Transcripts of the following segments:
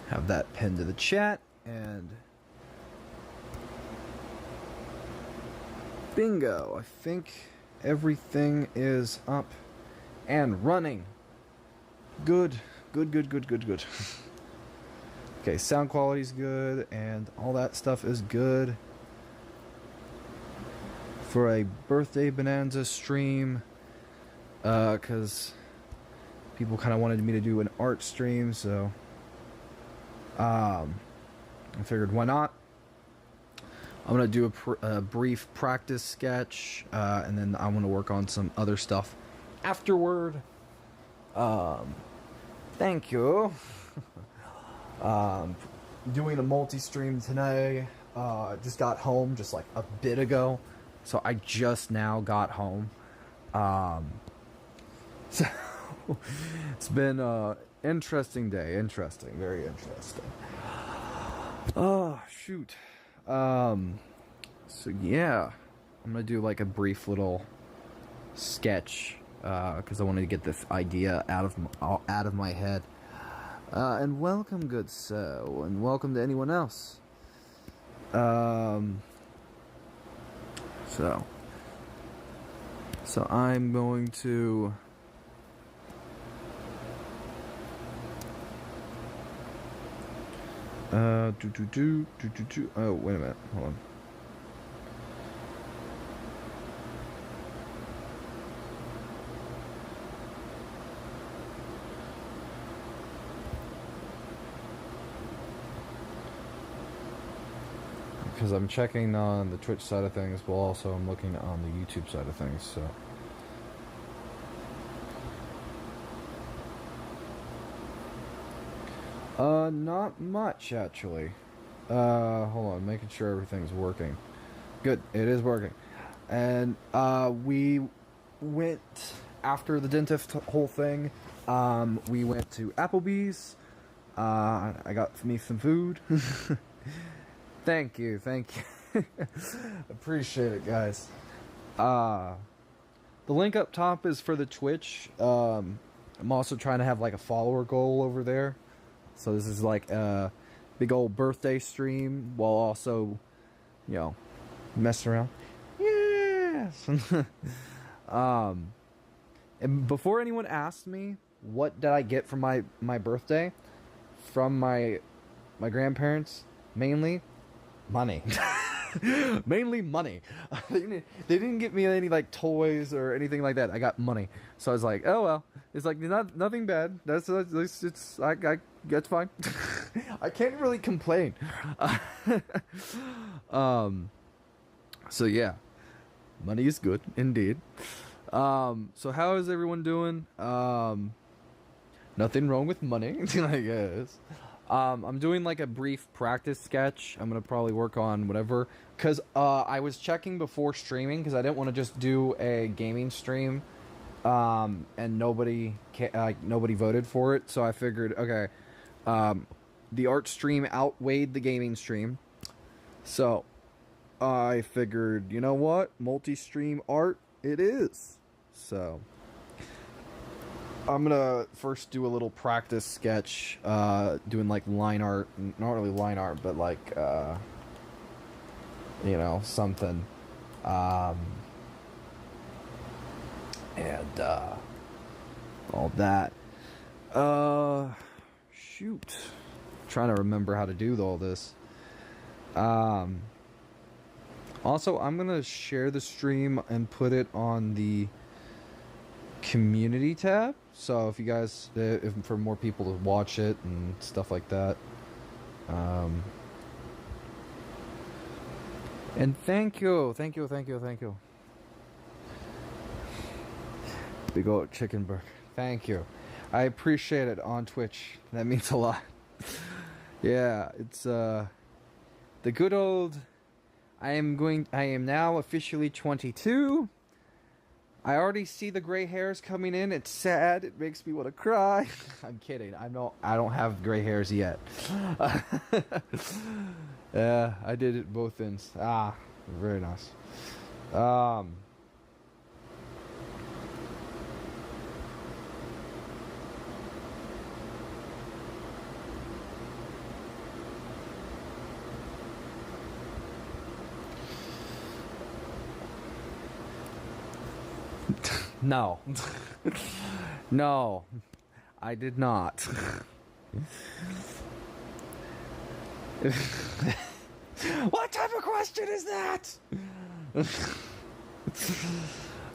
have that pinned to the chat, and bingo. I think everything is up and running. Good. Okay, sound quality's good, and all that stuff is good. For a birthday bonanza stream, because people kind of wanted me to do an art stream, so I figured why not. I'm gonna do a brief practice sketch, and then I want to work on some other stuff afterward. Thank you. Doing a multi-stream today. Just got home just like a bit ago, so I just now got home. So it's been an interesting day. Very interesting. Oh shoot. So yeah, I'm gonna do like a brief little sketch, because I wanted to get this idea out of my head. And welcome, good so, and welcome to anyone else. So I'm going to oh, wait a minute, hold on. Because I'm checking on the Twitch side of things, but also I'm looking on the YouTube side of things, so. Not much, actually. Hold on, making sure everything's working. Good, it is working. And, we went, after the dentist whole thing, we went to Applebee's. I got me some food. Thank you. Appreciate it, guys. The link up top is for the Twitch. I'm also trying to have like a follower goal over there. So this is like a big old birthday stream while also, you know, messing around. Yes. And before anyone asked me what did I get for my birthday from my grandparents, mainly money. Mainly money. They didn't get me any like toys or anything like that. I got money, so I was like, oh well, it's like nothing bad. That's fine. I can't really complain. So yeah, money is good indeed. So how is everyone doing? Nothing wrong with money, I guess. I'm doing like a brief practice sketch. I'm gonna probably work on whatever, because I was checking before streaming because I didn't want to just do a gaming stream, and nobody voted for it. So I figured, okay, the art stream outweighed the gaming stream, so I figured, you know what, multi-stream art it is. So I'm gonna first do a little practice sketch, doing like line art, not really line art, but like, you know, something, and, all that. Shoot. Trying to remember how to do all this. Also, I'm gonna share the stream and put it on the community tab, so if you guys, if for more people to watch it and stuff like that. And thank you. Big old chicken burger. Thank you. I appreciate it on Twitch. That means a lot. Yeah, it's the good old. I am now officially 22. I already see the gray hairs coming in. It's sad. It makes me want to cry. I'm kidding. I don't have gray hairs yet. Yeah, I did it both ends. Ah, very nice. No. No, I did not. What type of question is that?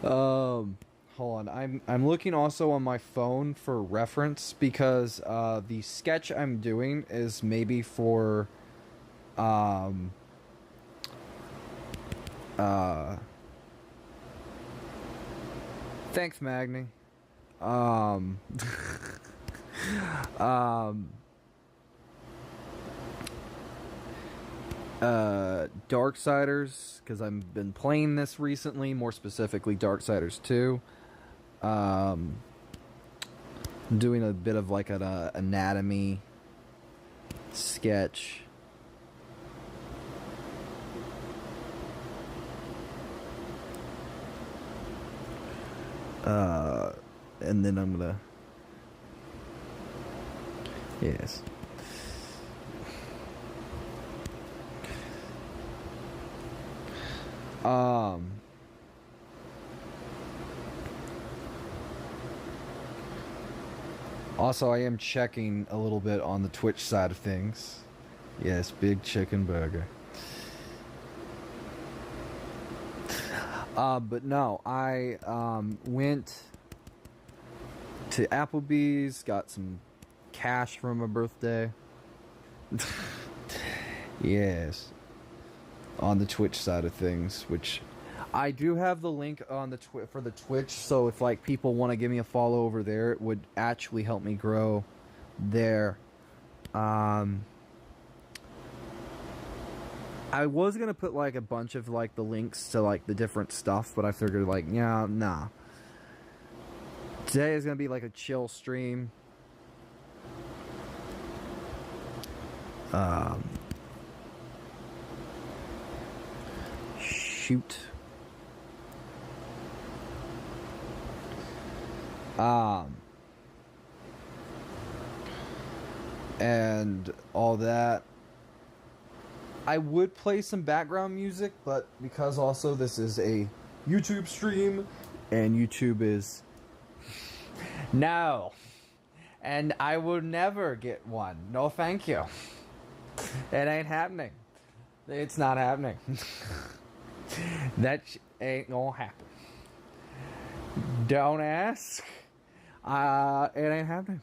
Hold on. I'm looking also on my phone for reference because the sketch I'm doing is maybe for um uh thanks Magni. Um um Darksiders, because I've been playing this recently, more specifically Darksiders 2. I'm doing a bit of like an anatomy sketch. And then I'm gonna, yes. Also, I am checking a little bit on the Twitch side of things. Yes, Big Chicken Burger. But no, I went to Applebee's, got some cash for my birthday. Yes, on the Twitch side of things, which I do have the link on the for the Twitch, so if like people want to give me a follow over there, it would actually help me grow there. I was gonna put like a bunch of like the links to like the different stuff, but I figured like, yeah, nah. Today is gonna be like a chill stream. Shoot. And all that. I would play some background music, but because also this is a YouTube stream, and YouTube is no, and I will never get one. No, thank you. It ain't happening. It's not happening. That ain't gonna happen. Don't ask. It ain't happening.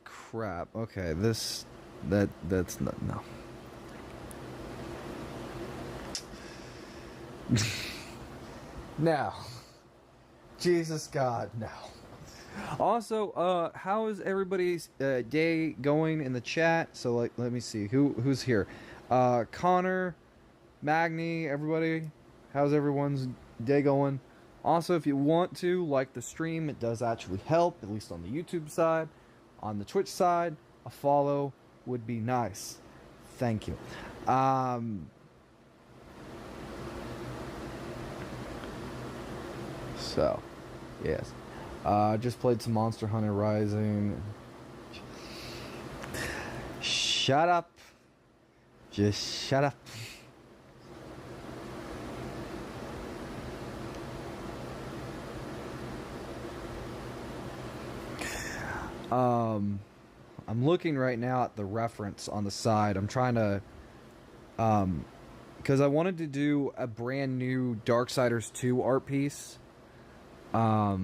Crap. Okay, that's not, no. No. Jesus God, no. Also, how is everybody's day going in the chat? So, like, let me see. Who's here? Connor, Magni, everybody. How's everyone's day going? Also, if you want to like the stream, it does actually help, at least on the YouTube side. On the Twitch side, a follow would be nice. Thank you. So, yes. Just played some Monster Hunter Rising. Shut up. Just shut up. I'm looking right now at the reference on the side. I'm trying to, because I wanted to do a brand new Darksiders 2 art piece. Are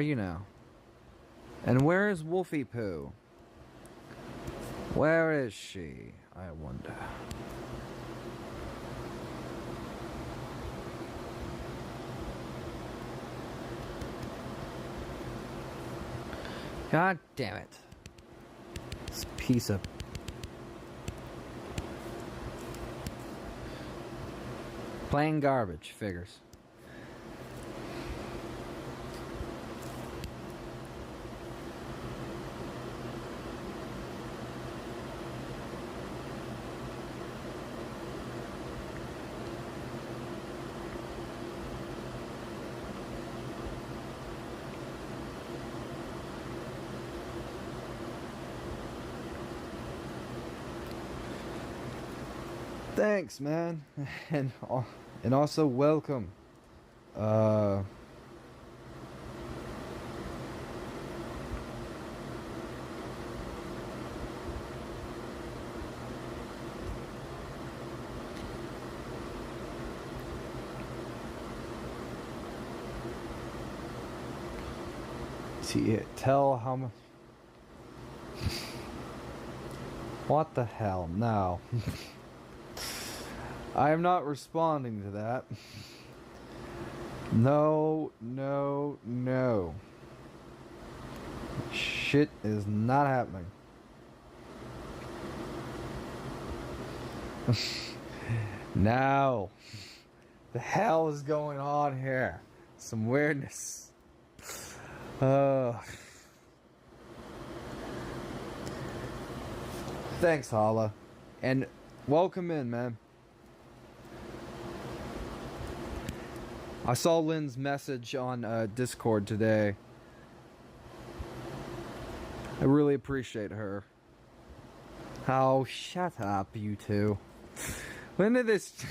you now? And where is Wolfie Poo? Where is she? I wonder. God damn it. This piece of... plain garbage, figures. Thanks, man, and also welcome. Uh, see, tell how much. What the hell? No. I am not responding to that. No, no, no. Shit is not happening. Now, the hell is going on here? Some weirdness. Thanks, Hala. And welcome in, man. I saw Lynn's message on Discord today. I really appreciate her. Oh, shut up, you two. When did this...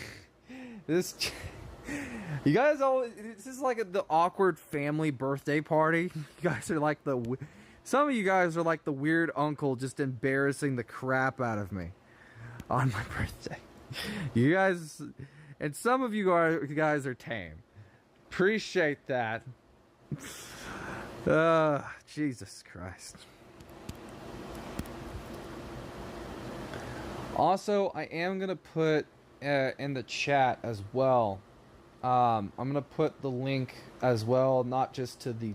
You guys always... This is like the awkward family birthday party. You guys are like the... Some of you guys are like the weird uncle just embarrassing the crap out of me on my birthday. You guys... And some of you guys are tame. Appreciate that. Jesus Christ. Also, I am gonna put in the chat as well. I'm gonna put the link as well, not just to the.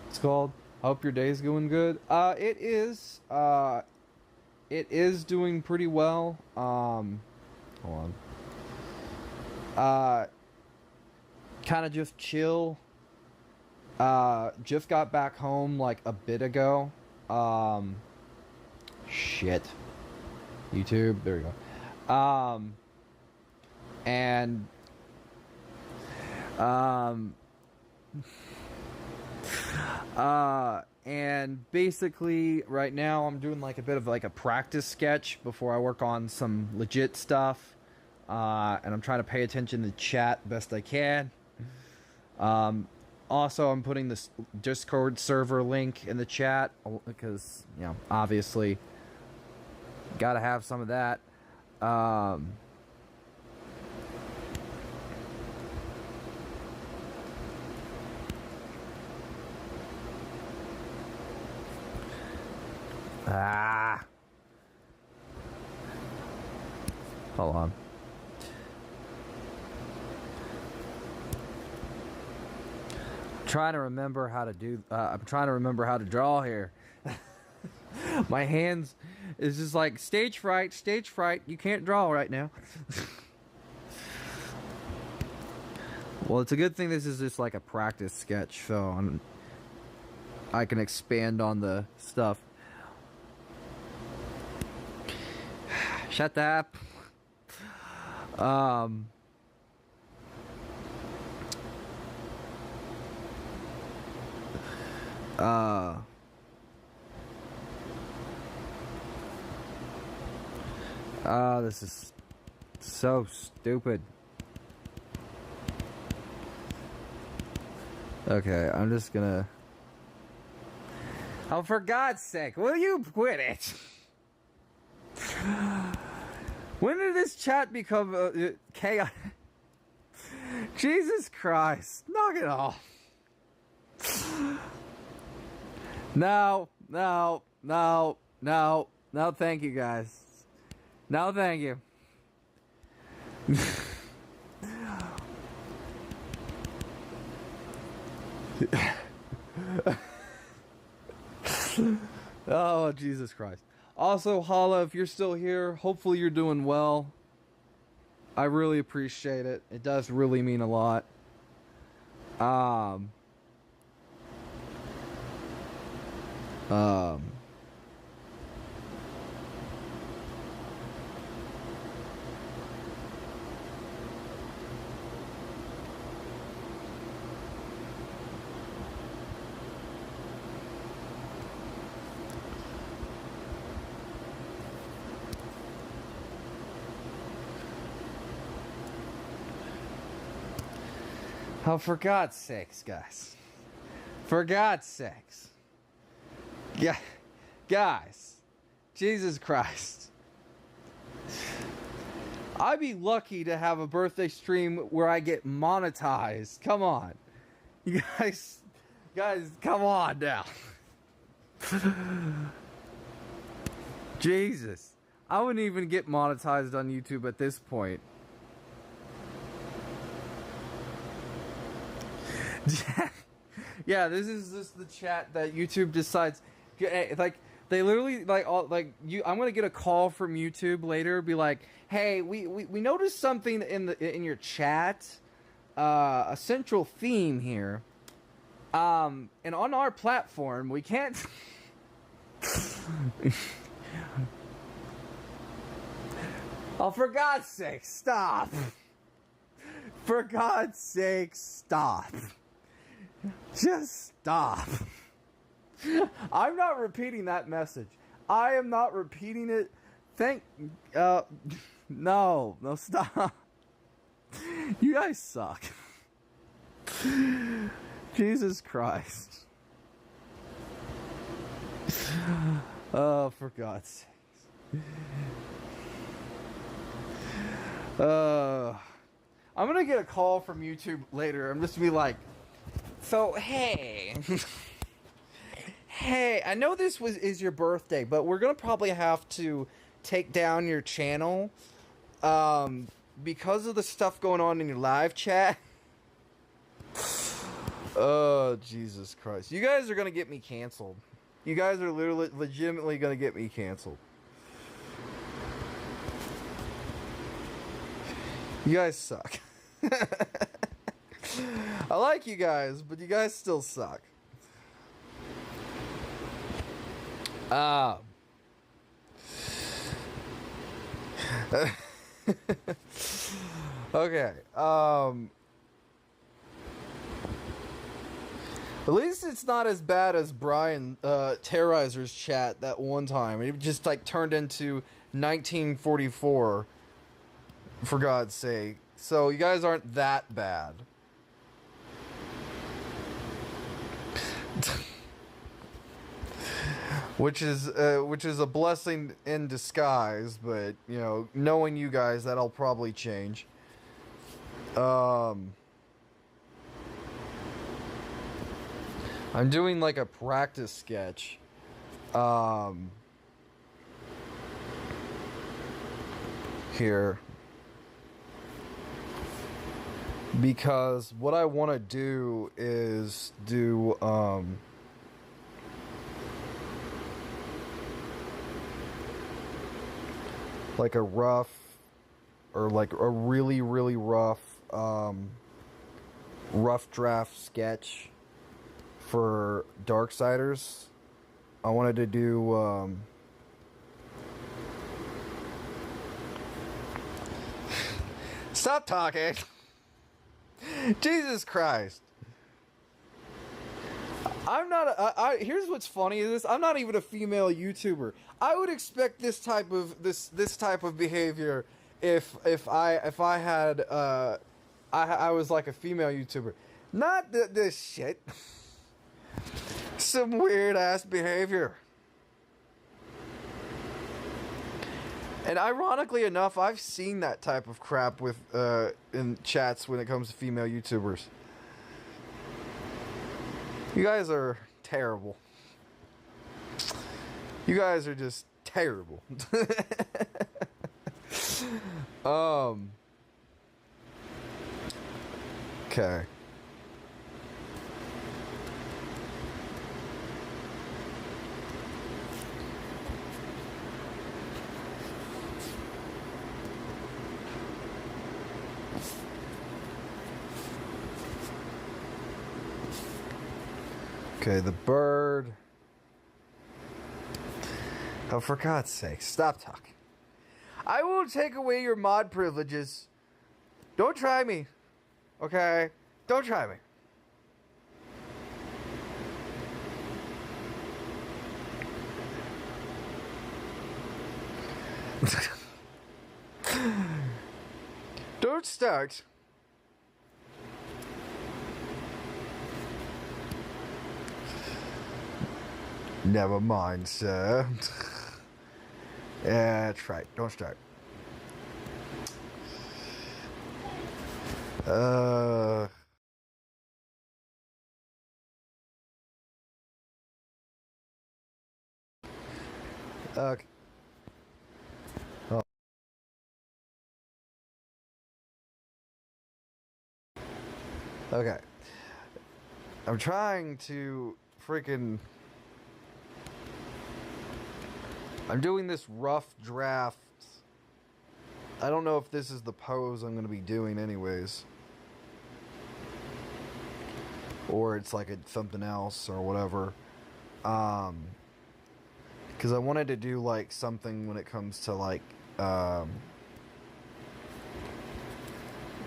It's called. I hope your day's going good. It is. It is doing pretty well. Hold on. Kind of just chill. Just got back home like a bit ago. Shit. YouTube, there we go. And basically right now I'm doing like a bit of like a practice sketch before I work on some legit stuff. And I'm trying to pay attention to chat best I can. Also, I'm putting this Discord server link in the chat because, you know, obviously, gotta have some of that. Hold on. Trying to remember how to do I'm trying to remember how to draw here. My hands is just like stage fright, you can't draw right now. Well, it's a good thing this is just like a practice sketch, so I can expand on the stuff. Shut up. This is so stupid. Okay, I'm just gonna... Oh, for God's sake, will you quit it? When did this chat become chaos? Jesus Christ, knock it off. No, thank you guys. No, thank you. Oh, Jesus Christ. Also, Hala, if you're still here, hopefully you're doing well. I really appreciate it. It does really mean a lot. Oh, for God's sakes, guys. For God's sakes. Yeah, guys. Jesus Christ. I'd be lucky to have a birthday stream where I get monetized. Come on. You guys, come on now. Jesus. I wouldn't even get monetized on YouTube at this point. Yeah, this is just the chat that YouTube decides. Like, they literally, like, I'm gonna get a call from YouTube later, be like, hey, we noticed something in your chat, a central theme here, and on our platform we can't. Oh, for God's sake, stop! For God's sake, stop! Just stop. I'm not repeating that message. I am not repeating it. No, stop. You guys suck. Jesus Christ. Oh, for God's sakes. I'm gonna get a call from YouTube later. I'm just gonna be like, so, hey. Hey, I know this is your birthday, but we're gonna probably have to take down your channel because of the stuff going on in your live chat. Oh, Jesus Christ. You guys are gonna get me canceled. You guys are literally legitimately gonna get me canceled. You guys suck. I like you guys, but you guys still suck. Okay. At least it's not as bad as Brian Terrorizer's chat that one time. It just like turned into 1944. For God's sake. So you guys aren't that bad. which is a blessing in disguise, but you know, knowing you guys, that'll probably change. I'm doing like a practice sketch. Here. Because what I want to do is do like a rough, or like a really rough rough draft sketch for Darksiders. I wanted to do stop talking. Jesus Christ. I'm not here's what's funny is this, I'm not even a female YouTuber. I would expect this type of behavior if I had I was like a female YouTuber. Not this shit. Some weird ass behavior. And ironically enough, I've seen that type of crap with in chats when it comes to female YouTubers. You guys are terrible. You guys are just terrible. Okay. Okay, the bird. Oh, for God's sake, stop talking. I will take away your mod privileges. Don't try me. Okay? Don't try me. Don't start. Never mind, sir. Yeah, that's right. Don't start. Uh. Okay. Oh, okay. I'm trying to freaking. I'm doing this rough draft. I don't know if this is the pose I'm going to be doing, anyways. Or it's like something else or whatever. Because I wanted to do like something when it comes to like,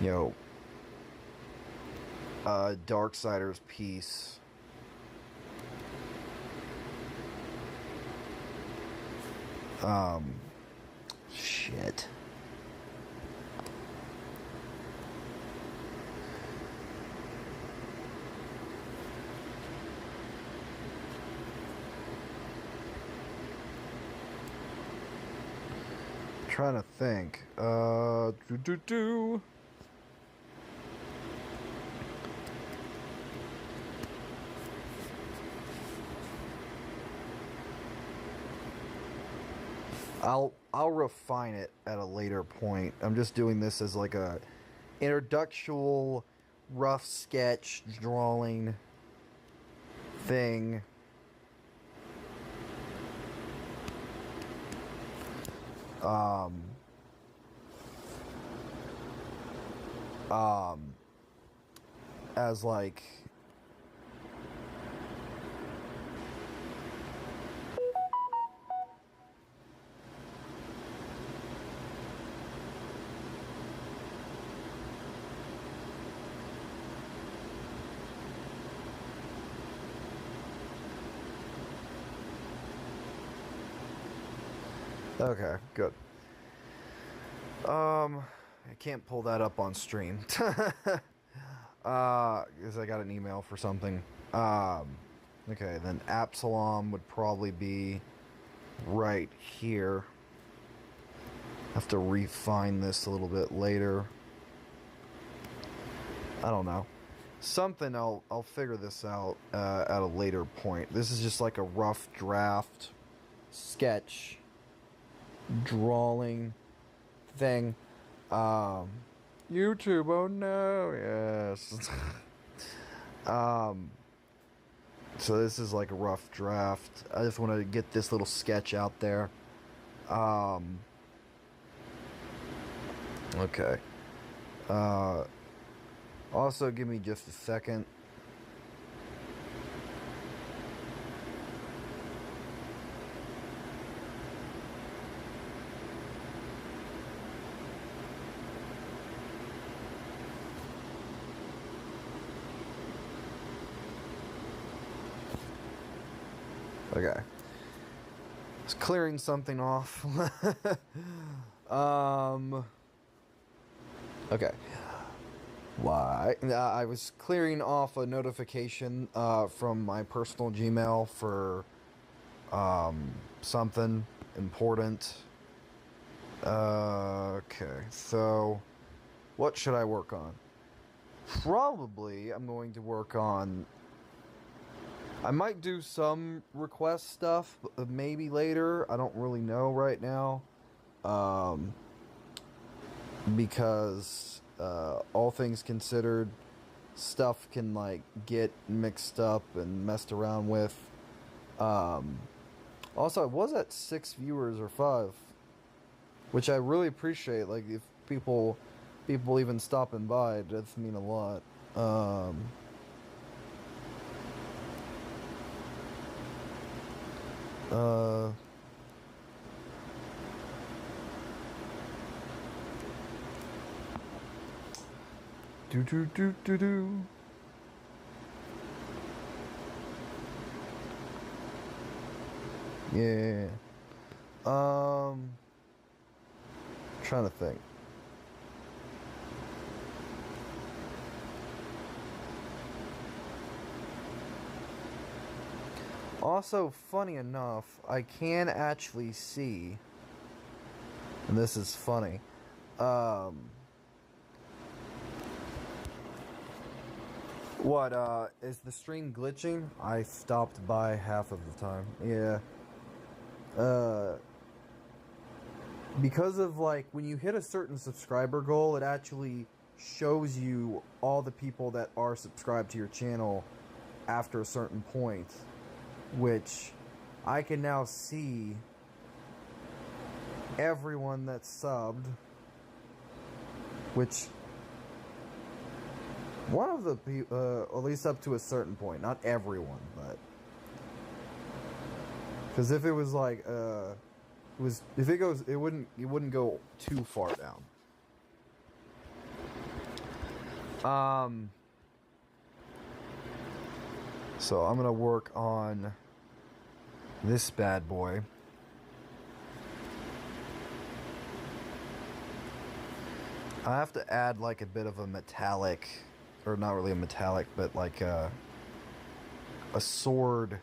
you know, Darksider's piece. Shit. Trying to think. I'll refine it at a later point. I'm just doing this as like a introductual rough sketch drawing thing. Um as like okay, good. I can't pull that up on stream. Because I got an email for something. Okay, then Absalom would probably be right here. Have to refine this a little bit later. I don't know. Something I'll figure this out at a later point. This is just like a rough draft sketch drawing thing. YouTube, oh no, yes. So this is like a rough draft. I just wanted to get this little sketch out there. Okay. Also, give me just a second. Okay. It's clearing something off. Okay. Why? I was clearing off a notification from my personal Gmail for something important. Okay, so what should I work on? Probably I'm going to work on. I might do some request stuff, maybe later. I don't really know right now. Because all things considered, stuff can like get mixed up and messed around with. Also, I was at 6 viewers or 5, which I really appreciate. Like if people even stopping by, it does mean a lot. Do. Yeah. Trying to think. Also, funny enough, I can actually see, and this is funny, is the stream glitching? I stopped by half of the time. Yeah. Uh, because of, like, when you hit a certain subscriber goal, it actually shows you all the people that are subscribed to your channel after a certain point, which I can now see everyone that's subbed, which one of the people, at least up to a certain point, not everyone, but because if it was like if it goes, it wouldn't go too far down. So I'm gonna work on this bad boy. I have to add like a bit of a metallic, or not really a metallic, but like a sword,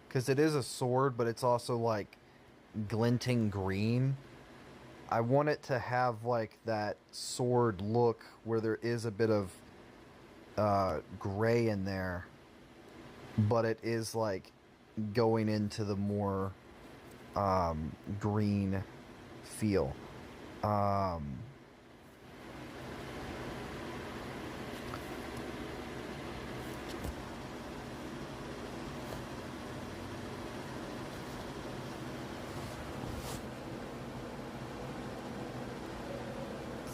because it is a sword, but it's also like glinting green. I want it to have like that sword look where there is a bit of gray in there, but it is like going into the more green feel.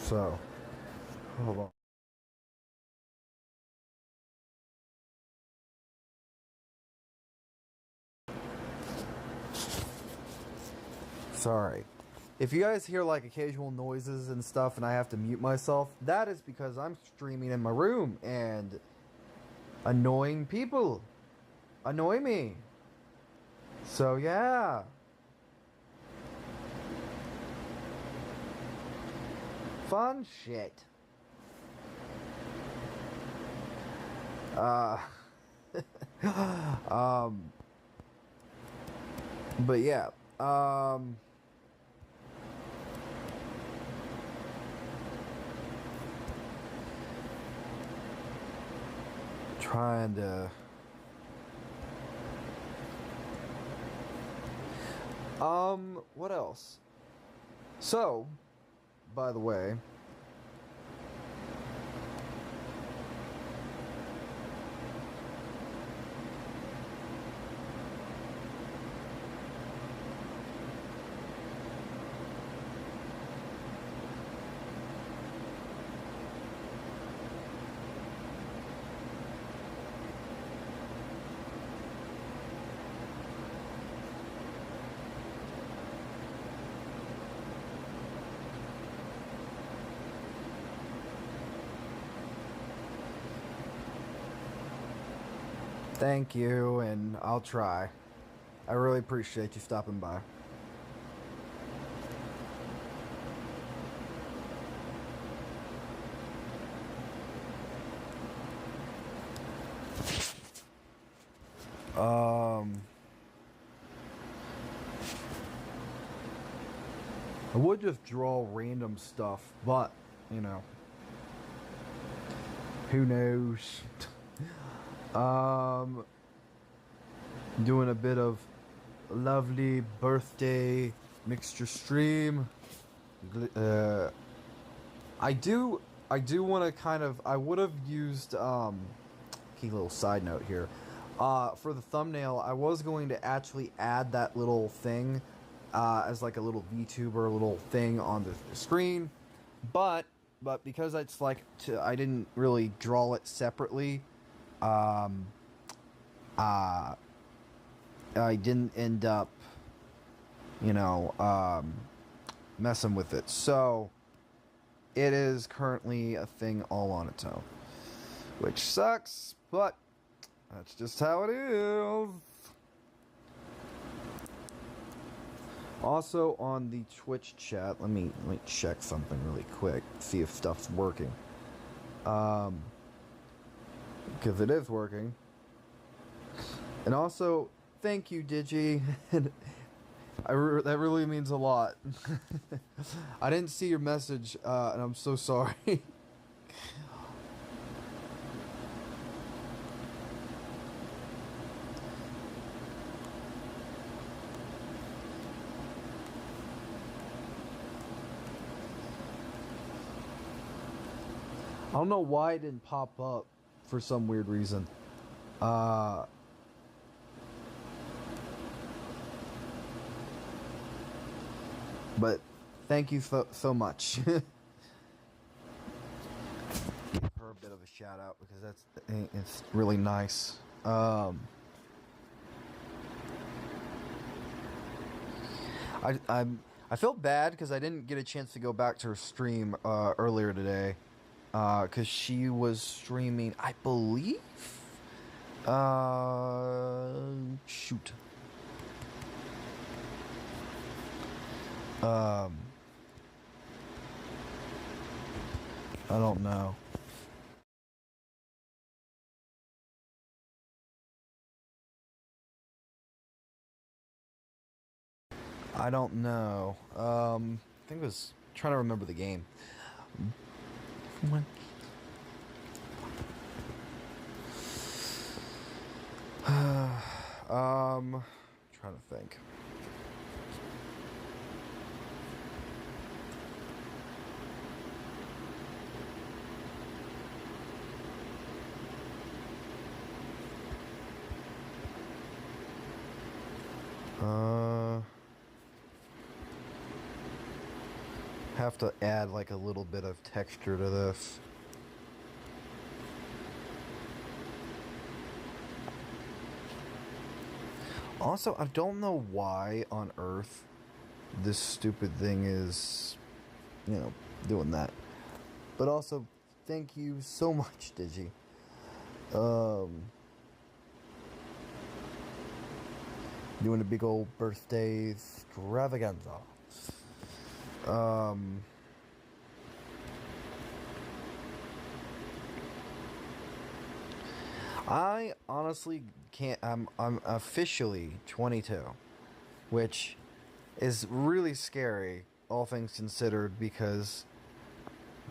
So, hold on. Sorry. If you guys hear like occasional noises and stuff and I have to mute myself, that is because I'm streaming in my room and annoying people annoy me. So yeah. Fun shit. But yeah. Trying to what else? So, by the way, thank you, and I'll try. I really appreciate you stopping by. I would just draw random stuff, but, you know, who knows? Doing a bit of lovely birthday mixture stream. I do want to kind of, I would have used, key little side note here. For the thumbnail, I was going to actually add that little thing as like a little VTuber little thing on the screen, but because it's like I didn't really draw it separately, I didn't end up, you know, messing with it. So it is currently a thing all on its own, which sucks, but that's just how it is. Also on the Twitch chat, let me check something really quick, see if stuff's working. Because it is working. And also, thank you, Digi. That really means a lot. I didn't see your message, and I'm so sorry. I don't know why it didn't pop up for some weird reason. But thank you so much. Give her a bit of a shout out because it's really nice. I feel bad because I didn't get a chance to go back to her stream earlier today. Because she was streaming, I believe. Shoot. I don't know. I don't know. I think it was trying to remember the game. Trying to think. Have to add like a little bit of texture to this. Also, I don't know why on earth this stupid thing is, doing that. But also, thank you so much, Digi. Doing a big old birthday extravaganza. I honestly can't. I'm officially 22, which is really scary, all things considered, because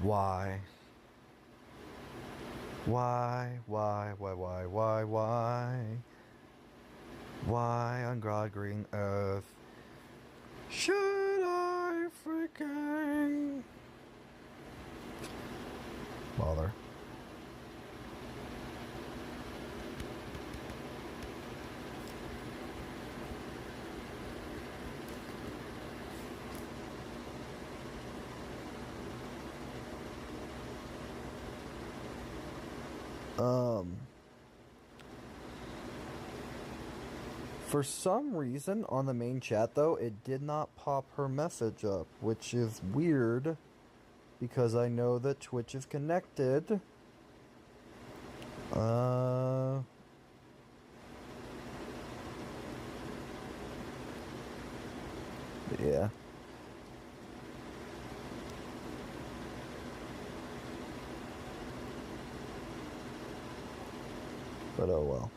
why? Why on God green earth should I freaking bother? For some reason on the main chat though, it did not pop her message up, which is weird because I know that Twitch is connected. Yeah. But oh well.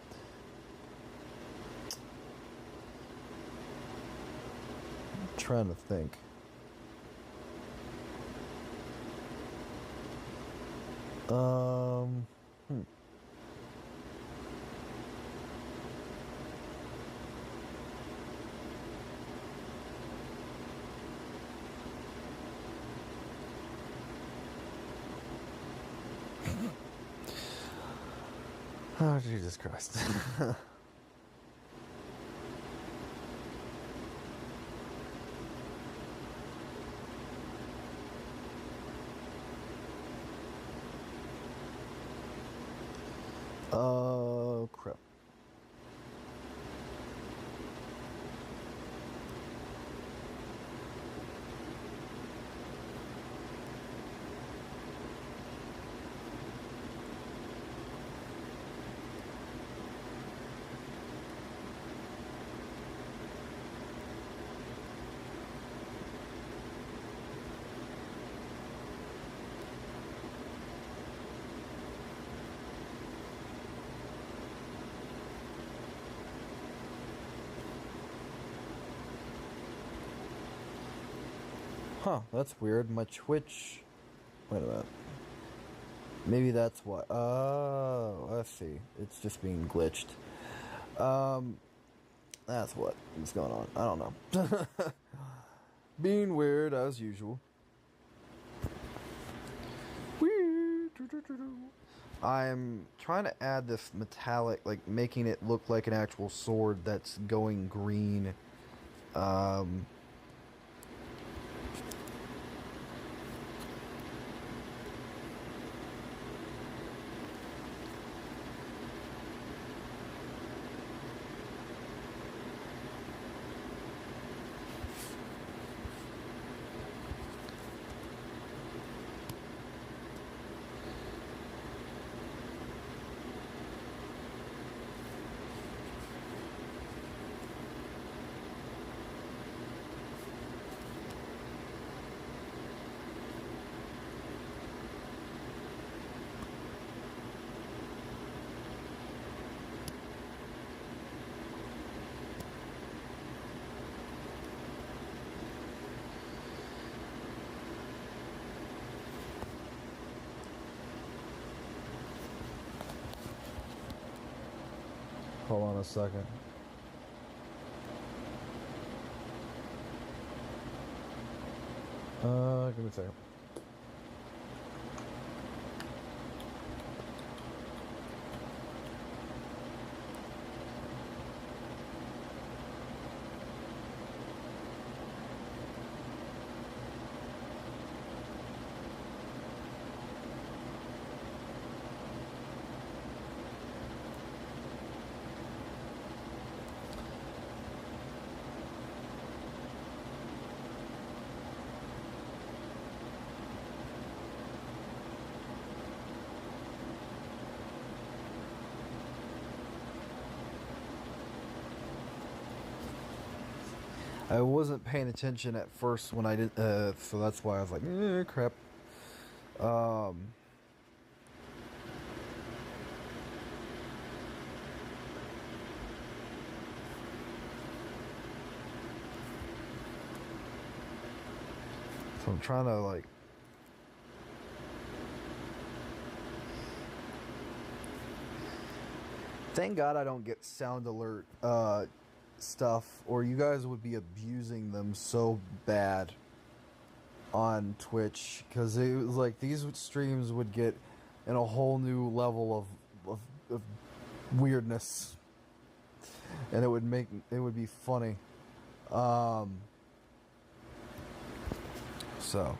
I'm trying to think. Oh, Jesus Christ. Oh, crap. Huh, that's weird. My Twitch. Wait a minute. Maybe that's what. Oh, I see. It's just being glitched. Um, that's what is going on. I don't know. Being weird as usual. I'm trying to add this metallic, like making it look like an actual sword that's going green. Um, Hold on a second. Give me a second. I wasn't paying attention at first when I did, so that's why I was like, crap. Um, so I'm trying to like. Thank God I don't get sound alert stuff, or you guys would be abusing them so bad on Twitch, because it was like these streams would get in a whole new level of weirdness, and it would be funny. So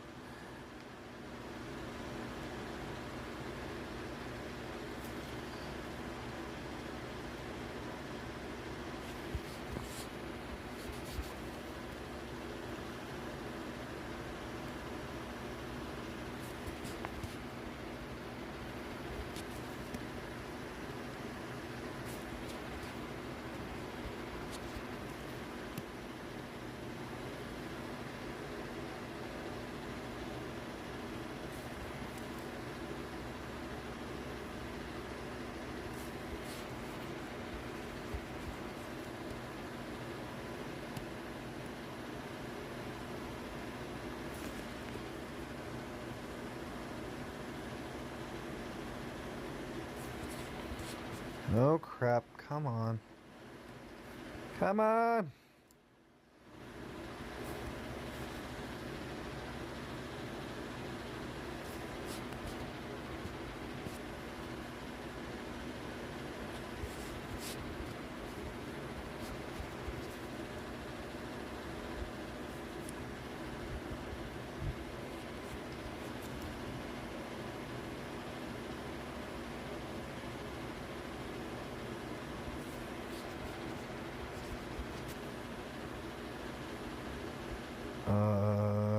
oh crap, come on. Come on.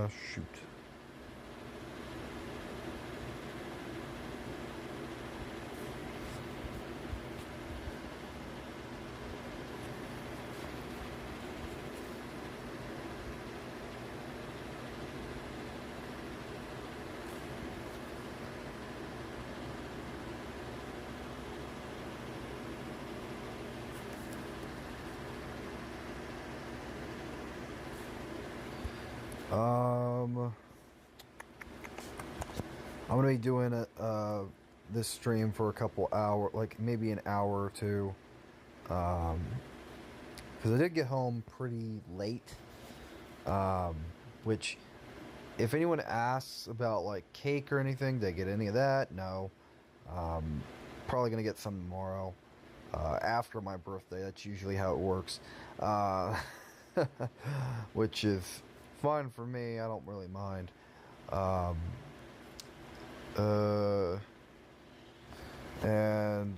Shoot. I'm gonna be doing this stream for a couple hours, like maybe an hour or two. Because I did get home pretty late. Which, if anyone asks about like cake or anything, did I get any of that? No. Probably gonna get some tomorrow. After my birthday, that's usually how it works. Which is fine for me. I don't really mind. And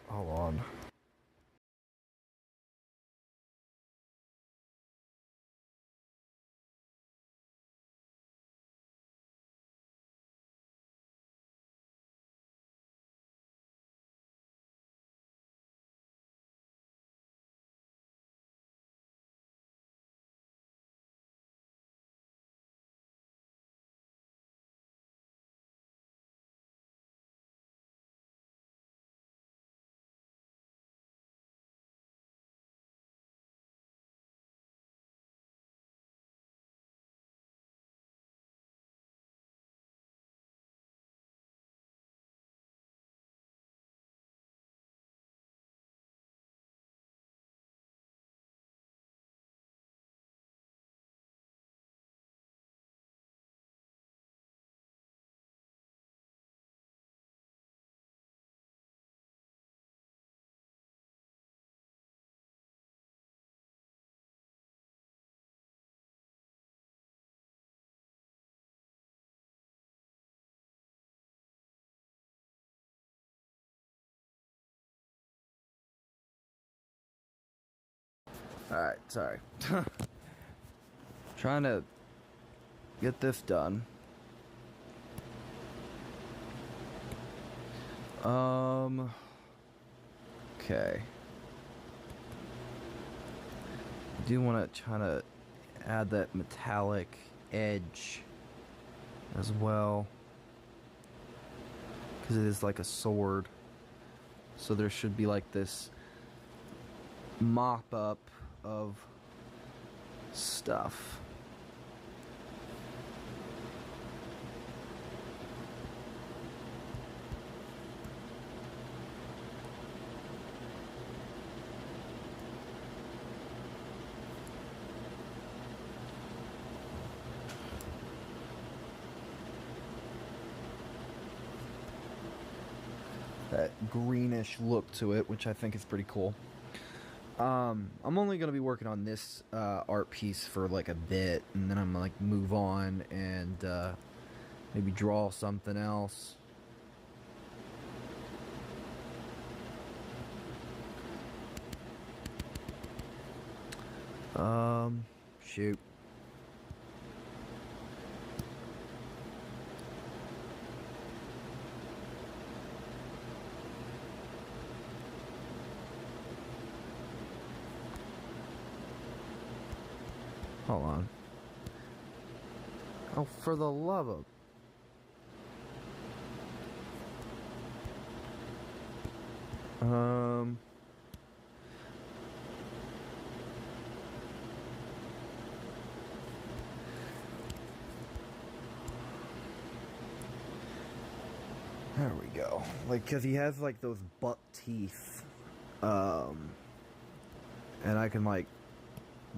hold on. Alright, sorry. Trying to get this done. Okay. I do want to try to add that metallic edge as well. Because it is like a sword. So there should be like this mop up of stuff. That greenish look to it, which I think is pretty cool. I'm only gonna be working on this art piece for like a bit, and then I'm gonna like move on and maybe draw something else. Shoot. Hold on. Oh, for the love of... There we go. Like, because he has, like, those buck teeth. And I can, like,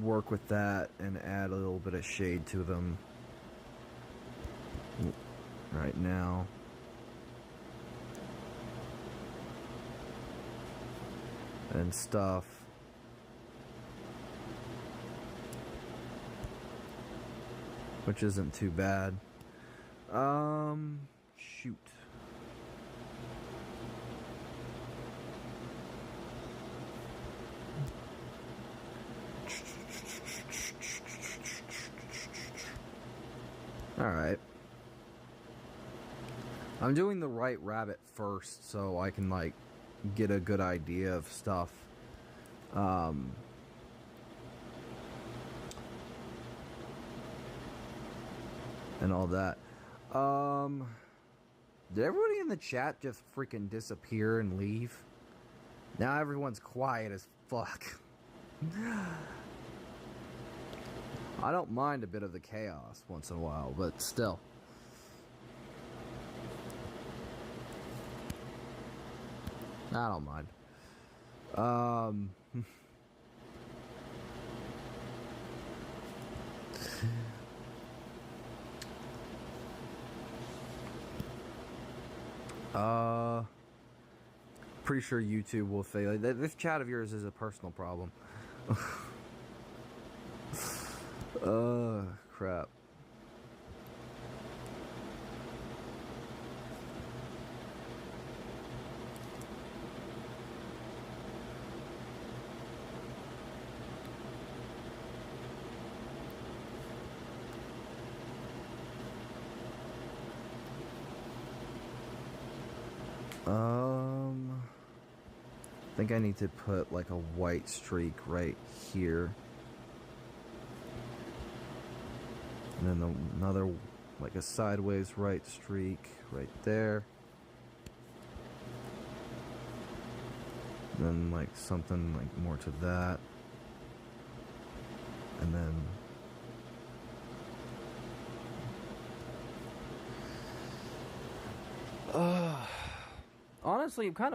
work with that and add a little bit of shade to them right now. And stuff. Which isn't too bad. Shoot. Alright. I'm doing the right rabbit first so I can, like, get a good idea of stuff. And all that. Did everybody in the chat just freaking disappear and leave? Now everyone's quiet as fuck. I don't mind a bit of the chaos once in a while, but still. I don't mind. Pretty sure YouTube will fail. This chat of yours is a personal problem. Crap. I think I need to put like a white streak right here. And then another, like a sideways right streak right there. And then like something like more to that. And then honestly, I'm kind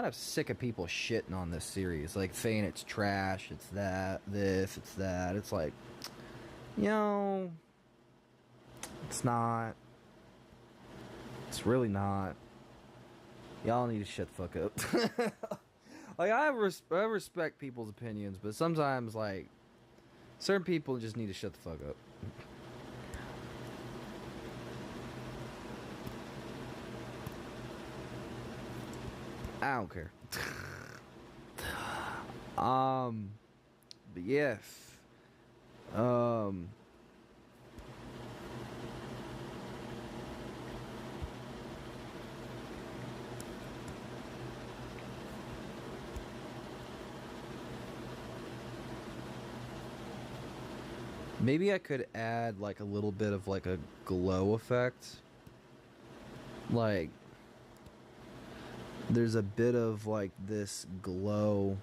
of sick of people shitting on this series, like saying it's trash, it's that, this, it's that. It's like, you know, it's not. It's really not. Y'all need to shut the fuck up. Like, I respect people's opinions, but sometimes, like, certain people just need to shut the fuck up. I don't care. But yes. Maybe I could add like a little bit of like a glow effect. Like, there's a bit of like this glow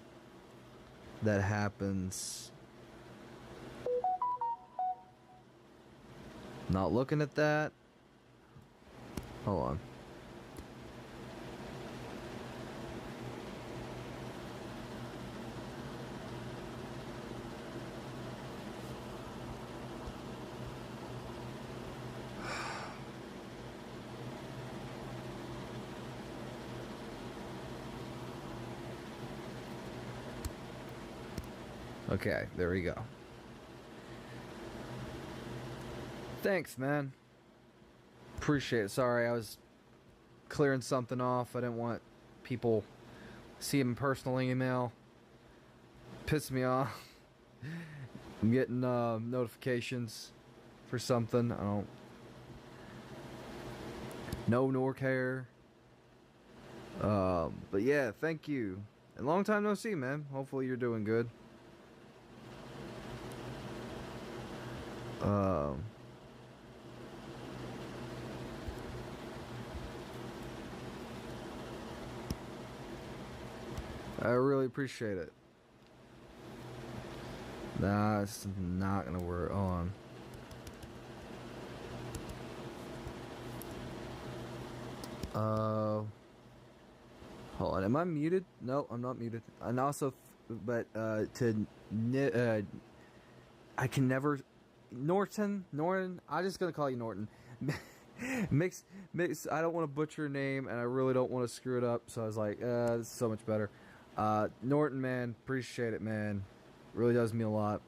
that happens. Not looking at that. Hold on. Okay, there we go. Thanks, man. Appreciate it. Sorry, I was clearing something off. I didn't want people seeing my personal email. Pissed me off. I'm getting notifications for something. I don't know nor care. But yeah, thank you. And long time no see, man. Hopefully you're doing good. I really appreciate it. Nah, it's not gonna work on. Hold on, am I muted? No, I'm not muted. And also, but I can never. Norton, I'm just gonna call you Norton. mix. I don't want to butcher your name, and I really don't want to screw it up. So I was like, this is so much better. Norton, man, appreciate it, man. Really does mean a lot.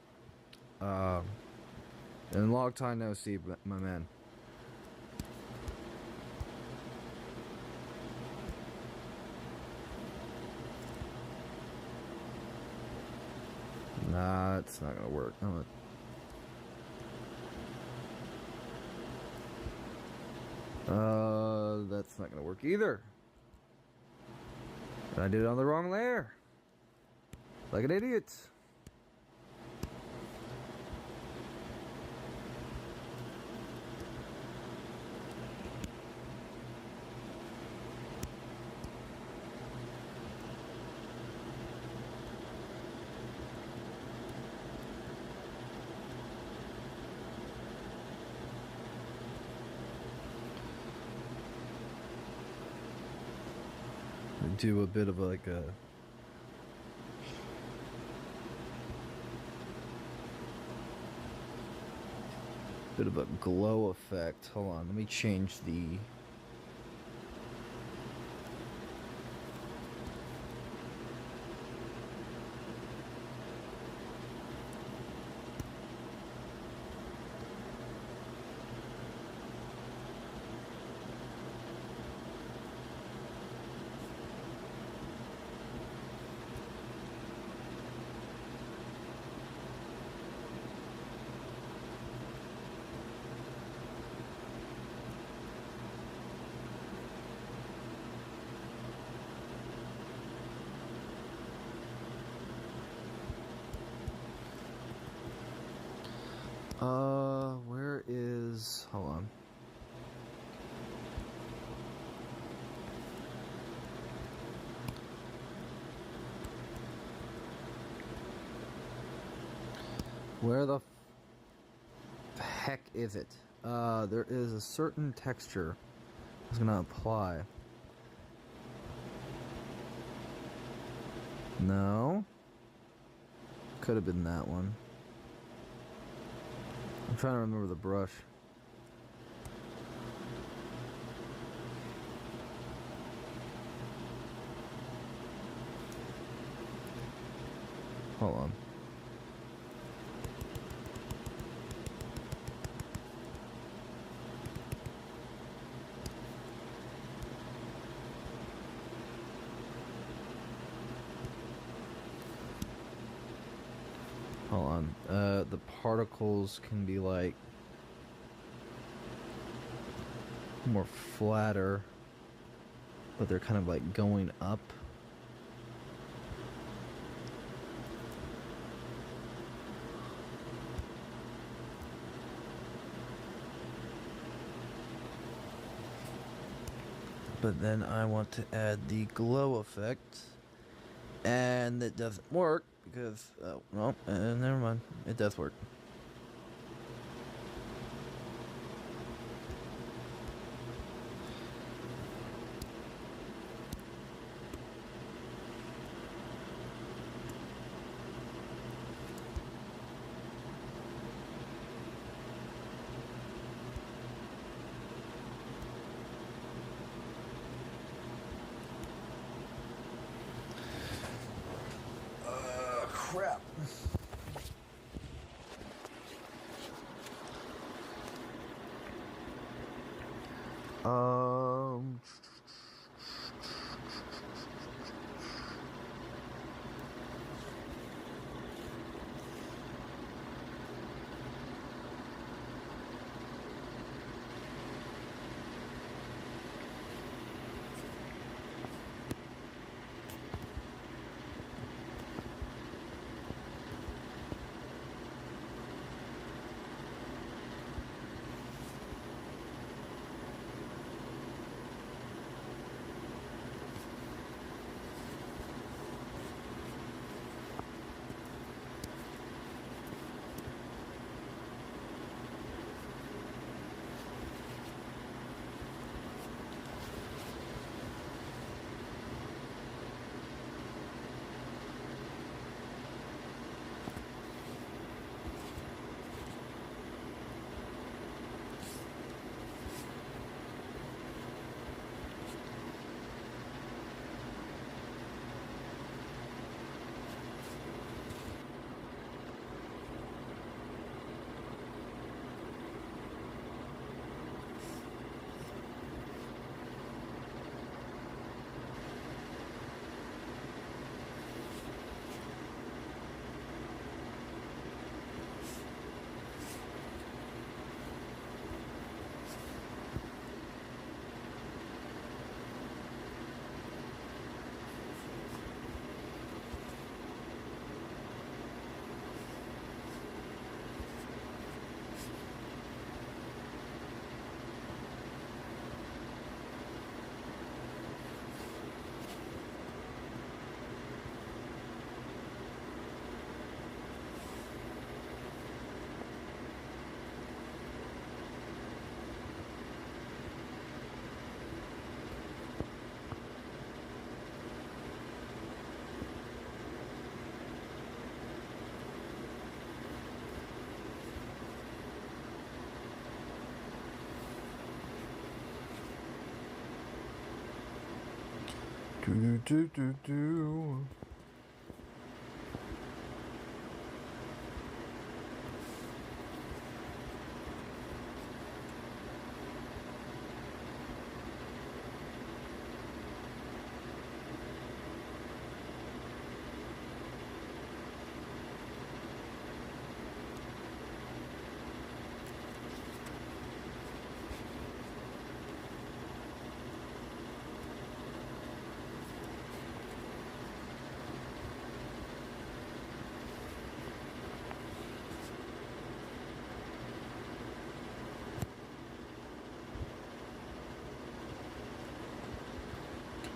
And long time no see, my man. Nah, it's not gonna work. No. That's not gonna work either. And I did it on the wrong layer. Like an idiot. do a bit of like a glow effect. Hold on, let me change the where is, hold on. Where the heck is it? There is a certain texture I was gonna apply. No. Could have been that one. I'm trying to remember the brush. Hold on. Hold on. The particles can be like more flatter, but they're kind of like going up. But then I want to add the glow effect, and it doesn't work because, well, never mind. It does work. Crap. Um. Do do do do.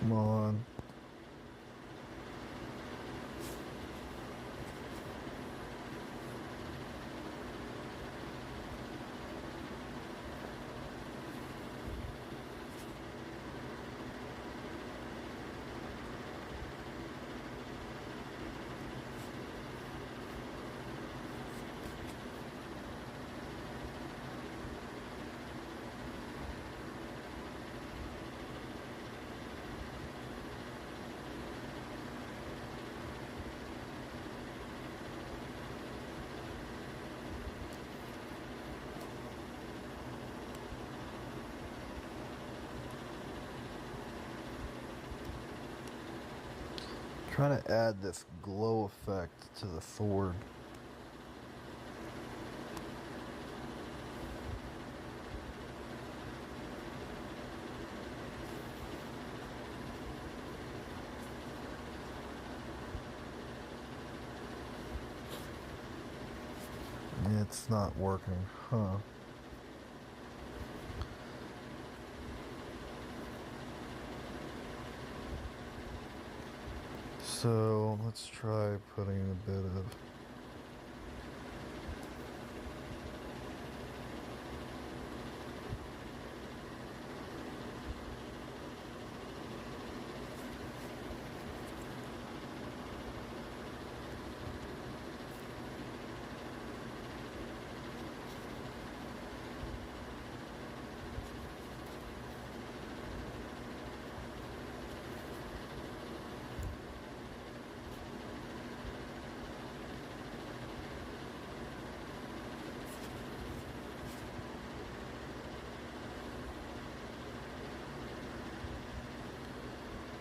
Come on. Trying to add this glow effect to the sword. It's not working, huh? So let's try putting a bit of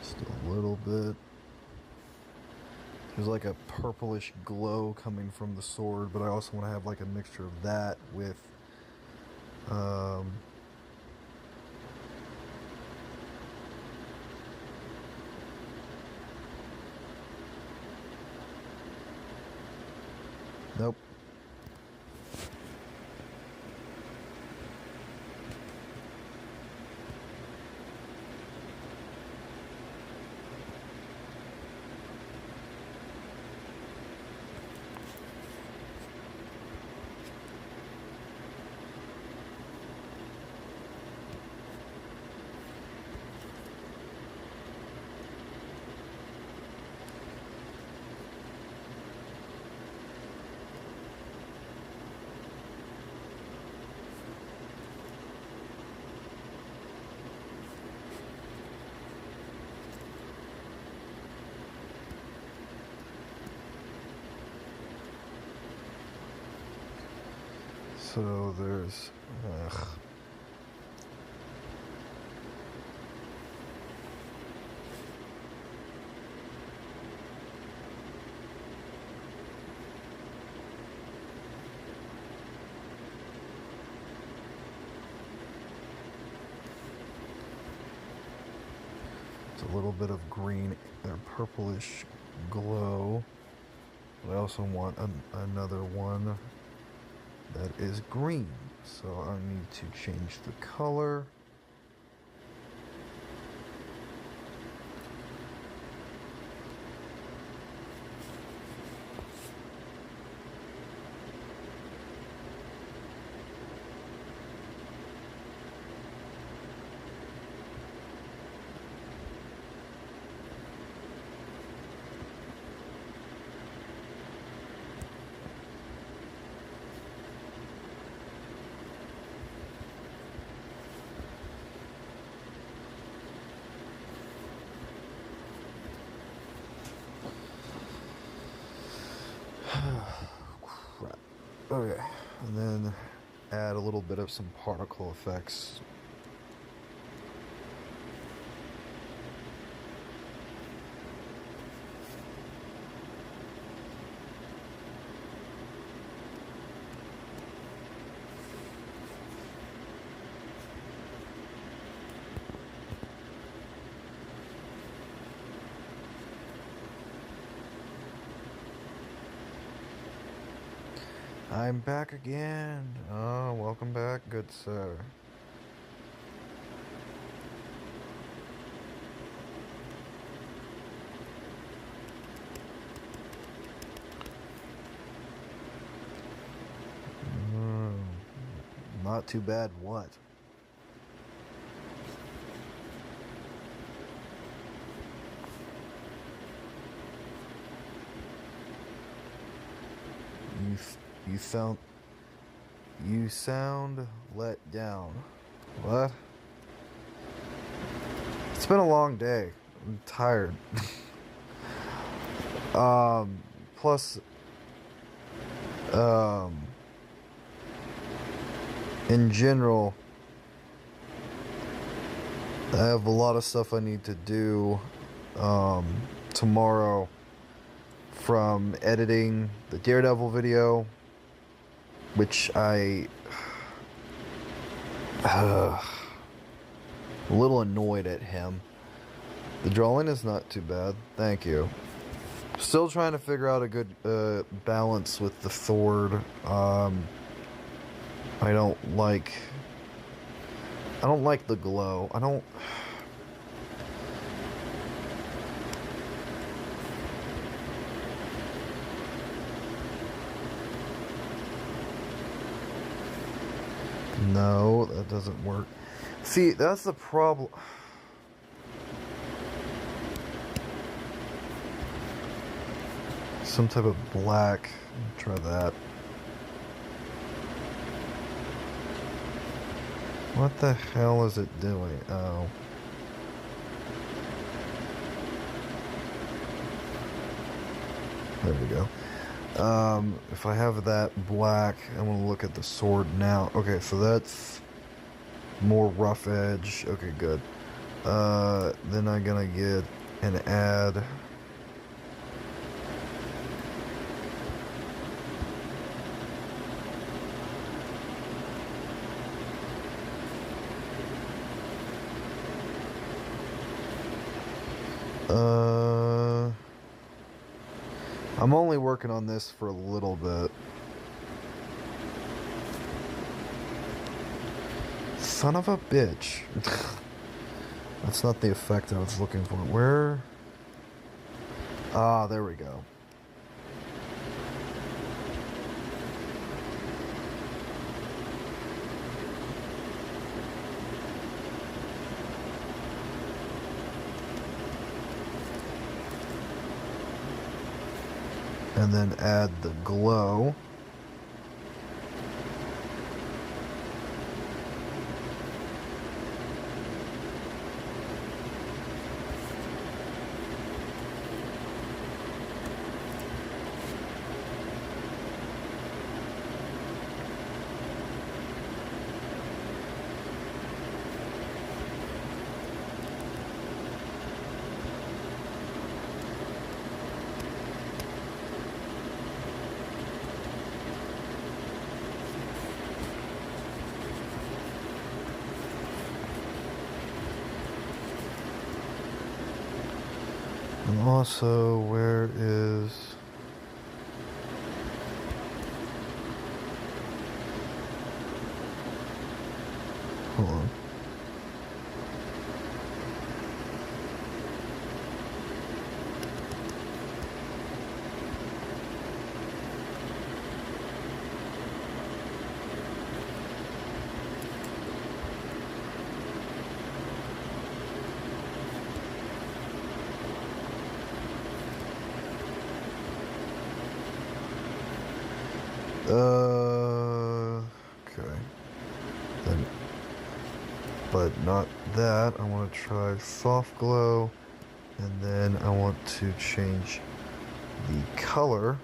just a little bit. There's like a purplish glow coming from the sword, but I also want to have like a mixture of that with nope. So there's it's a little bit of green or purplish glow. But I also want another one that is green, so I need to change the color. Crap. Okay, and then add a little bit of some particle effects. I'm back again. Oh, welcome back, good sir. Not too bad, what? You sound let down. What? It's been a long day. I'm tired. Plus, in general, I have a lot of stuff I need to do, tomorrow, from editing the Daredevil video, which a little annoyed at him. The drawing is not too bad, thank you. Still trying to figure out a good balance with the Thord. I don't like the glow. No, that doesn't work. See, that's the problem. Some type of black. Try that. What the hell is it doing? Oh. There we go. If I have that black, I'm gonna look at the sword now. Okay, so that's more rough edge. Okay, good. Then I'm gonna get an add. I'm only working on this for a little bit. Son of a bitch. That's not the effect I was looking for. Where? Ah, there we go. And then add the glow. And also, where is... Hold on. Okay. Then, but not that. I want to try soft glow, and then I want to change the color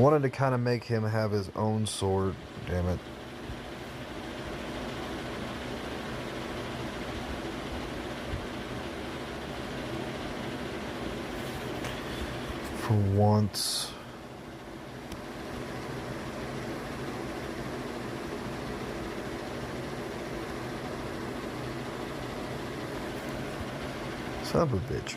wanted to kind of make him have his own sword. Damn it. For once. Son of a bitch.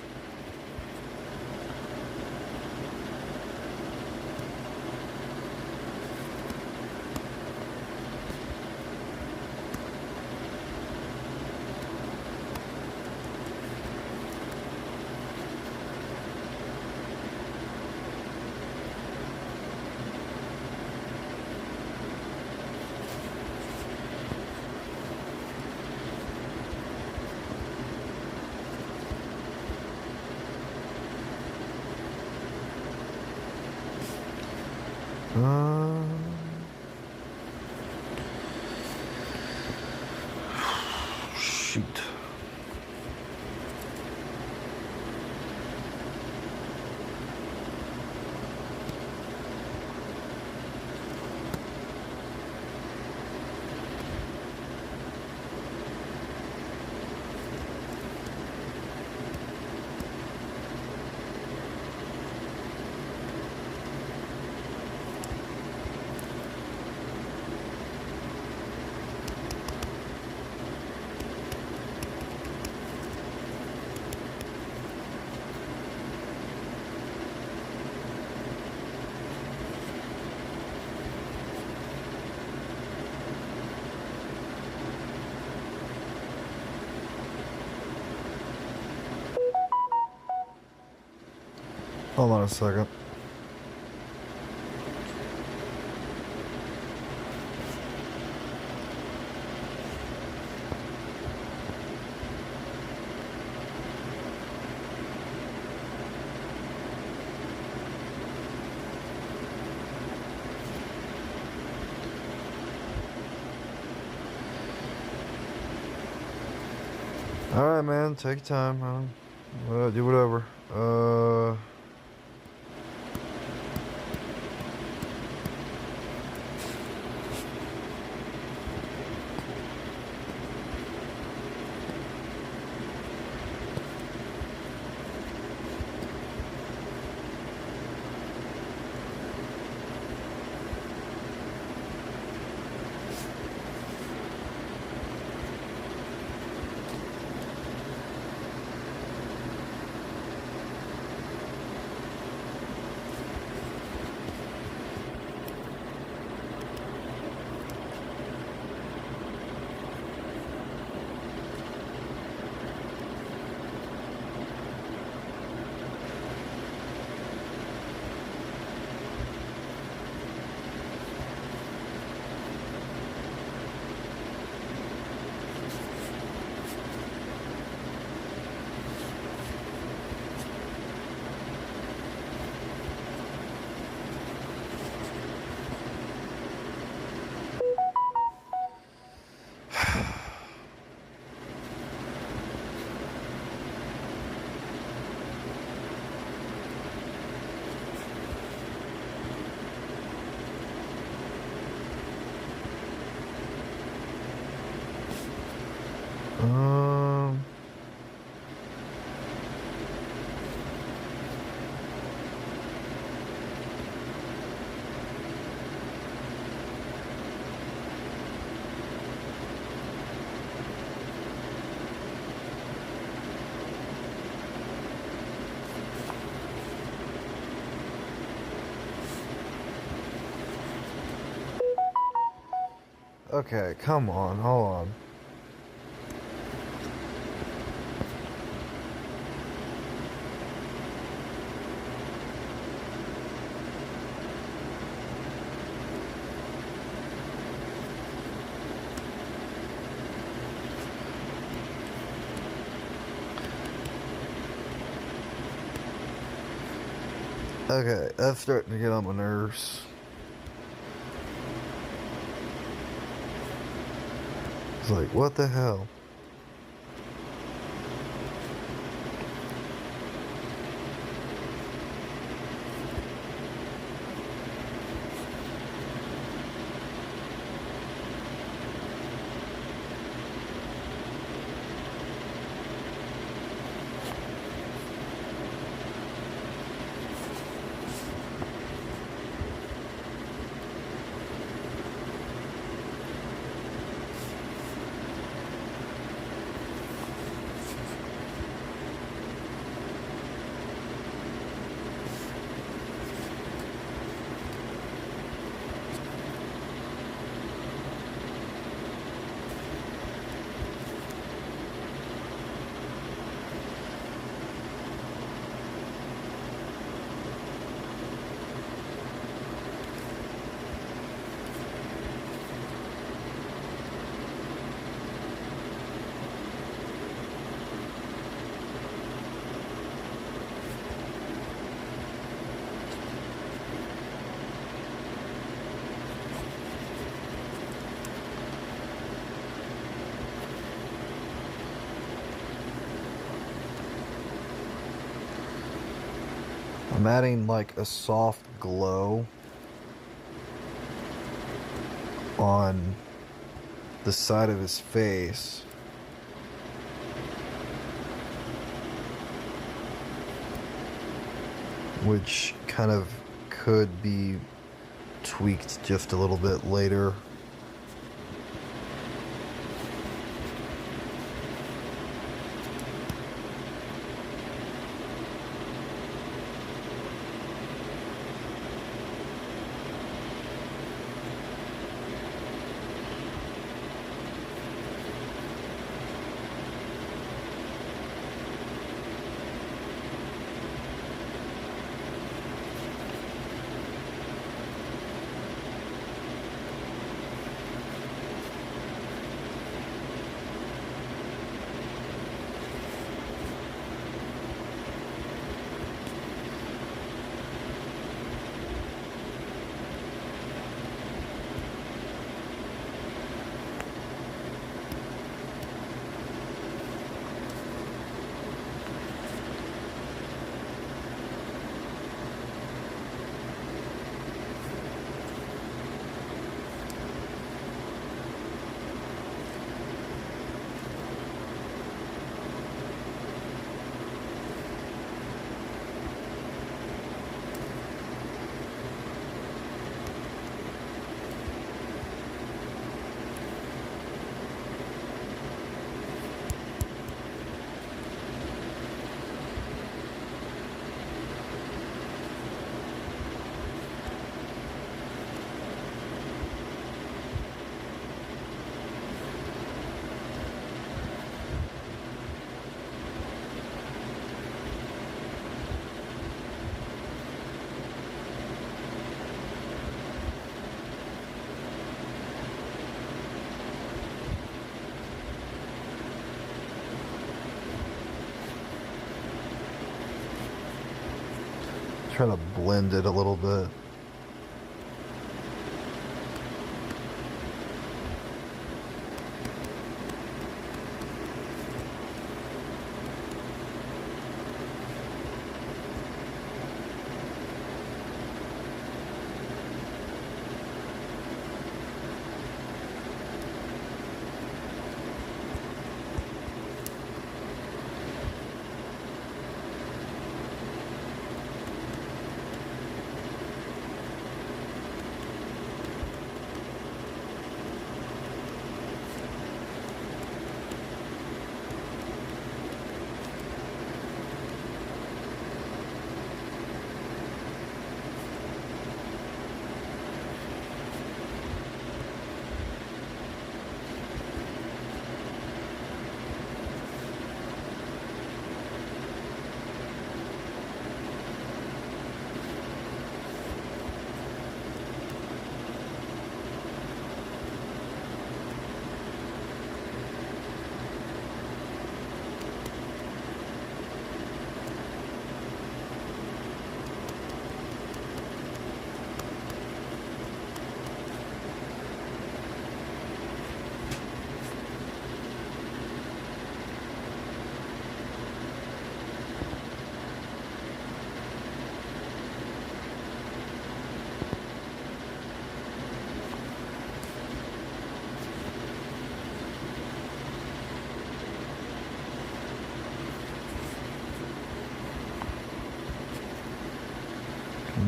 Shoot. Hold on a second. Alright, man, take your time. Do whatever. Okay, come on, hold on. Okay, that's starting to get on my nerves. It's like, what the hell? I'm adding like a soft glow on the side of his face. Which kind of could be tweaked just a little bit later. Trying to blend it a little bit.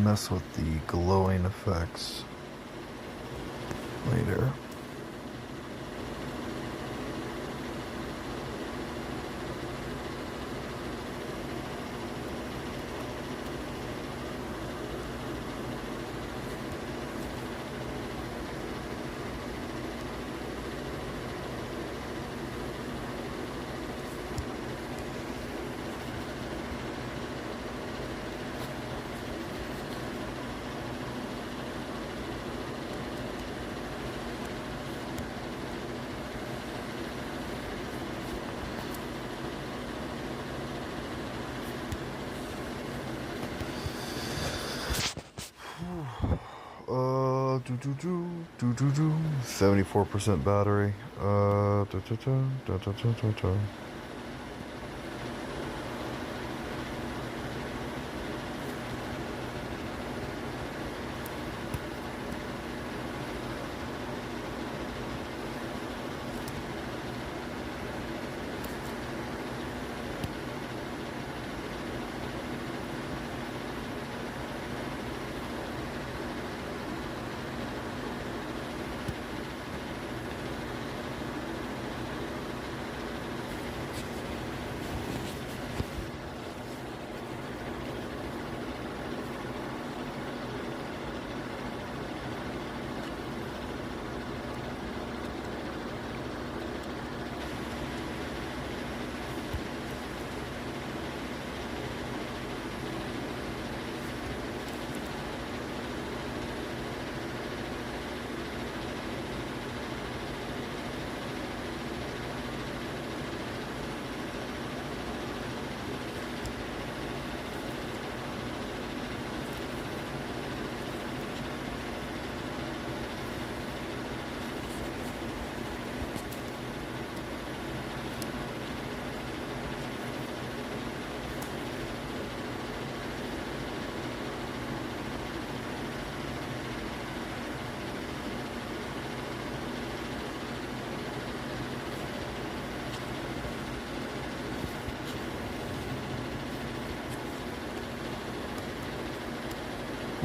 Mess with the glowing effects later. Do do do do do do. 74% battery. Da, da, da, da, da, da, da, da.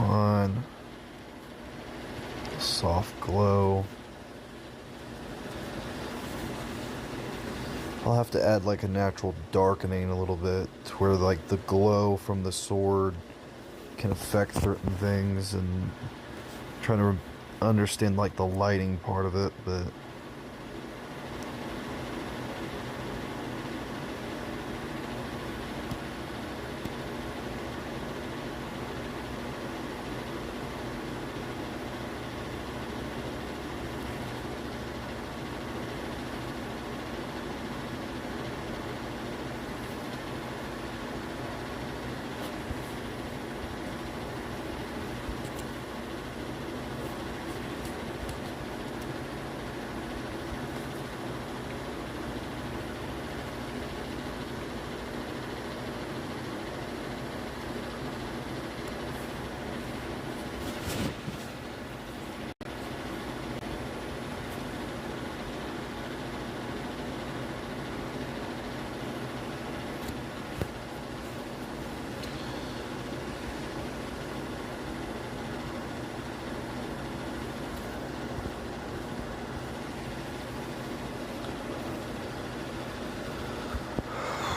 on. Soft glow. I'll have to add like a natural darkening a little bit to where like the glow from the sword can affect certain things, and trying to understand like the lighting part of it, but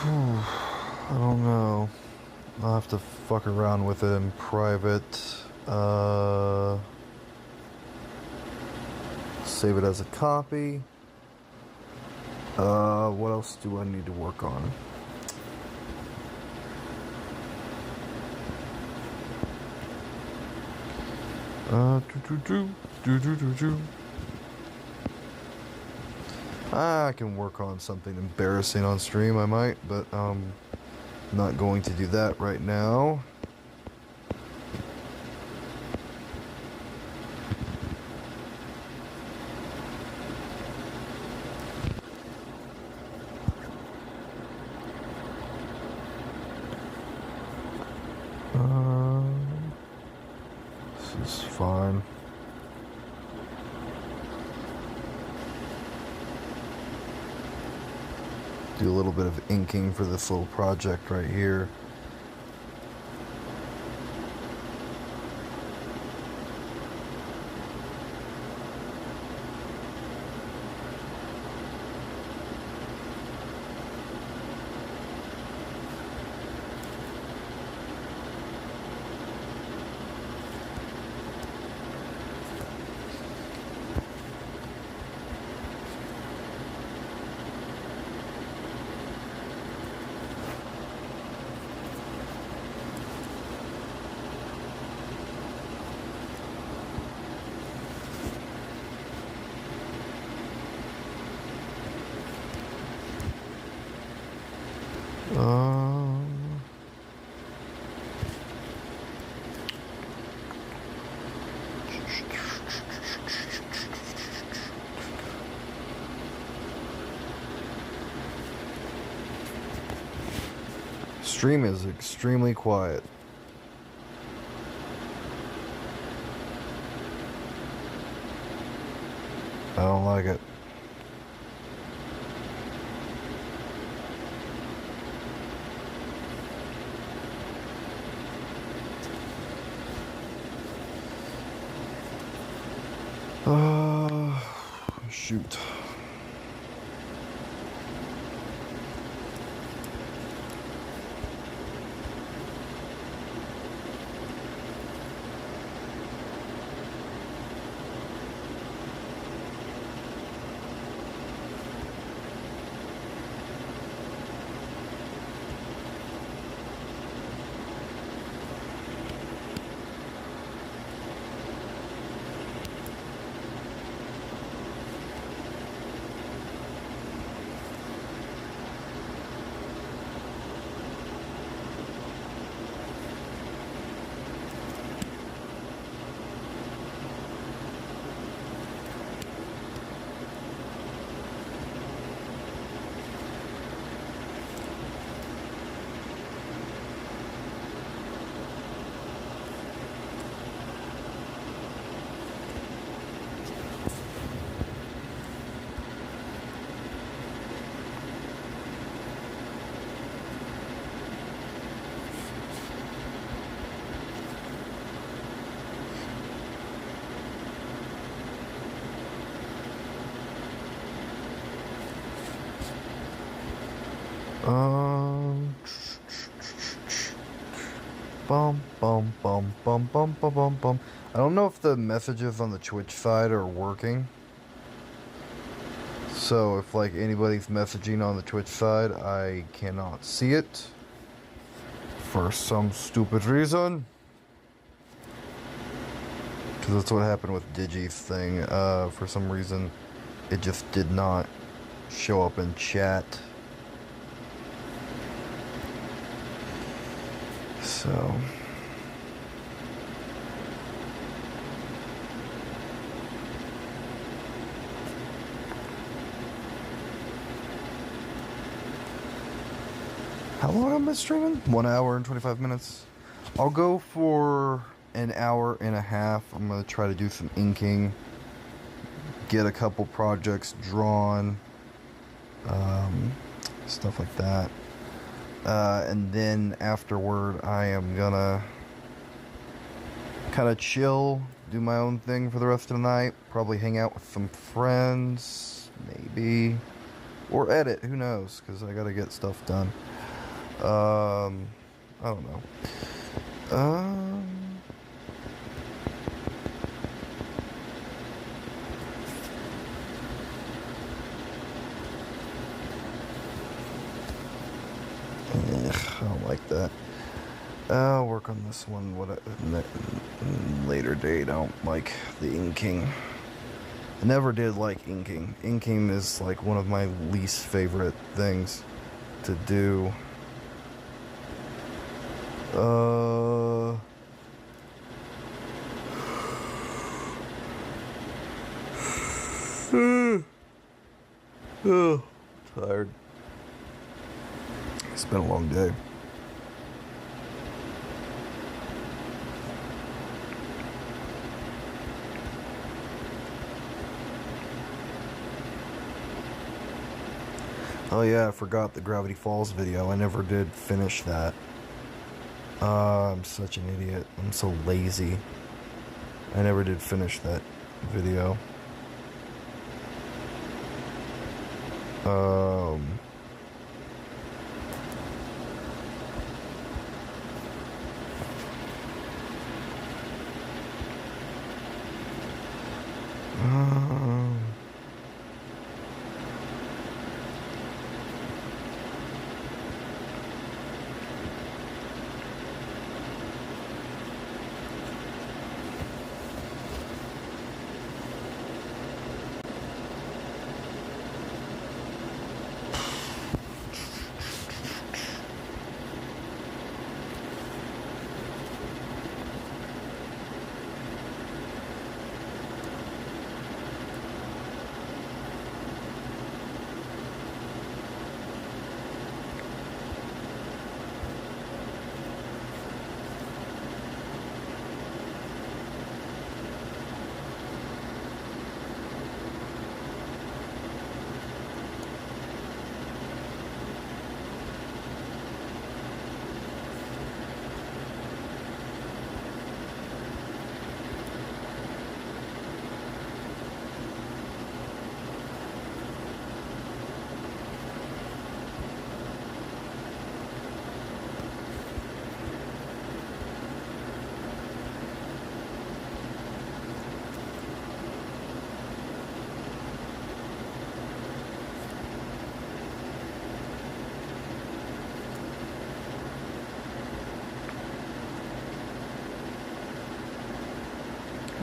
I don't know. I'll have to fuck around with it in private. Save it as a copy. What else do I need to work on? I can work on something embarrassing on stream, I might, but I'm not going to do that right now. This is fine. Do a little bit of inking for this little project right here. Stream is extremely quiet. I don't like it. Shoot. Bum, bum, bum, bum, bum, bum, bum, bum. I don't know if the messages on the Twitch side are working. So if like anybody's messaging on the Twitch side, I cannot see it for some stupid reason. Because that's what happened with Digi's thing. For some reason, it just did not show up in chat. So... How long am I streaming? 1 hour and 25 minutes. I'll go for an hour and a half. I'm going to try to do some inking. Get a couple projects drawn. Stuff like that. And then afterward, I am going to kind of chill. Do my own thing for the rest of the night. Probably hang out with some friends. Maybe. Or edit. Who knows? Because I got to get stuff done. I don't know. I don't like that. I'll work on this one later date. I don't like the inking. I never did like inking. Inking is like one of my least favorite things to do. Tired. It's been a long day. Oh yeah, I forgot the Gravity Falls video. I never did finish that. I'm such an idiot. I'm so lazy. I never did finish that video.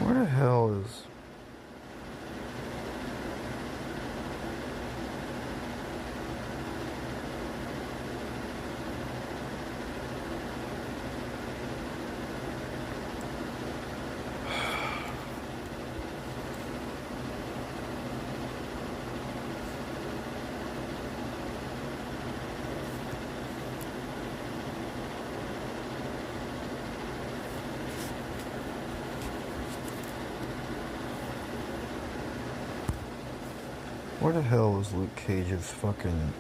Where the hell is... Where the hell is Luke Cage's fucking...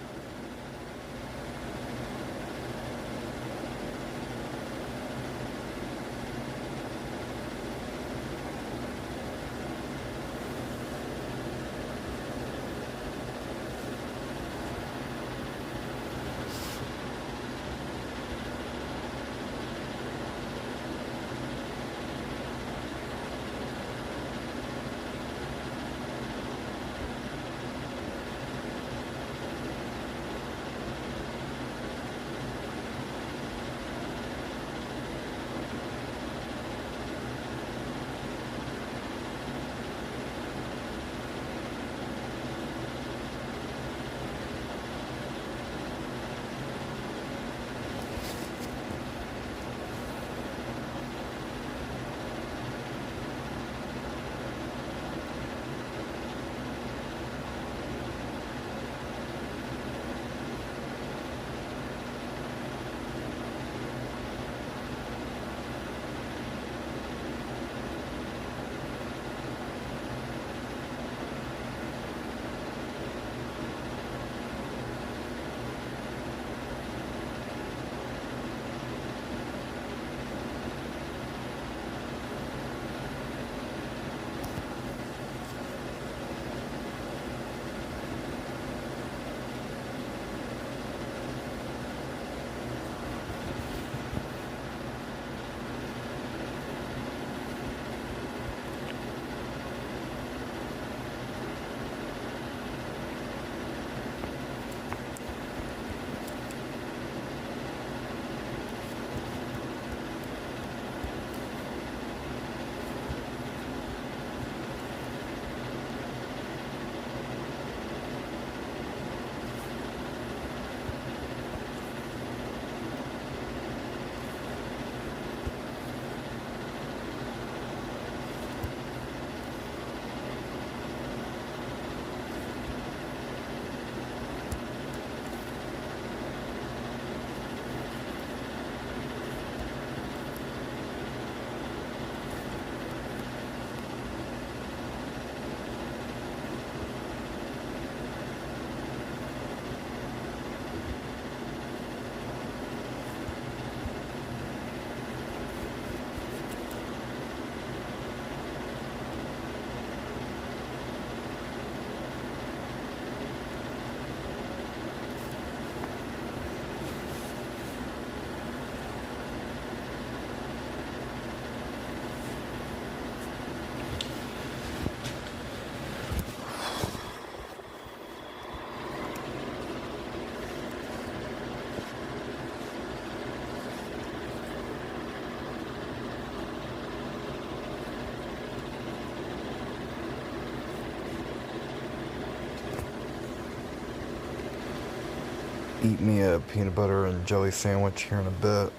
eat me a peanut butter and jelly sandwich here in a bit.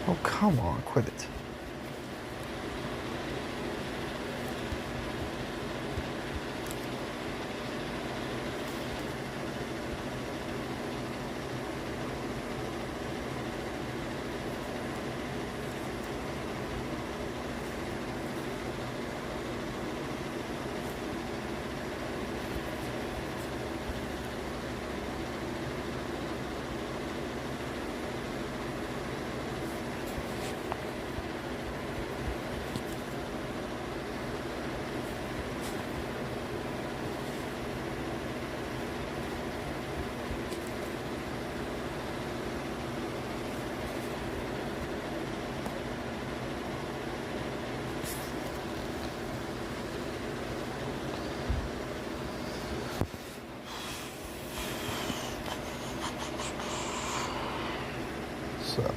Oh, come on, quit it. So.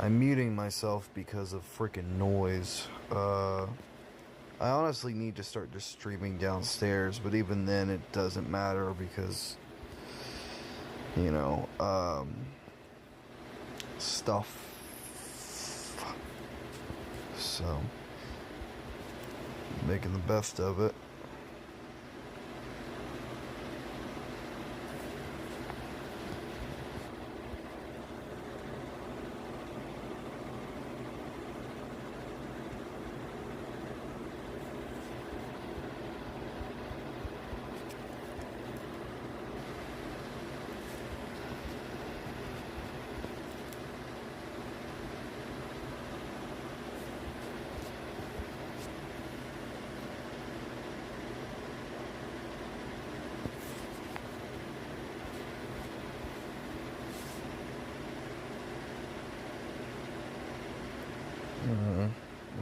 I'm muting myself because of freaking noise. I honestly need to start just streaming downstairs, but even then it doesn't matter because, you know, stuff. So, making the best of it.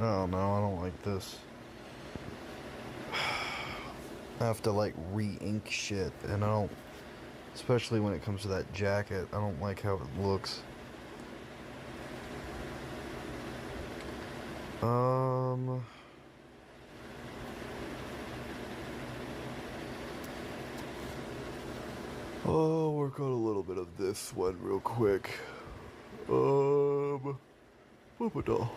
Oh no, I don't like this. I have to like re-ink shit, and I don't, especially when it comes to that jacket, I don't like how it looks. I'll work on a little bit of this one real quick. Whoop-a-doll.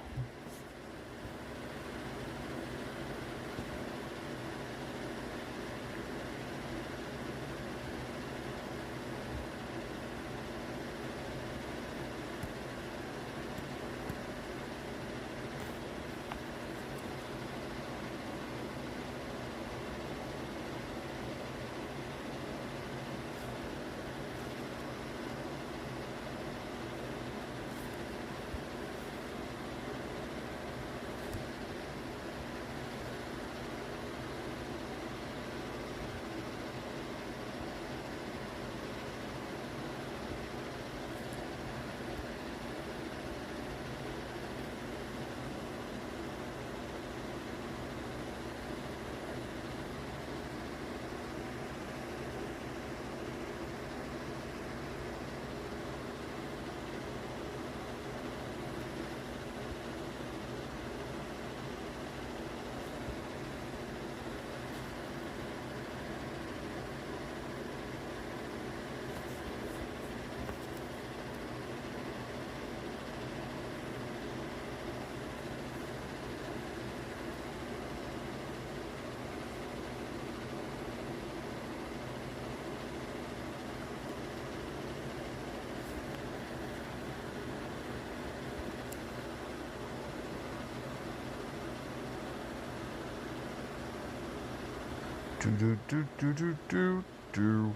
Do do do do do do.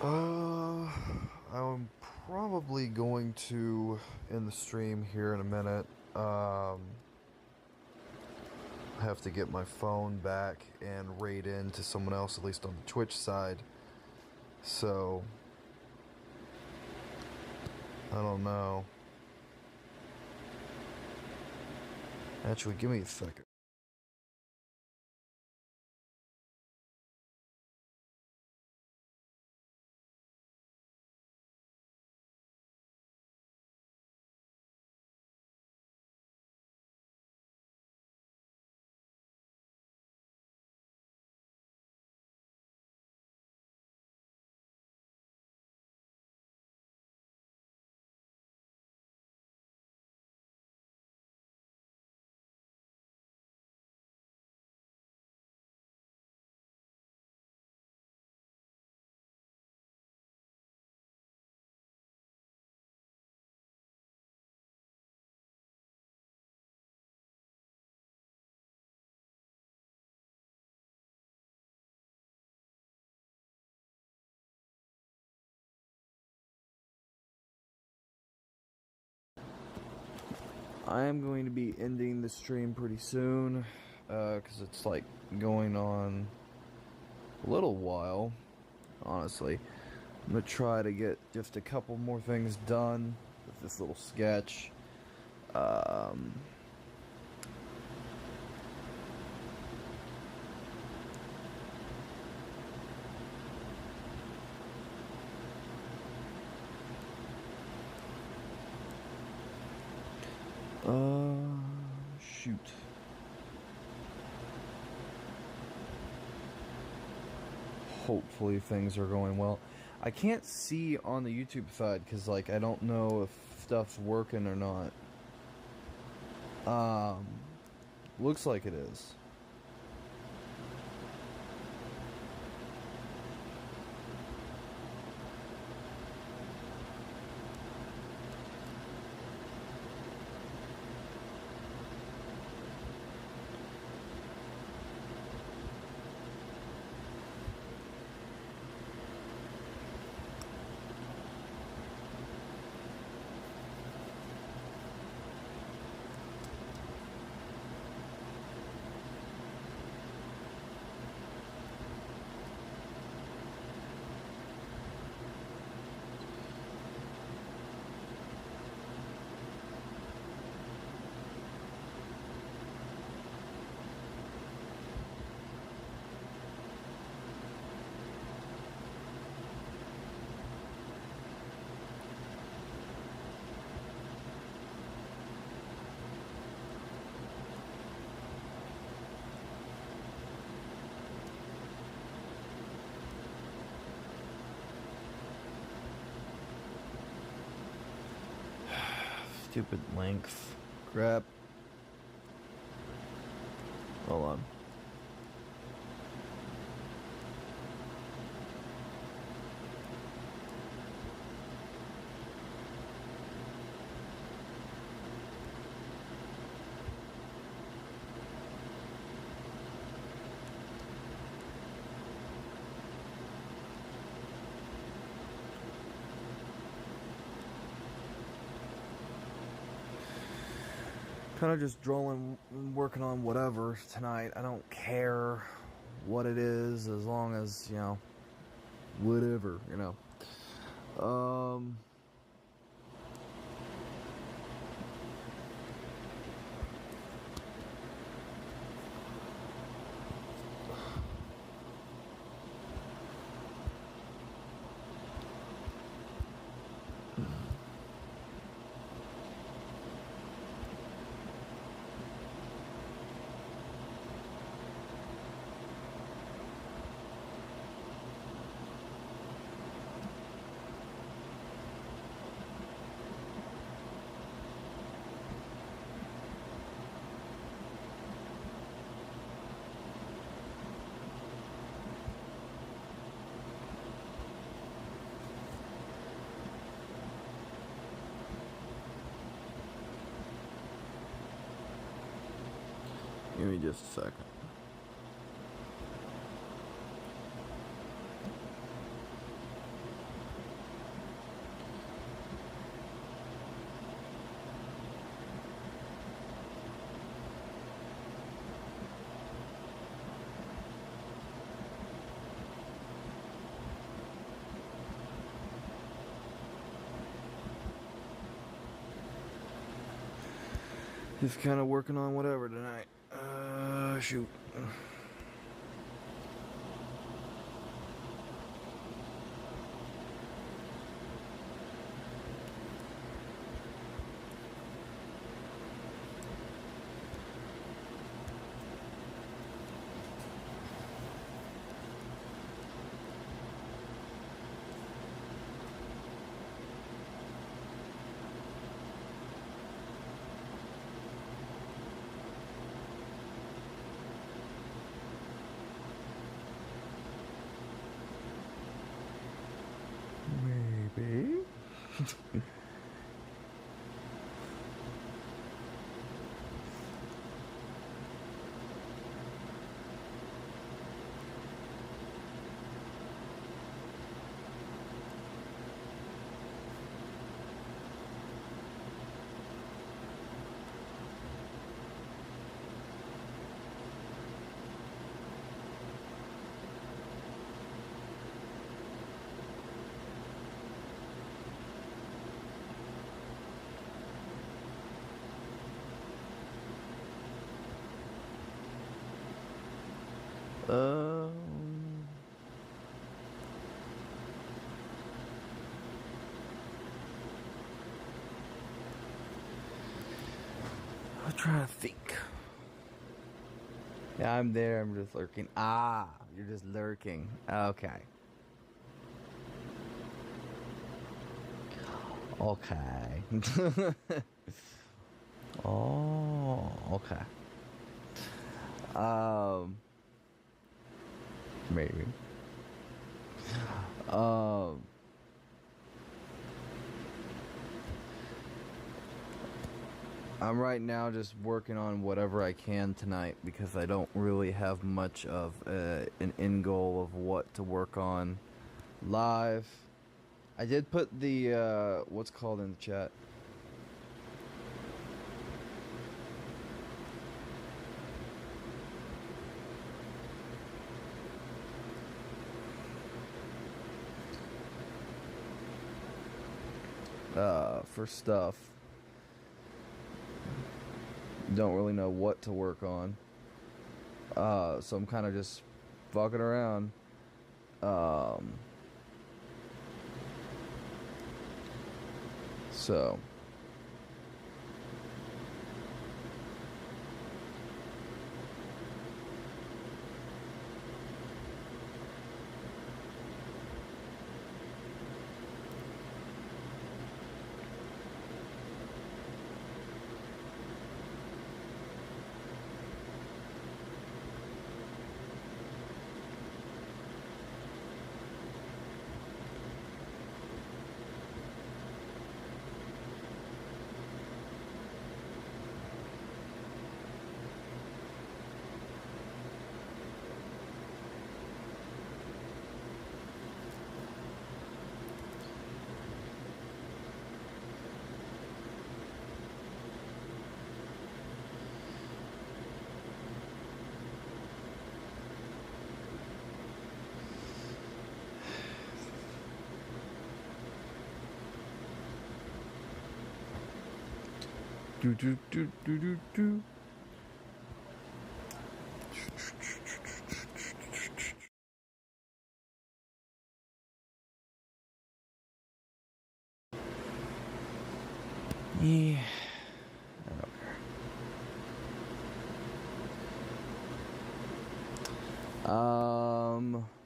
I'm probably going to end the stream here in a minute. I have to get my phone back and raid into someone else, at least on the Twitch side. So, I don't know. Actually, give me a second. I am going to be ending the stream pretty soon, because it's like going on a little while, honestly. I'm going to try to get just a couple more things done with this little sketch. Shoot. Hopefully things are going well. I can't see on the YouTube side because, like, I don't know if stuff's working or not. Looks like it is. Stupid length. Crap. Hold on. Kind of just drawing, working on whatever tonight. I don't care what it is, as long as, you know, whatever, you know. Give me just a second. Just kind of working on whatever tonight. Shoot. Maybe. Um, I'm trying to think. Yeah, I'm there. I'm just lurking. Ah, you're just lurking. Okay. Okay. Oh, okay. Um, maybe. Um, I'm right now just working on whatever I can tonight because I don't really have much of an end goal of what to work on live. I did put the what's called in the chat. For stuff. Don't really know what to work on. So I'm kind of just fucking around. So. Do do do do do do. Yeah.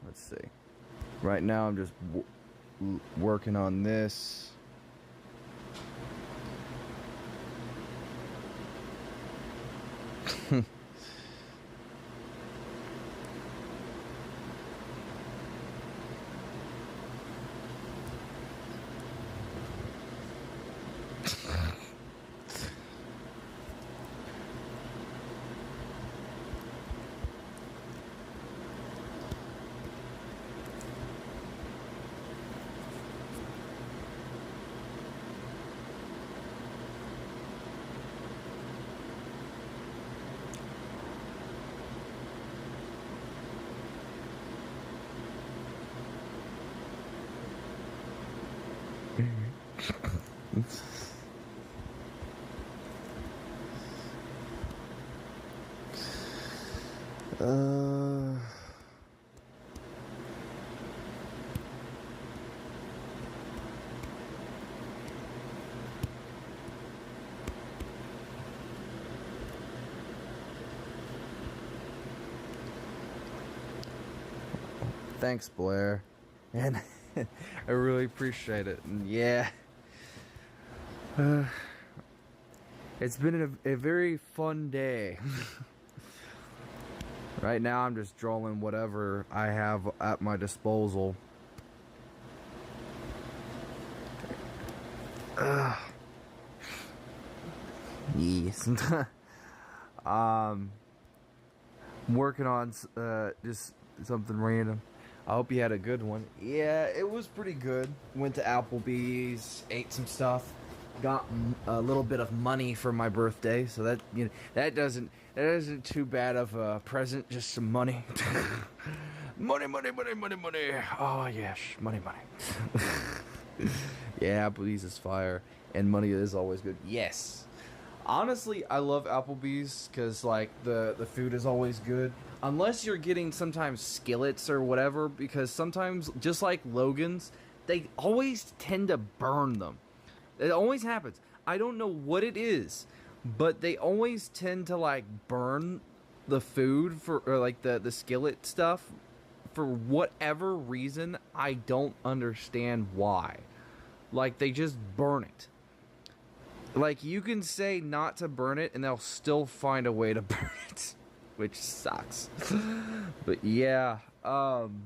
Let's see. Right now, I'm just working on this. Thanks, Blair. And I really appreciate it. And yeah. It's been a very fun day. Right now I'm just drawing whatever I have at my disposal. Yes. Working on just something random. I hope you had a good one. Yeah, it was pretty good. Went to Applebee's, ate some stuff, got a little bit of money for my birthday, so that, you know, that isn't too bad of a present. Just some money. Money. Oh yes, money. Yeah, Applebee's is fire, and money is always good. Yes. Honestly, I love Applebee's because, like, the food is always good. Unless you're getting sometimes skillets or whatever, because sometimes, just like Logan's, they always tend to burn them. It always happens. I don't know what it is, but they always tend to, like, burn the food or like, the skillet stuff for whatever reason. I don't understand why. Like, they just burn it. Like, you can say not to burn it, and they'll still find a way to burn it. Which sucks. But, yeah. Trying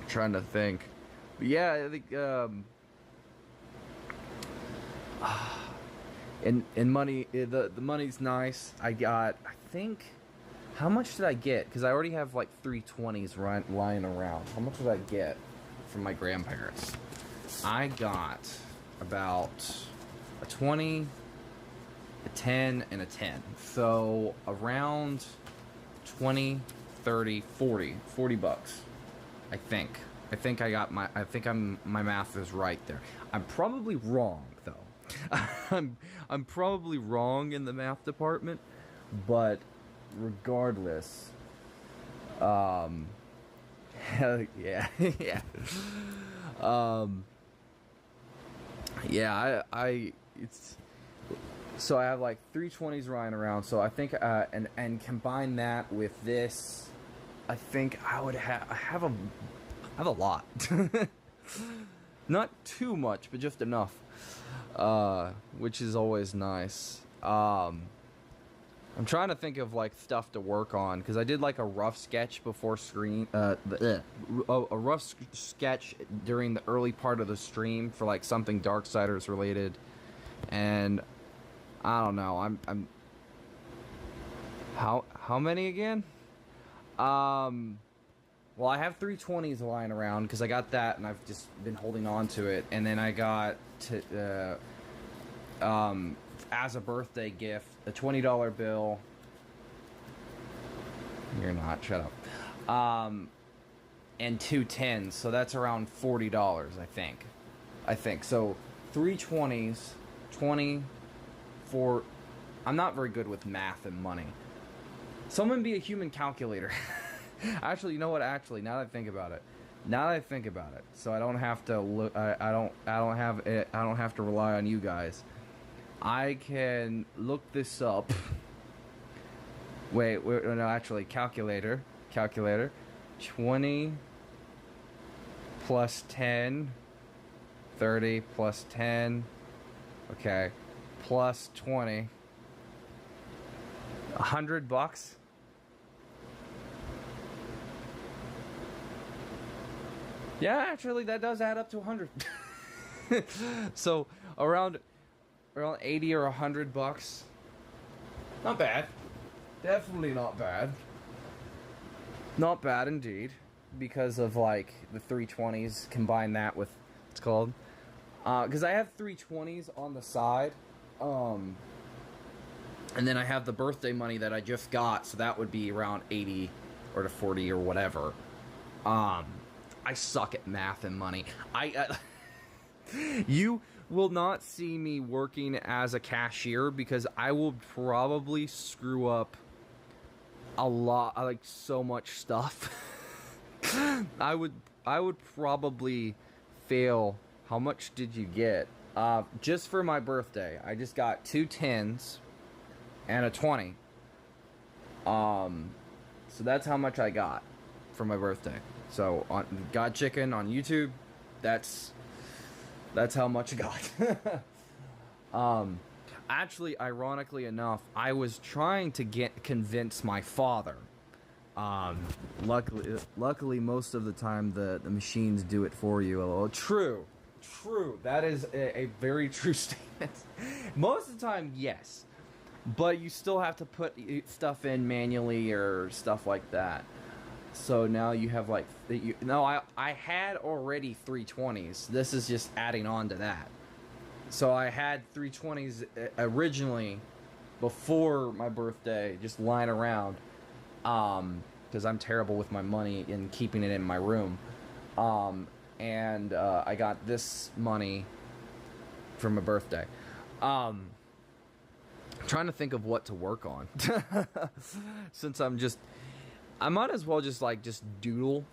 to think. But, yeah, I think, and money, the money's nice. I think... How much did I get? Because I already have, like, 320s lying around. How much did I get from my grandparents? I got about... a 20, a 10, and a 10. So around 20, 30, 40 bucks. I think my math is right there. I'm probably wrong though. I'm probably wrong in the math department, but regardless, hell yeah. Yeah. Yeah, it's so I have like 320s lying around. So I think and combine that with this, I think I would have a lot. Not too much, but just enough. Which is always nice. I'm trying to think of like stuff to work on because I did like a rough sketch before a rough sketch during the early part of the stream for like something Darksiders related, and I don't know. I'm how many again? Well, I have 320s lying around because I got that and I've just been holding on to it, and then I got as a birthday gift, a $20 bill. You're not, shut up. And 2 10s, so that's around $40, I think. So 3 20s, 20 for... I'm not very good with math and money. Someone be a human calculator. Actually, you know what? Actually, now that I think about it, so I don't have to look. I don't have to rely on you guys. I can look this up. Wait, no, actually, calculator. 20 plus 10, 30 plus 10, okay, plus 20, $100. Yeah, actually, that does add up to 100. So around 80 or $100. Not bad. Definitely not bad. Not bad indeed. Because of like the 320s, combine that with what's called. Because I have 320s on the side. And then I have the birthday money that I just got, so that would be around 80 or to 40 or whatever. I suck at math and money. You will not see me working as a cashier because I will probably screw up a lot, like so much stuff. I would probably fail. How much did you get? Just for my birthday, I just got 2 10s and a 20. So that's how much I got for my birthday. So on Got Chicken on YouTube, that's how much I got. Actually, ironically enough, I was trying to convince my father. Luckily, most of the time the machines do it for you. Oh, true. That is a very true statement. Most of the time, yes, but you still have to put stuff in manually or stuff like that. So now you have like I had already 320s. This is just adding on to that. So I had 320s originally before my birthday, just lying around, because I'm terrible with my money and keeping it in my room. And I got this money for my birthday. I'm trying to think of what to work on. Since I might as well just doodle,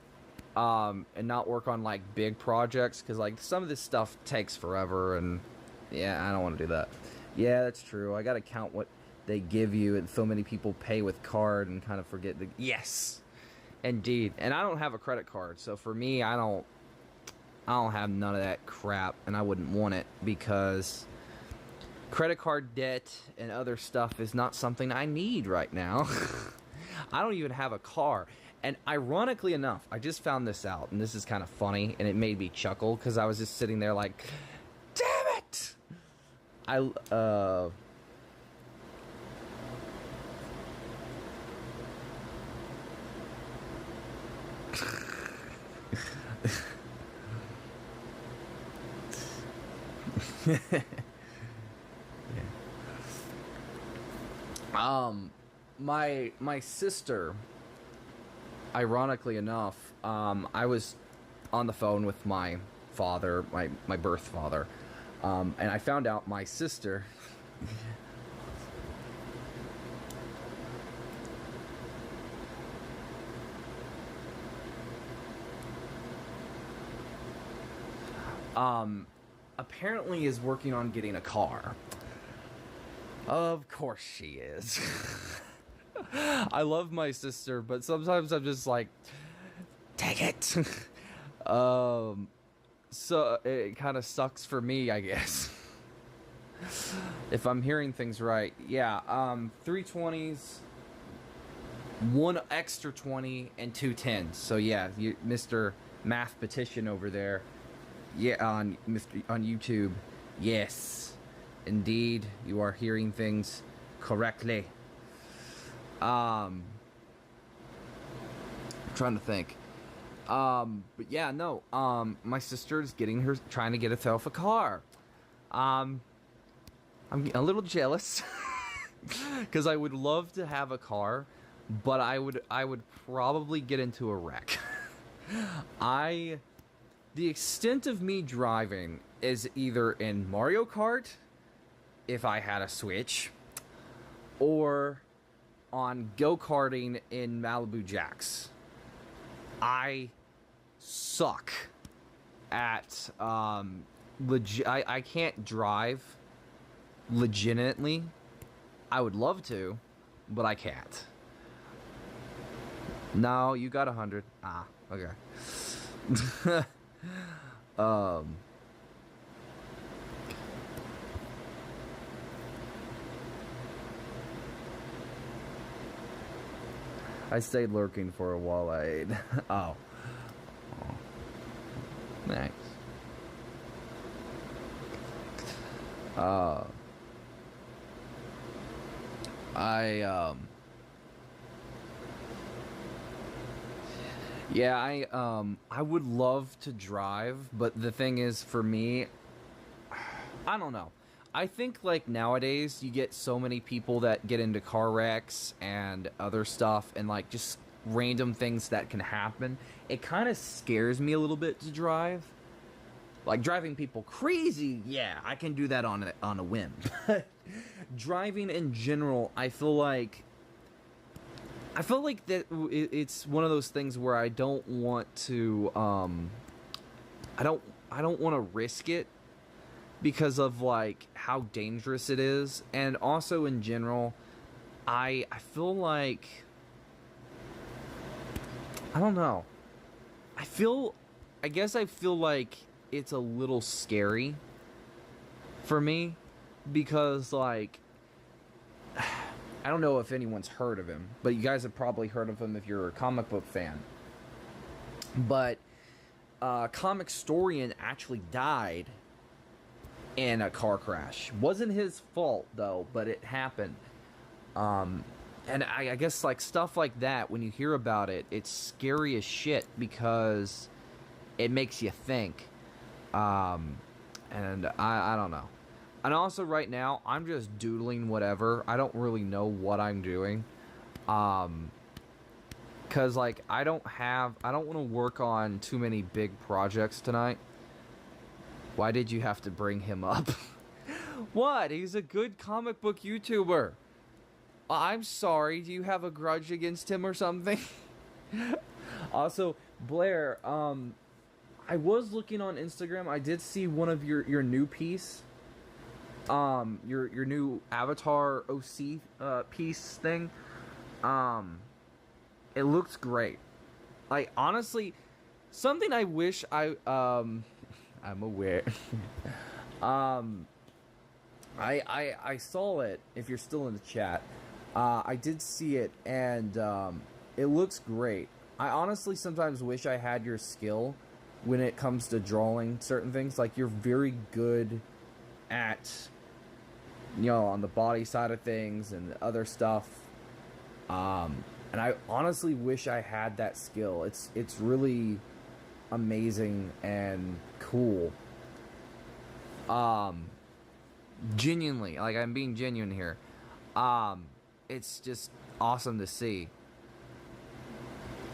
and not work on like big projects, because like some of this stuff takes forever, and yeah, I don't want to do that. Yeah, that's true. I gotta count what they give you, and so many people pay with card and kind of forget the yes, indeed. And I don't have a credit card, so for me, I don't have none of that crap, and I wouldn't want it, because credit card debt and other stuff is not something I need right now. I don't even have a car. And ironically enough, I just found this out, and this is kind of funny, and it made me chuckle, because I was just sitting there like, damn it! My sister, ironically enough, I was on the phone with my father, my birth father, and I found out my sister apparently is working on getting a car. Of course she is. I love my sister, but sometimes I'm just like, dang it. So it kind of sucks for me, I guess. If I'm hearing things right. Yeah, 320s, one extra 20, and 2 10s. So yeah, Mr. Mathematician over there. Yeah, on YouTube. Yes, indeed, you are hearing things correctly. I'm trying to think. But yeah, no. My sister's trying to get herself a car. I'm a little jealous because I would love to have a car, but I would probably get into a wreck. The extent of me driving is either in Mario Kart, if I had a Switch, or on go-karting in Malibu Jacks. I suck at I can't drive legitimately. I would love to, but I can't. No, you got 100. Ah, okay. I stayed lurking for a while. Oh, nice. Yeah, I would love to drive, but the thing is, for me, I don't know. I think, like, nowadays, you get so many people that get into car wrecks and other stuff, and, like, just random things that can happen. It kind of scares me a little bit to drive. Like, driving people crazy, yeah, I can do that on a whim. But driving in general, I feel like that it's one of those things where I don't want to, I don't want to risk it because of, like, how dangerous it is. And also, in general, I feel like, I don't know. I guess I feel like it's a little scary for me because, like, I don't know if anyone's heard of him, but you guys have probably heard of him if you're a comic book fan. But Comicstorian actually died in a car crash. Wasn't his fault though, but it happened. And I guess like stuff like that, when you hear about it, it's scary as shit because it makes you think. And I don't know. And also right now, I'm just doodling whatever. I don't really know what I'm doing. Cause like I don't want to work on too many big projects tonight. Why did you have to bring him up? What? He's a good comic book YouTuber. I'm sorry, do you have a grudge against him or something? Also, Blair, I was looking on Instagram. I did see one of your new piece. Your new Avatar OC piece thing. It looks great. Like, honestly, something I wish I'm aware. I saw it, if you're still in the chat. I did see it, and it looks great. I honestly sometimes wish I had your skill when it comes to drawing certain things. Like, you're very good at, you know, on the body side of things and other stuff. And I honestly wish I had that skill. It's really amazing and cool. Genuinely, like, I'm being genuine here. It's just awesome to see.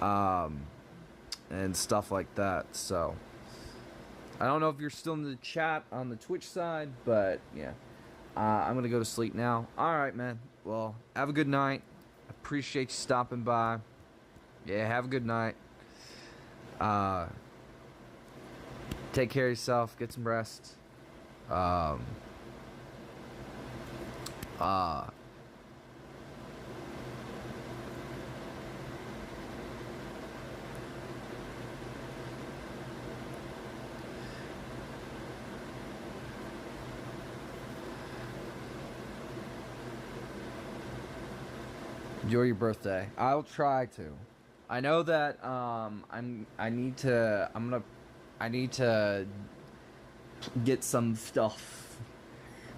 And stuff like that. So I don't know if you're still in the chat on the Twitch side, but yeah. I'm gonna go to sleep now. Alright, man. Well, have a good night. Appreciate you stopping by. Yeah, have a good night. Take care of yourself. Get some rest. Enjoy your birthday. I'll try to. I know that I need to get some stuff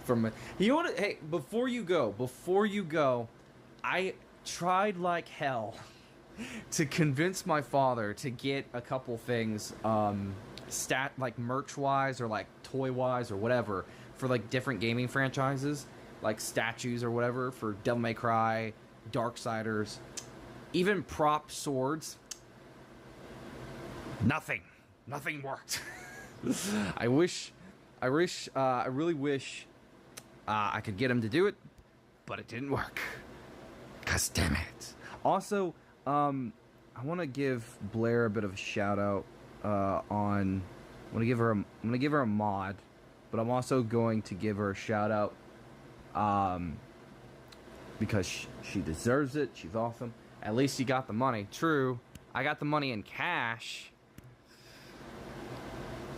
from it. You want to? Hey, before you go, I tried like hell to convince my father to get a couple things, like merch wise or like toy wise or whatever, for like different gaming franchises, like statues or whatever for Devil May Cry, Darksiders, even prop swords. Nothing worked. I really wish I could get him to do it, but it didn't work. 'Cause damn it. Also, I want to give Blair a bit of a shout out I'm gonna give her a mod, but I'm also going to give her a shout out because she deserves it. She's awesome. At least she got the money. True, I got the money in cash.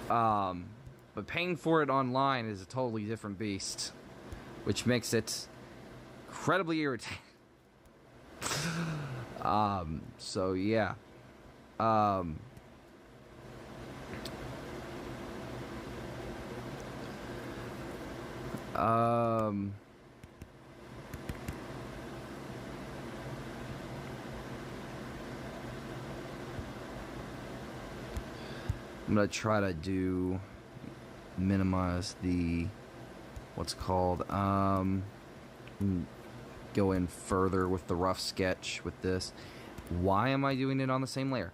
But paying for it online is a totally different beast, which makes it incredibly irritating. So yeah. I'm gonna try to minimize the what's called go in further with the rough sketch with this. Why am I doing it on the same layer?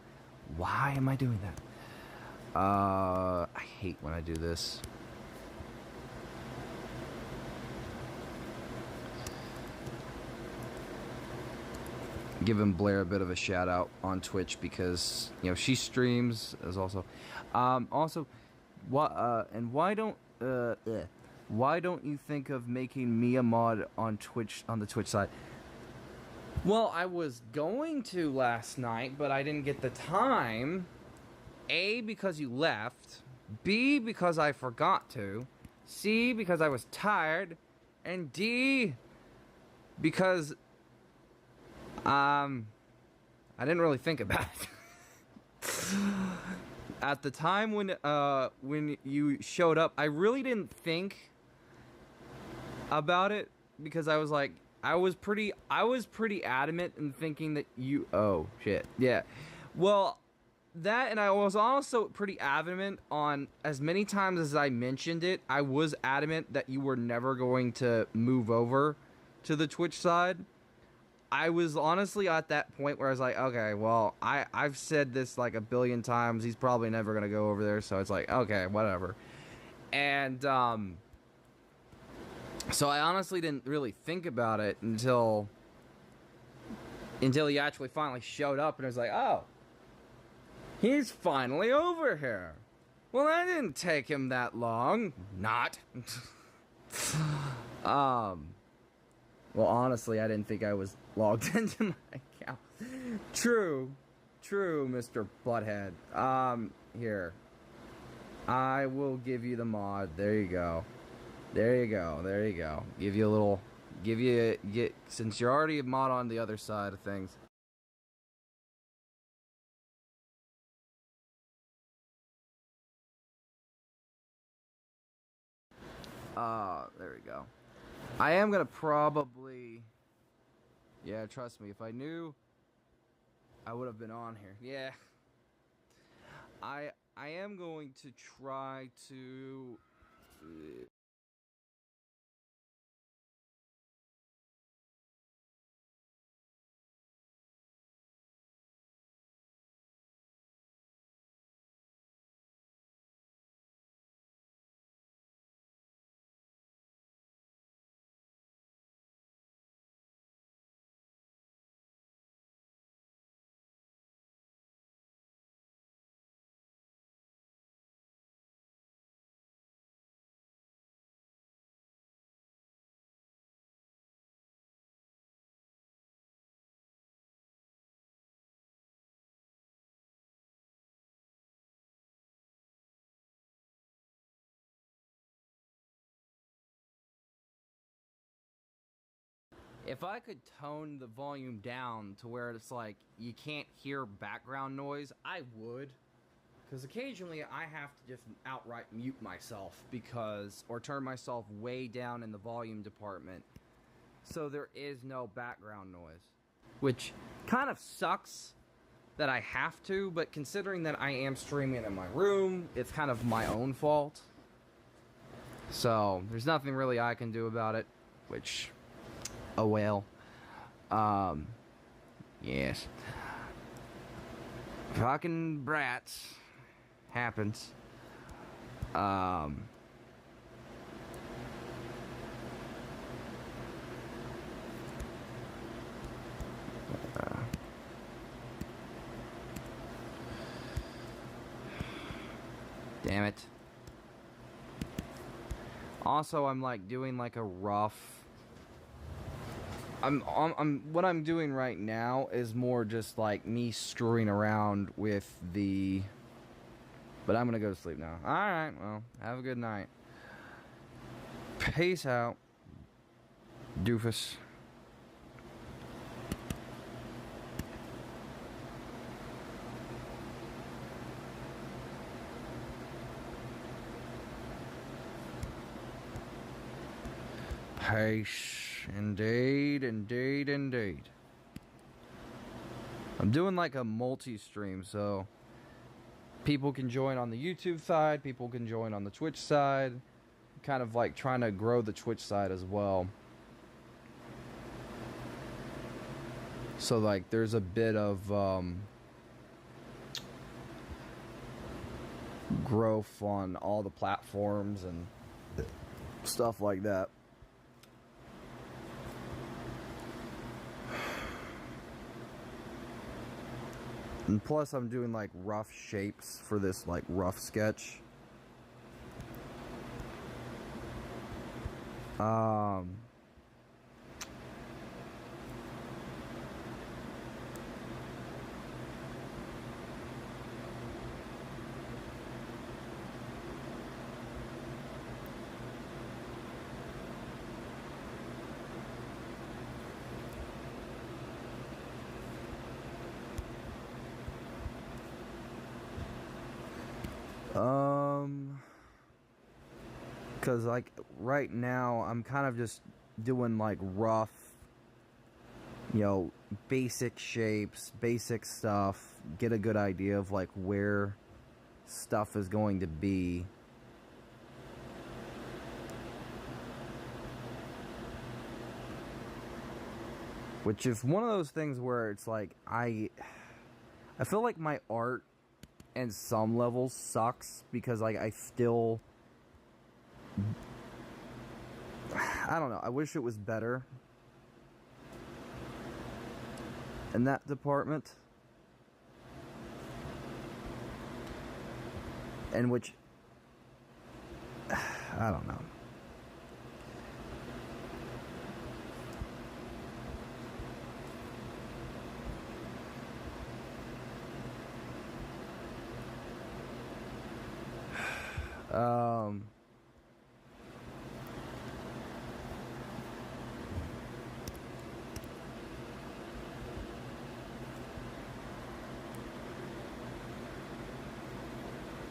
Why am I doing that? I hate when I do this. Giving Blair a bit of a shout out on Twitch because, you know, she streams as also. Also, why don't you think of making me a mod on Twitch, on the Twitch side? Well, I was going to last night, but I didn't get the time. A, because you left. B, because I forgot to. C, because I was tired. And D, because I didn't really think about it. At the time when you showed up, I really didn't think about it because I was like, I was pretty adamant in thinking that you, oh shit, yeah. Well, that, and I was also pretty adamant on, as many times as I mentioned it, I was adamant that you were never going to move over to the Twitch side. I was honestly at that point where I was like, okay, well, I've said this like a billion times. He's probably never going to go over there. So it's like, okay, whatever. And, so I honestly didn't really think about it until he actually finally showed up and it was like, oh, he's finally over here. Well, that didn't take him that long. Not. Well, honestly, I didn't think I was logged into my account. True, Mr. Butthead. Here. I will give you the mod. There you go. There you go. Give you a little, since you're already a mod on the other side of things. There we go. I am gonna probably, yeah, trust me, if I knew, I would have been on here. Yeah. I am going to try to, if I could tone the volume down to where it's like you can't hear background noise, I would. Because occasionally I have to just outright mute myself or turn myself way down in the volume department so there is no background noise. Which kind of sucks that I have to, but considering that I am streaming in my room, it's kind of my own fault. So, there's nothing really I can do about it, which, oh well. Yes. Fucking brats. Happens. Damn it. Also, I'm like doing like a rough. What I'm doing right now is more just like me screwing around with the. But I'm gonna go to sleep now. Alright, well, have a good night. Peace out, doofus. Peace. Indeed. I'm doing like a multi-stream, so people can join on the YouTube side, people can join on the Twitch side. Kind of like trying to grow the Twitch side as well. So like there's a bit of growth on all the platforms and stuff like that. And plus I'm doing like rough shapes for this like rough sketch. Because, like, right now, I'm kind of just doing, like, rough, you know, basic shapes, basic stuff, get a good idea of, like, where stuff is going to be. Which is one of those things where it's like, I feel like my art in some levels sucks because, like, I still, I don't know, I wish it was better in that department. And which, I don't know.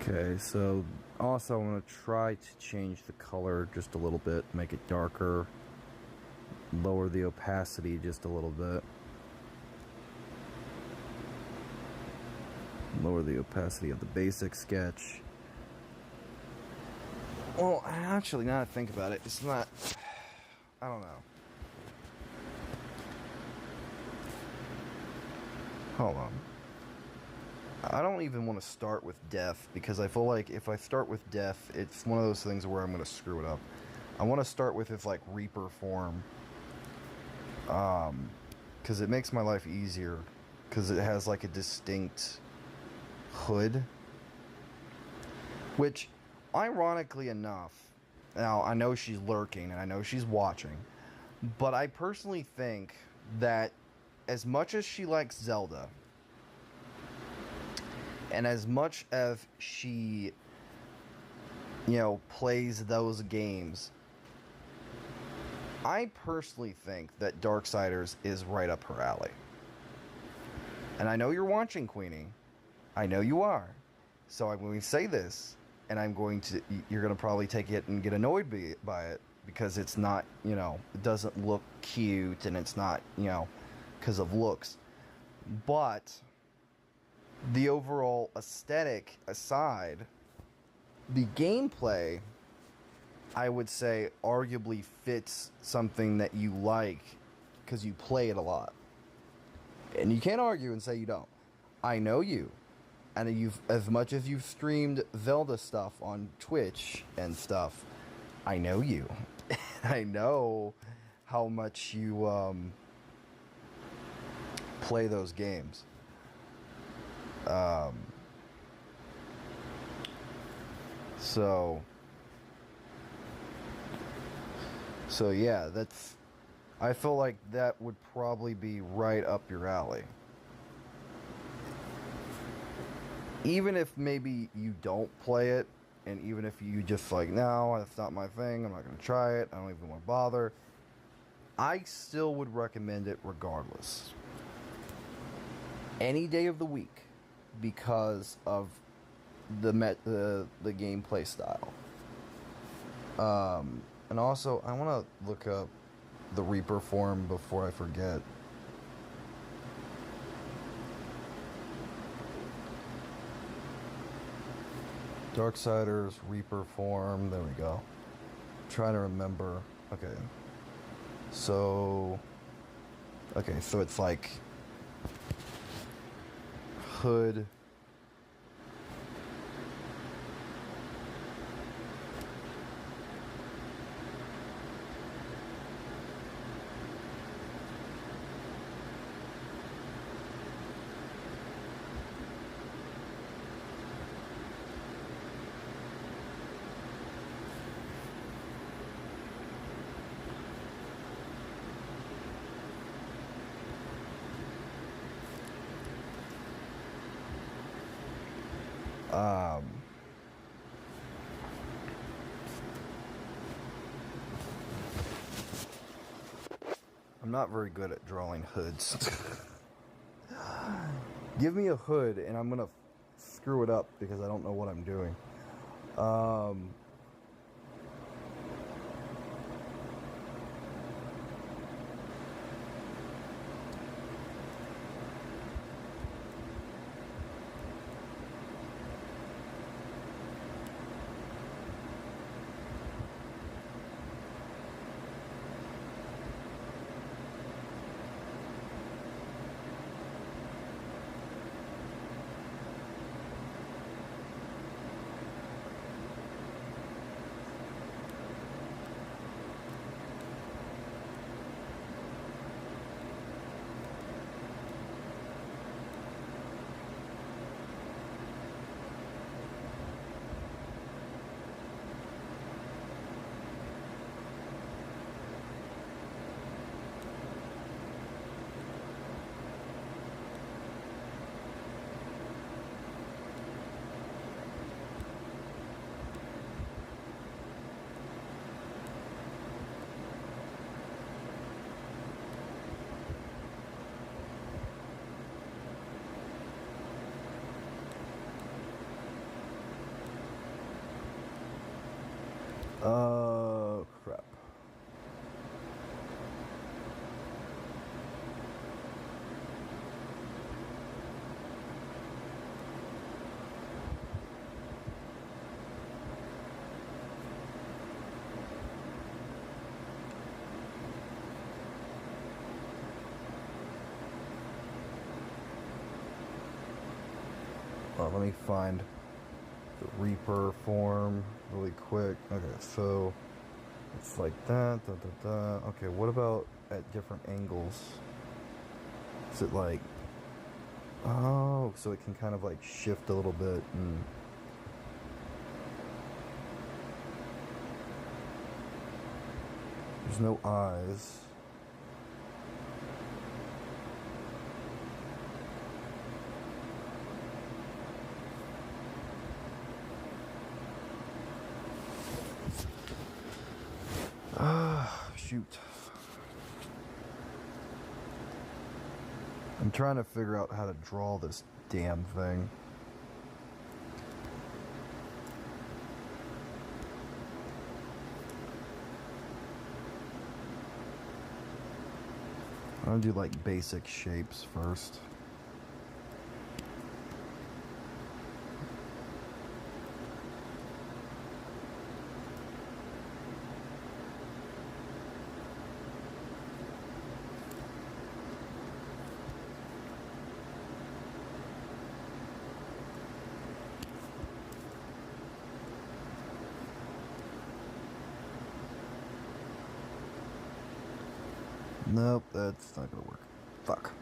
Okay, so also I'm going to try to change the color just a little bit, make it darker, lower the opacity just a little bit. Lower the opacity of the basic sketch. Well, actually, now that I think about it, it's not, I don't know. Hold on. I don't even want to start with def because I feel like if I start with def, it's one of those things where I'm going to screw it up. I want to start with this, like, Reaper form. Because it makes my life easier. Because it has, like, a distinct hood. Which, ironically enough, now I know she's lurking and I know she's watching, but I personally think that as much as she likes Zelda, and as much as she, you know, plays those games, I personally think that Darksiders is right up her alley. And I know you're watching, Queenie. I know you are. So I'm going to say this, and you're going to probably take it and get annoyed by it, because it's not, you know, it doesn't look cute, and it's not, you know, because of looks. But the overall aesthetic aside, the gameplay, I would say, arguably fits something that you like because you play it a lot. And you can't argue and say you don't. I know you. And as much as you've streamed Zelda stuff on Twitch and stuff, I know you. I know how much you play those games. So yeah, I feel like that would probably be right up your alley. Even if maybe you don't play it, and even if you just like, no, that's not my thing, I'm not going to try it, I don't even want to bother, I still would recommend it regardless. Any day of the week, because of the gameplay style. And also, I want to look up the Reaper form before I forget. Darksiders Reaper form. There we go. I'm trying to remember. Okay. So it's like hood. I'm not very good at drawing hoods. Give me a hood and I'm gonna screw it up because I don't know what I'm doing. Um, crap. Let me find the Reaper form really quick. Okay, so it's like that. Okay, what about at different angles? Is it like, oh, so it can kind of like shift a little bit and there's no eyes. Shoot. I'm trying to figure out how to draw this damn thing. I'm gonna do like basic shapes first. Nope, that's not gonna work. Fuck.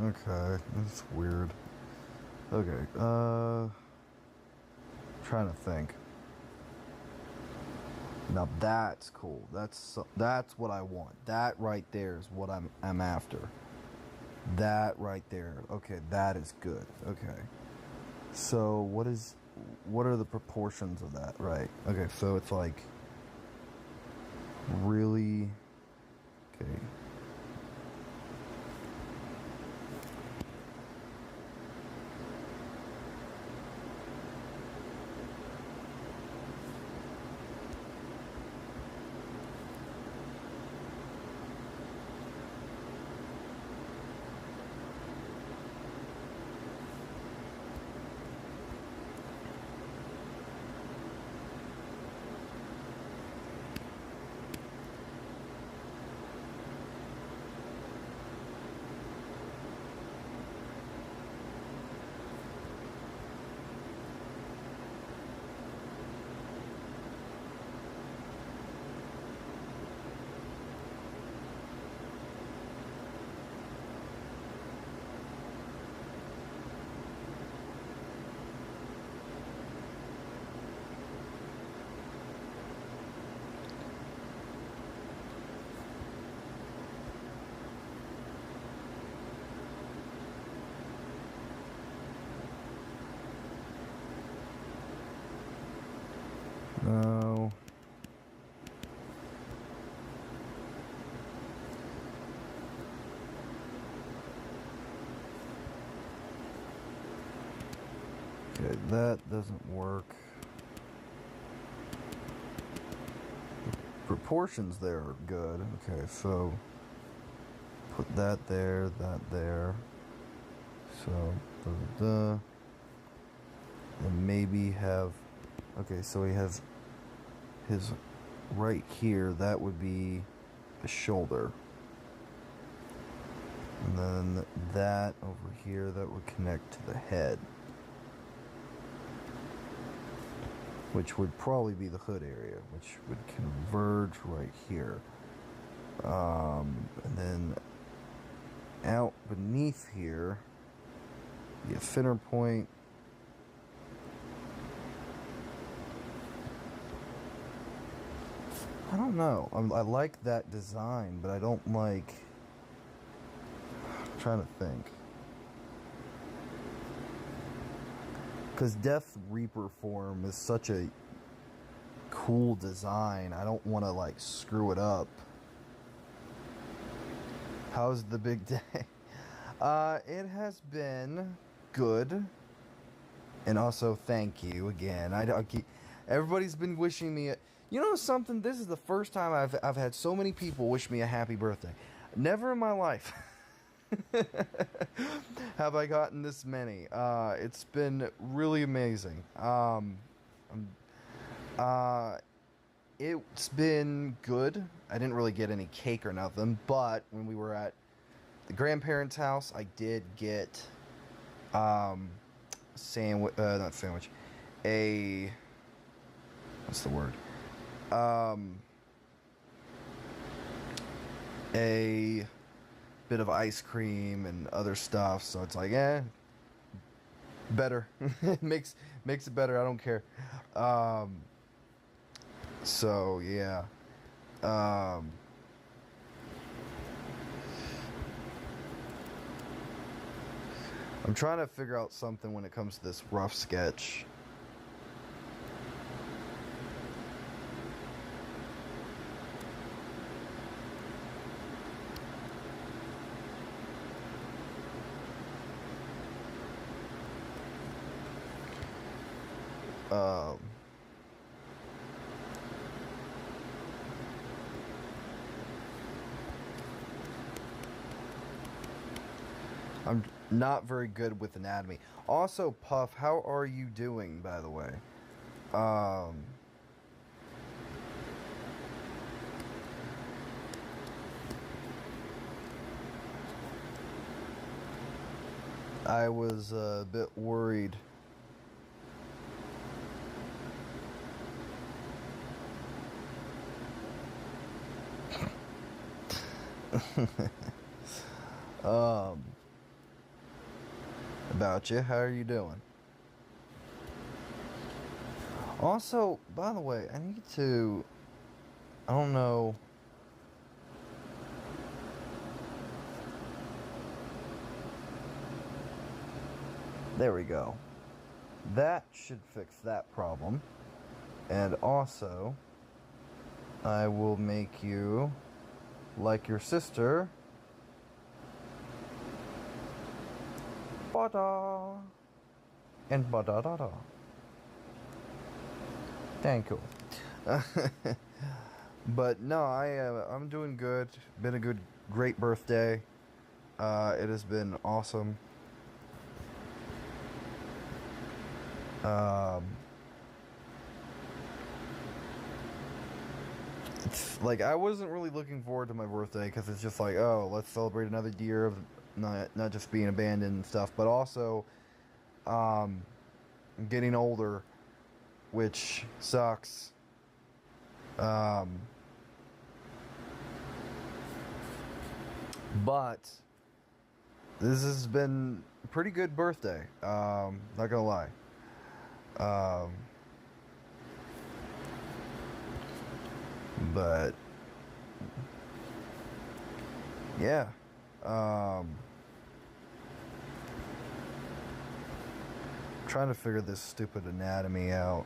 Okay, that's weird. Okay, trying to think. Now that's cool. That's what I want. That right there is what I'm after. That right there. Okay, that is good. Okay. So what are the proportions of that? Right. Okay, so it's like really okay. that doesn't work. Proportions there are good. Okay, so put that there, that there. So, and maybe have, okay, so he has his right here, that would be the shoulder. And then that over here, that would connect to the head. Which would probably be the hood area, which would converge right here. And then out beneath here, be a center point. I don't know. I like that design, but I don't like... I'm trying to think. Because Death Reaper form is such a cool design. I don't want to, like, screw it up. How's the big day? It has been good. And also, thank you again. I keep... Everybody's been wishing me... You know something? This is the first time I've had so many people wish me a happy birthday. Never in my life have I gotten this many. It's been really amazing. It's been good. I didn't really get any cake or nothing, but when we were at the grandparents' house, I did get not sandwich, what's the word? A bit of ice cream and other stuff, so it's like, better. makes it better. I don't care. So yeah. I'm trying to figure out something when it comes to this rough sketch. I'm not very good with anatomy. Also, Puff, how are you doing, by the way? I was a bit worried. About you. How are you doing? Also, by the way, I need to... I don't know... There we go. That should fix that problem. And also, I will make you like your sister. Ba-da! And ba-da-da-da. Thank you. But no, I'm doing good. Been a great birthday. It has been awesome. It's like, I wasn't really looking forward to my birthday because it's just like, oh, let's celebrate another year of not just being abandoned and stuff, but also getting older, which sucks. But this has been a pretty good birthday. Not gonna lie. But yeah. Trying to figure this stupid anatomy out.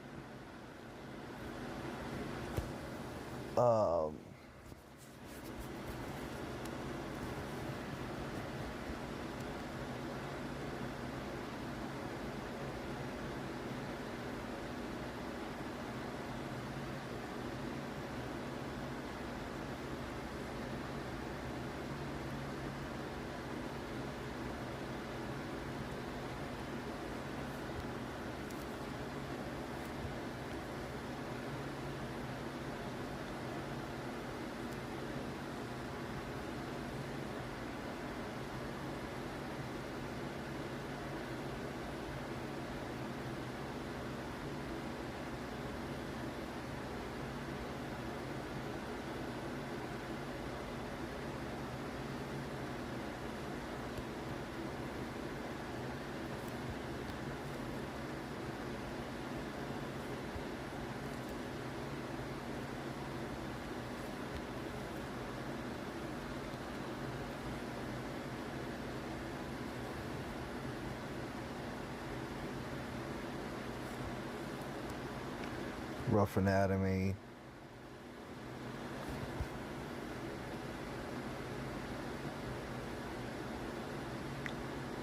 Rough Anatomy.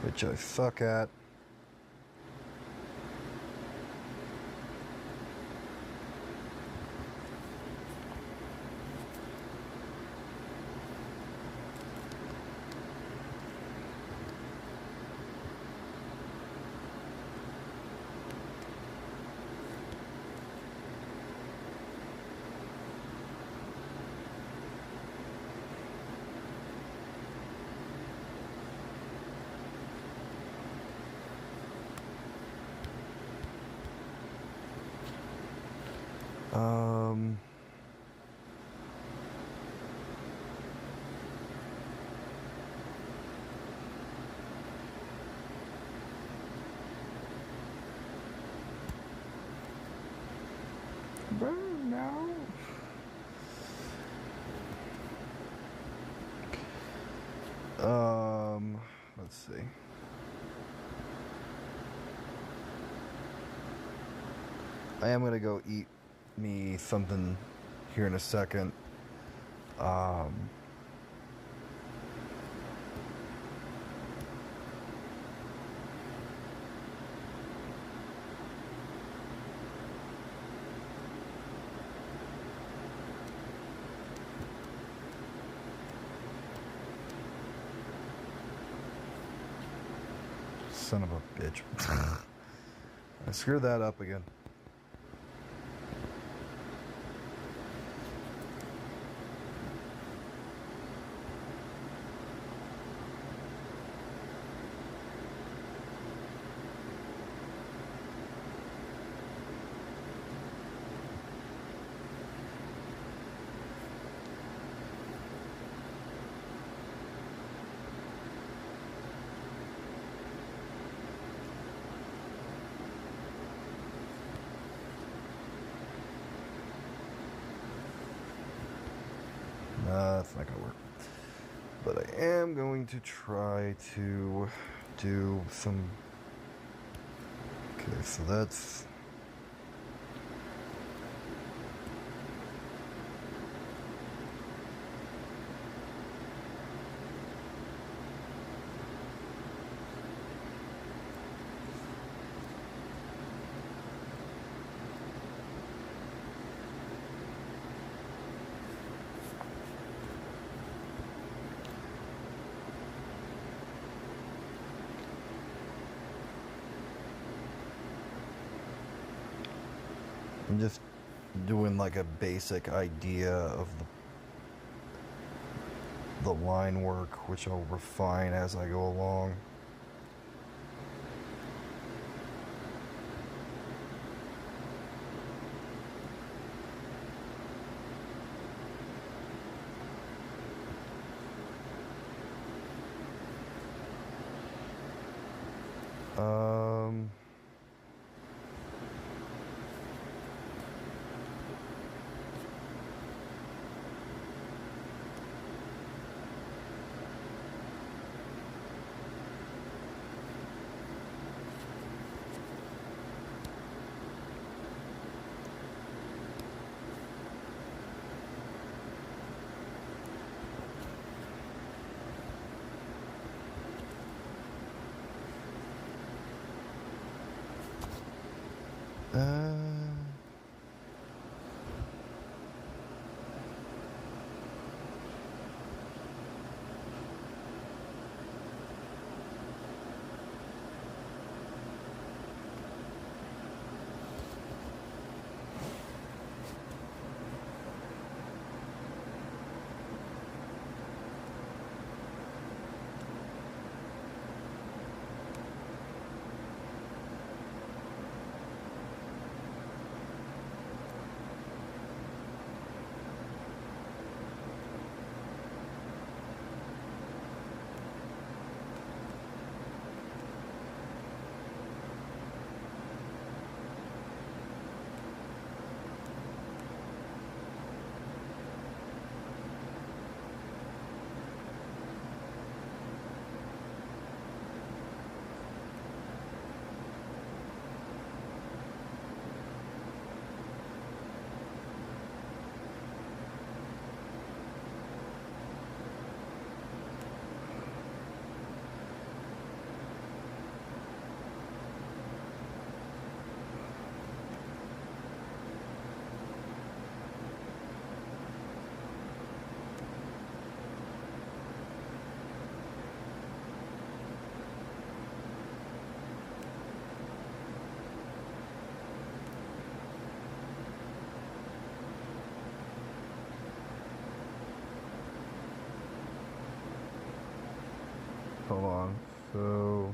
Which I suck at. Um, no. Let's see. I am gonna go eat me something here in a second. Son of a bitch. I screwed that up again. That's not gonna work. But I am going to try to do some. Okay, so that's. I'm just doing like a basic idea of the line work, which I'll refine as I go along. Um, uh, So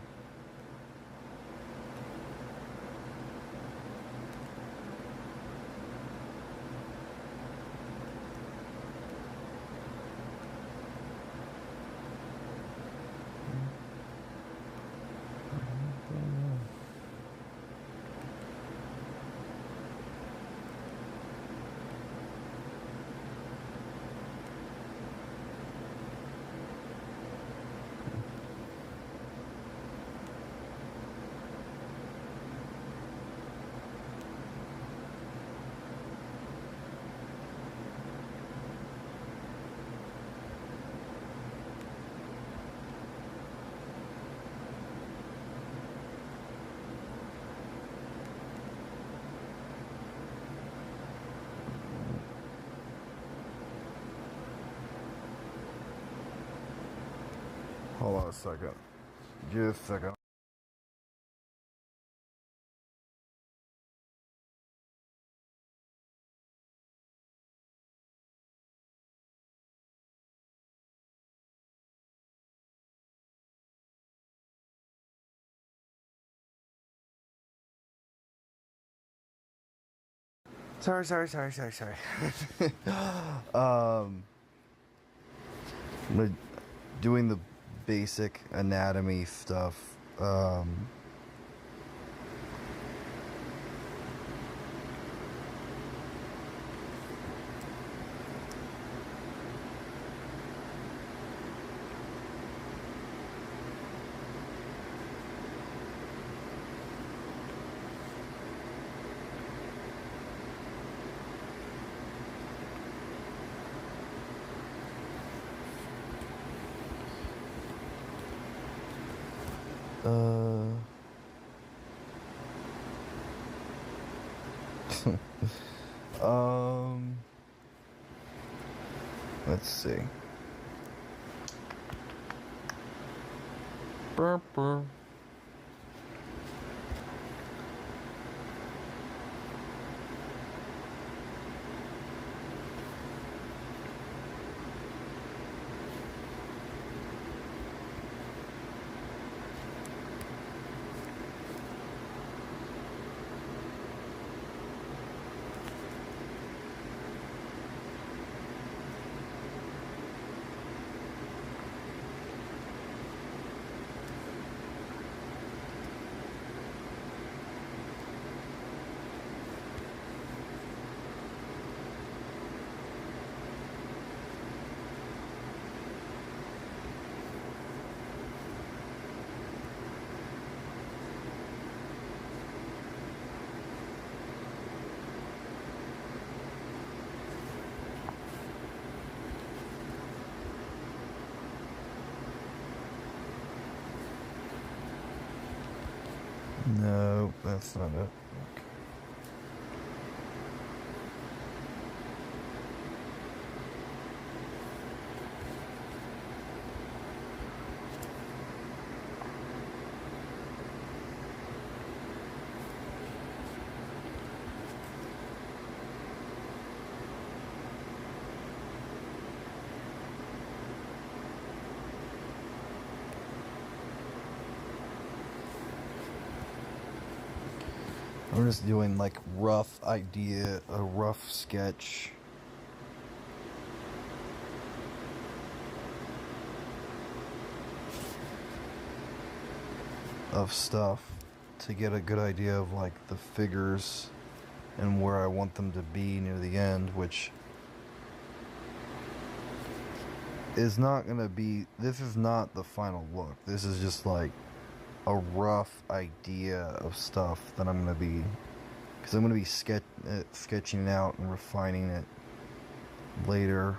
hold on a second. Just a second. Sorry. Like, doing the basic anatomy stuff. Let's see. Burr. No, that's not it. Okay. I'm just doing like a rough sketch. Of stuff to get a good idea of like the figures and where I want them to be near the end, which is not gonna be, this is not the final look. This is just like a rough idea of stuff that I'm gonna be, because I'm gonna be sketching it out and refining it later.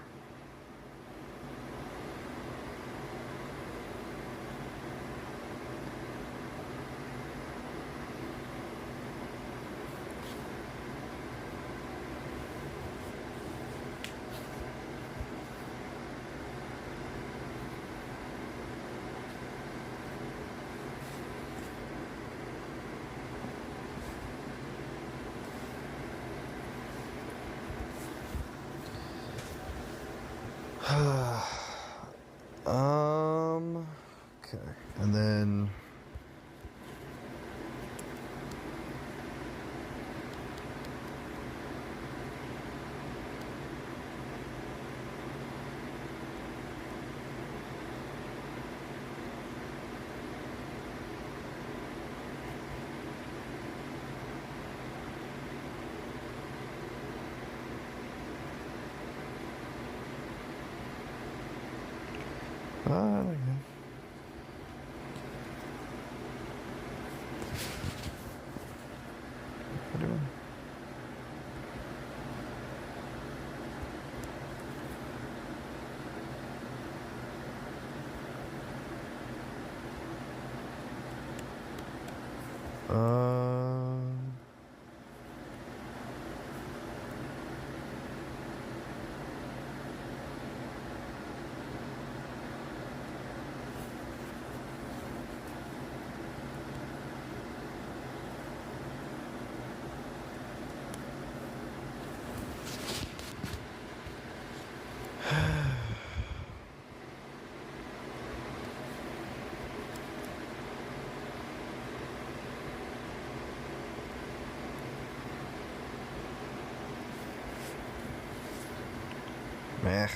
Meh.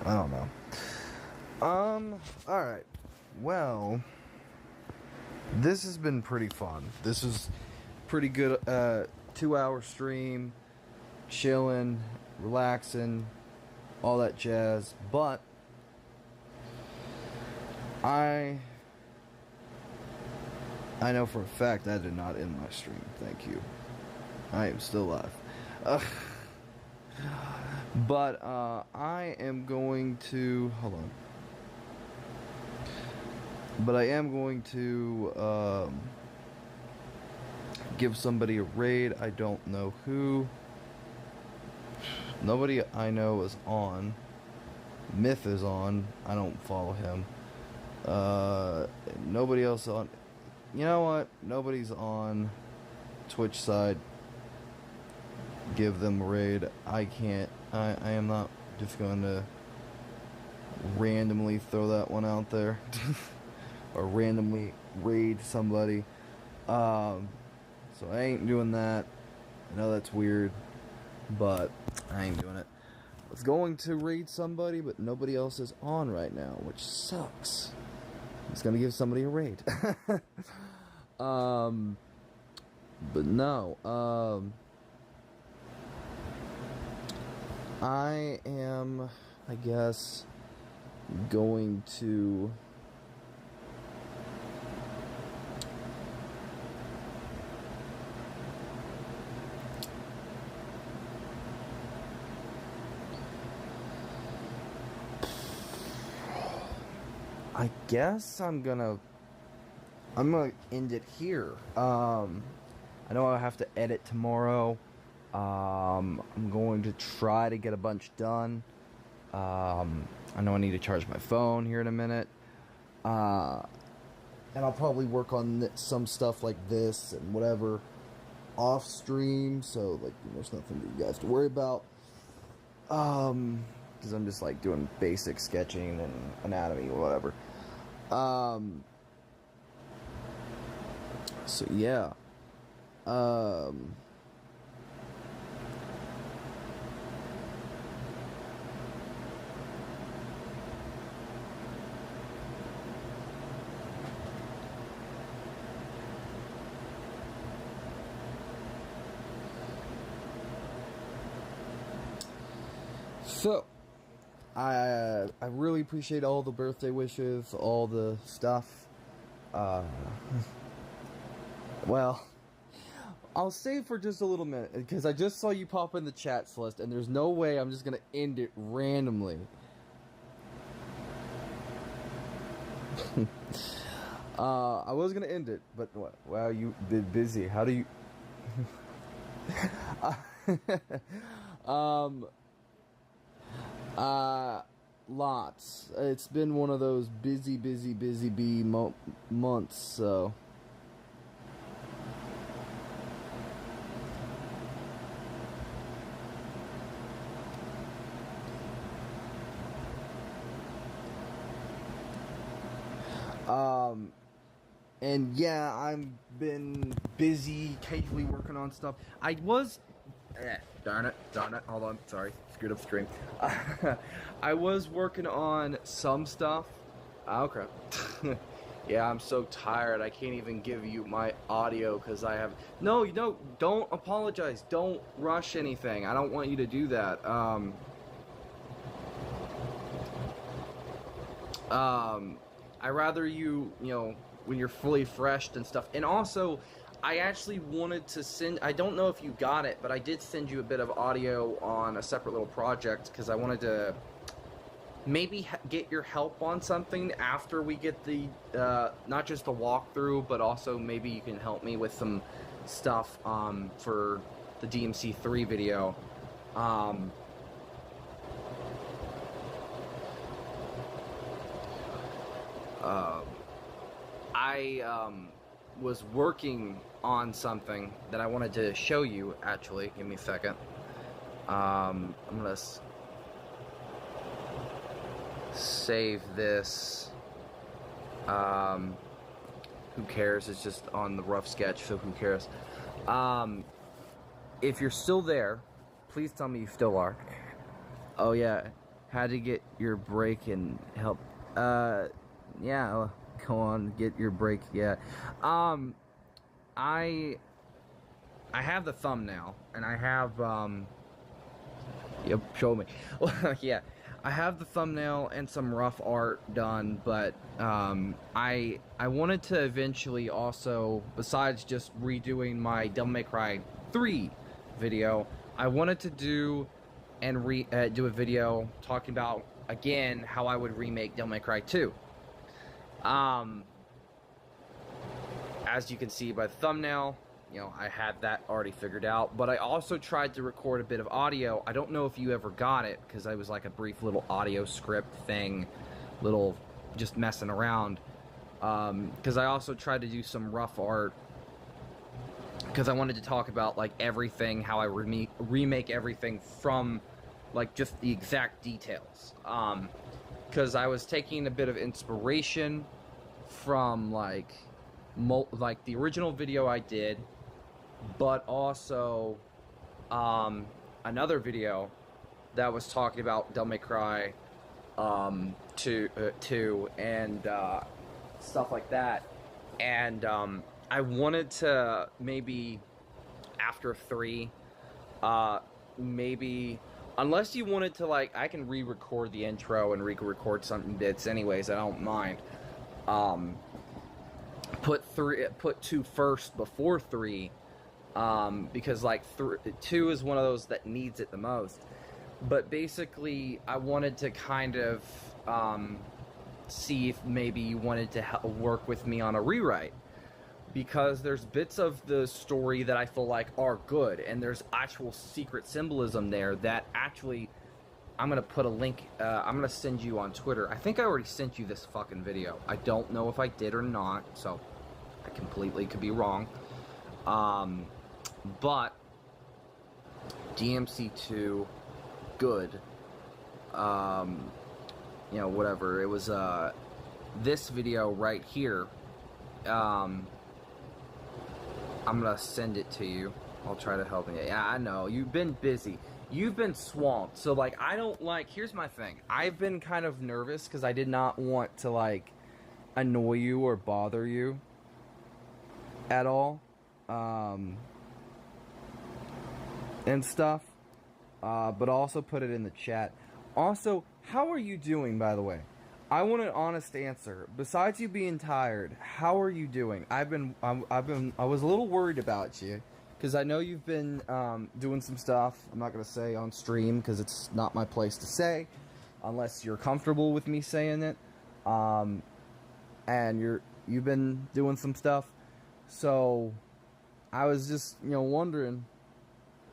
I don't know. Alright. Well, this has been pretty fun. This is pretty good, 2-hour stream, chilling, relaxing, all that jazz, but I know for a fact I did not end my stream. Thank you. I am still alive. But I am going to hold on. But I am going to give somebody a raid. I don't know who. Nobody I know is on. Myth is on. I don't follow him. Nobody else on. You know what? Nobody's on Twitch side. Give them a raid. I can't. I am not just going to randomly throw that one out there. Or randomly raid somebody. So I ain't doing that. I know that's weird, but I ain't doing it. I was going to raid somebody, but nobody else is on right now, which sucks. I'm just gonna give somebody a raid. But no, I am, I guess, going to I'm gonna end it here. I know I have to edit tomorrow. I'm going to try to get a bunch done. I know I need to charge my phone here in a minute. And I'll probably work on some stuff like this and whatever off stream, so like there's nothing that you guys have to worry about. Because I'm just like doing basic sketching and anatomy or whatever. So yeah. So I really appreciate all the birthday wishes, all the stuff. Well, I'll stay for just a little minute because I just saw you pop in the chat, Celeste, and there's no way I'm just gonna end it randomly. I was gonna end it, but what? Wow, you've been busy. How do you? Lots. It's been one of those busy bee months, so. And yeah, I've been busy, occasionally working on stuff. I was, darn it, hold on, sorry, screwed up the screen. I was working on some stuff. Oh crap. Yeah, I'm so tired, I can't even give you my audio because I have, no, don't apologize, don't rush anything, I don't want you to do that. I rather you know, when you're fully freshed and stuff. And also, I actually wanted to send, I don't know if you got it, but I did send you a bit of audio on a separate little project because I wanted to maybe get your help on something after we get the, not just the walkthrough, but also maybe you can help me with some stuff for the DMC3 video. was working on something that I wanted to show you, actually. Give me a second. I'm gonna save this. Who cares? It's just on the rough sketch, so who cares? If you're still there, please tell me you still are. Oh yeah, had to get your break and help. Yeah, go on, get your break. Yeah. I have the thumbnail, and I have Yep, show me. Yeah, I have the thumbnail and some rough art done, but I wanted to eventually also, besides just redoing my Devil May Cry 3 video, I wanted to do do a video talking about again how I would remake Devil May Cry 2. As you can see by the thumbnail, you know, I had that already figured out, but I also tried to record a bit of audio. I don't know if you ever got it, because I was like a brief little audio script thing, little just messing around, because I also tried to do some rough art, because I wanted to talk about like everything, how I remake everything from like just the exact details, because I was taking a bit of inspiration from like the original video I did, but also another video that was talking about Devil May Cry 2 and stuff like that, and I wanted to maybe after 3, maybe, unless you wanted to, like, I can re-record the intro and re-record some bits anyways, I don't mind. Put 2 first before 3, because like 2 is one of those that needs it the most. But basically, I wanted to kind of see if maybe you wanted to work with me on a rewrite, because there's bits of the story that I feel like are good, and there's actual secret symbolism there that actually, I'm gonna put a link, I'm gonna send you on Twitter. I think I already sent you this fucking video. I don't know if I did or not, so I completely could be wrong. But DMC2, good. You know, whatever. It was this video right here. I'm gonna send it to you. I'll try to help you. Yeah, I know you've been busy. You've been swamped. So like, I don't like. Here's my thing. I've been kind of nervous because I did not want to like annoy you or bother you at all, and stuff. But also put it in the chat. Also, how are you doing, by the way? I want an honest answer. Besides you being tired, how are you doing? I was a little worried about you, because I know you've been doing some stuff. I'm not gonna say on stream because it's not my place to say, unless you're comfortable with me saying it. And you've been doing some stuff, so I was just, you know, wondering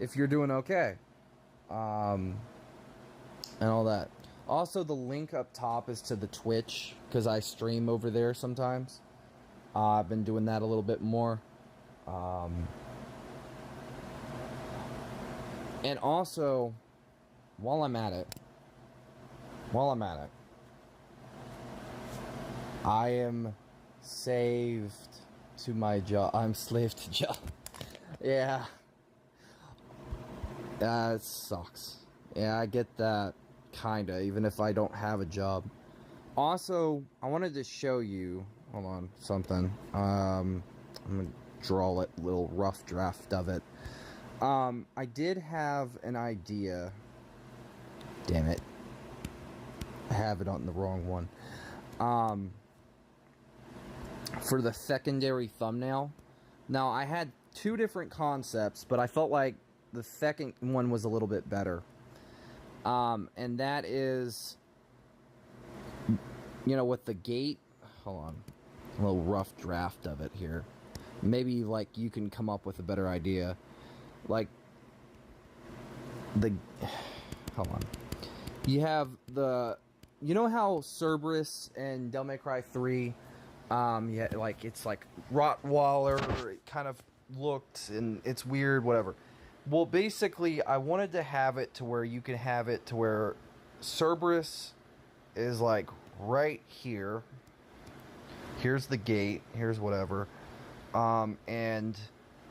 if you're doing okay, and all that. Also, the link up top is to the Twitch, because I stream over there sometimes. I've been doing that a little bit more. And also, while I'm at it, I am saved to my job. I'm slave to job. Yeah. It sucks. Yeah, I get that. Kinda, even if I don't have a job. Also, I wanted to show you, hold on, something. I'm gonna draw a little rough draft of it. I did have an idea. Damn it. I have it on the wrong one. For the secondary thumbnail. Now, I had 2 different concepts, but I felt like the second one was a little bit better. And that is, you know, with the gate, hold on, a little rough draft of it here. Maybe, like, you can come up with a better idea. Like, hold on. You have you know how Cerberus and Devil May Cry 3, Yeah, like it's like Rottweiler. It kind of looked, and it's weird. Whatever. Well, basically, I wanted to have it to where you can have it to where Cerberus is like right here. Here's the gate. Here's whatever. And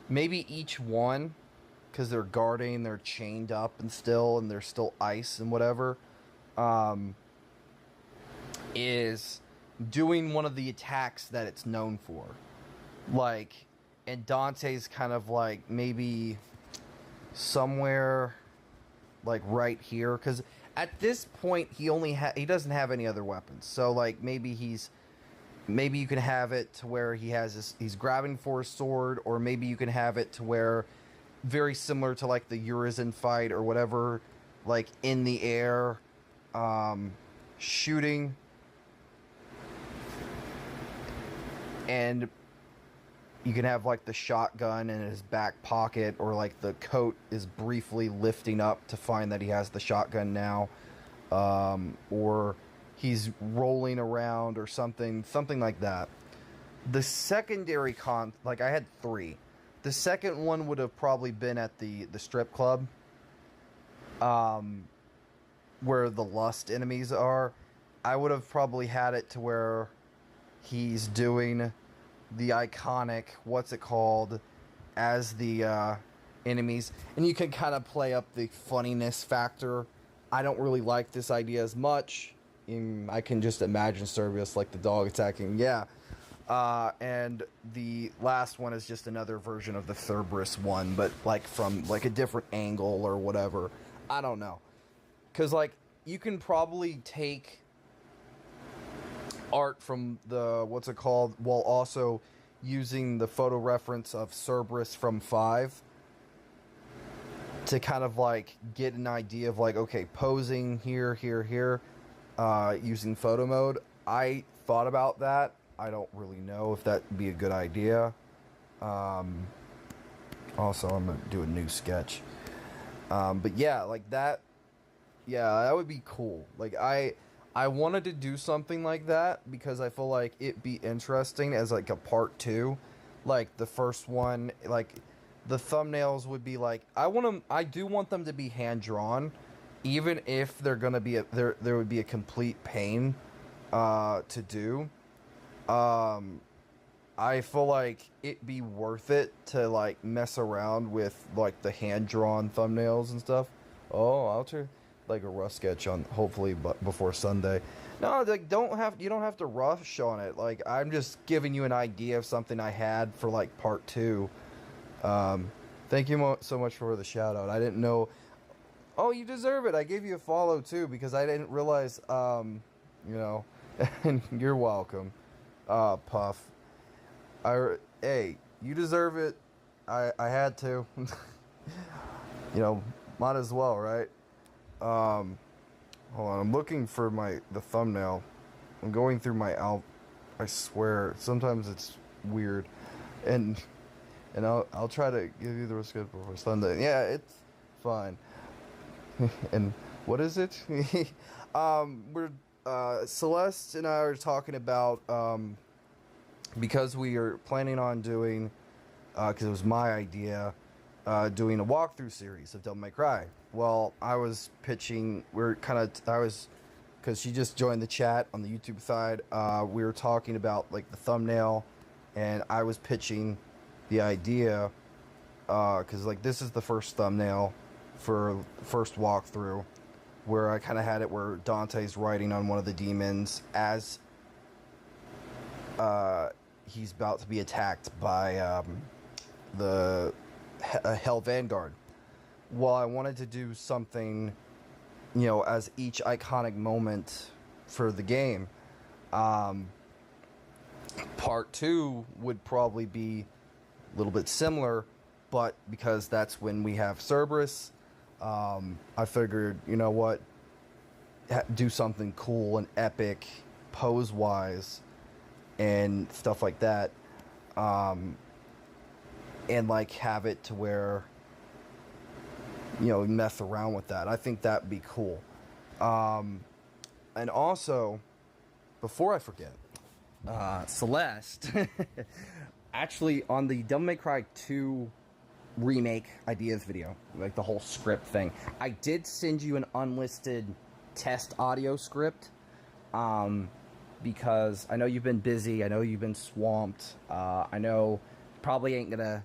maybe each one, because they're guarding, they're chained up and they're still ice and whatever, is doing one of the attacks that it's known for. Like, and Dante's kind of like maybe somewhere like right here, because at this point he doesn't have any other weapons. So like maybe you can have it to where he's grabbing for a sword, or maybe you can have it to where very similar to like the Urizen fight or whatever, like in the air, shooting, and you can have like the shotgun in his back pocket, or like the coat is briefly lifting up to find that he has the shotgun now, or he's rolling around or something like that. The secondary like I had 3. The second one would have probably been at the strip club, where the lust enemies are. I would have probably had it to where he's doing the iconic, what's it called, as the enemies, and you can kind of play up the funniness factor. I don't really like this idea as much. I can just imagine Cerberus like the dog attacking, yeah. And the last one is just another version of the Cerberus one, but like from like a different angle or whatever. I don't know, because like you can probably take art from the what's it called, while also using the photo reference of Cerberus from 5 to kind of like get an idea of like, okay, posing here, using photo mode. I thought about that. I don't really know if that'd be a good idea. Also, I'm gonna do a new sketch. But yeah, like that. Yeah, that would be cool. Like I wanted to do something like that because I feel like it'd be interesting as like a part 2. Like the first one, like the thumbnails would be like, I do want them to be hand drawn, even if they're gonna be there would be a complete pain to do. I feel like it'd be worth it to like mess around with like the hand drawn thumbnails and stuff. Oh, I'll try like a rough sketch on hopefully before Sunday. No, like you don't have to rush on it. Like I'm just giving you an idea of something I had for like part 2. Thank you so much for the shout out. I didn't know. Oh, you deserve it. I gave you a follow too because I didn't realize. You know, and you're welcome, Puff. Hey, you deserve it. I had to. You know, might as well, right? Hold on. I'm looking for the thumbnail. I'm going through my I swear, sometimes it's weird, and I'll try to give you the schedule for Sunday. Yeah, it's fine. And what is it? We're Celeste and I are talking about because we are planning on doing because it was my idea doing a walkthrough series of Devil May Cry. Well, I was pitching. Because she just joined the chat on the YouTube side. We were talking about like the thumbnail, and I was pitching the idea because like this is the first thumbnail for first walkthrough, where I kind of had it where Dante's riding on one of the demons as he's about to be attacked by the Hell Vanguard. Well, I wanted to do something, you know, as each iconic moment for the game. Part 2 would probably be a little bit similar, but because that's when we have Cerberus, I figured, you know what, do something cool and epic pose-wise and stuff like that, and like have it to where, you know, mess around with that. I think that'd be cool. And also, before I forget, Celeste, actually on the Devil May Cry 2 remake ideas video, like the whole script thing, I did send you an unlisted test audio script, because I know you've been busy, I know you've been swamped, I know probably ain't gonna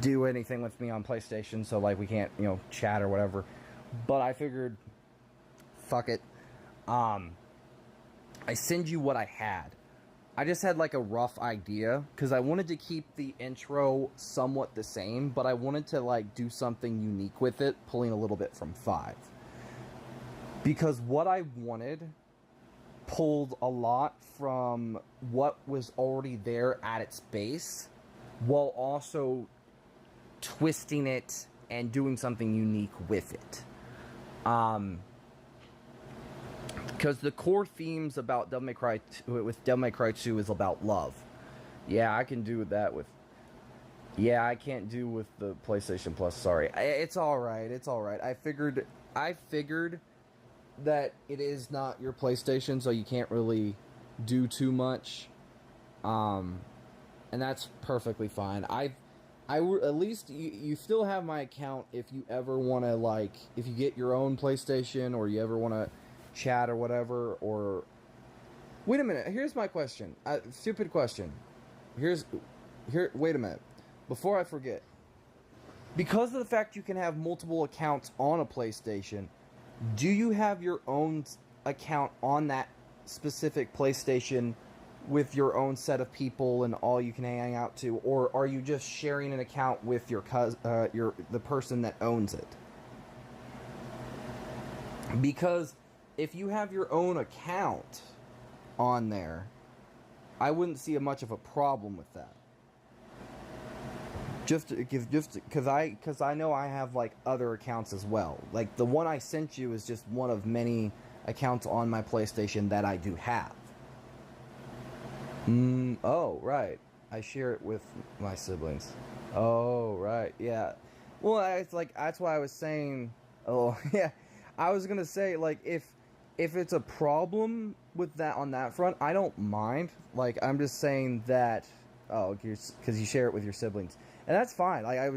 do anything with me on PlayStation, so like we can't, you know, chat or whatever, but I figured, fuck it, I send you what I had. I just had like a rough idea because I wanted to keep the intro somewhat the same, but I wanted to like do something unique with it, pulling a little bit from 5. Because what I wanted pulled a lot from what was already there at its base, while also twisting it and doing something unique with it. Because the core themes about Devil May Cry with Devil May Cry 2 is about love. Yeah, I can do that with... Yeah, I can't do with the PlayStation Plus, sorry. It's alright, it's alright. I figured that it is not your PlayStation, so you can't really do too much. And that's perfectly fine. at least you still have my account if you ever want to, like, if you get your own PlayStation or you ever want to chat or whatever, or... Wait a minute, here's my question. Stupid question. Wait a minute. Before I forget. Because of the fact you can have multiple accounts on a PlayStation, do you have your own account on that specific PlayStation with your own set of people and all you can hang out to, or are you just sharing an account with your the person that owns it? Because if you have your own account on there, I wouldn't see much of a problem with that. Just because I know I have like other accounts as well. Like the one I sent you is just one of many accounts on my PlayStation that I do have. Oh, right. I share it with my siblings. Oh, right. Yeah. Well, it's like, that's why I was saying, oh, yeah. I was gonna say, like, if it's a problem with that on that front, I don't mind. Like, I'm just saying that, oh, because you share it with your siblings. And that's fine. Like, I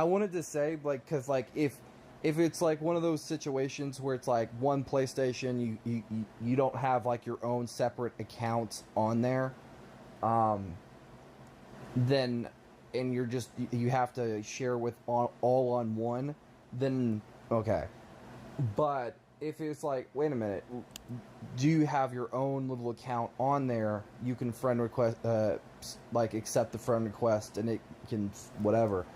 wanted to say, like, because, like, if it's, like, one of those situations where it's, like, one PlayStation, you don't have, like, your own separate account on there, then, and you have to share with all on one, then, okay. But if it's like, wait a minute, do you have your own little account on there? You can friend request, like accept the friend request, and it can whatever.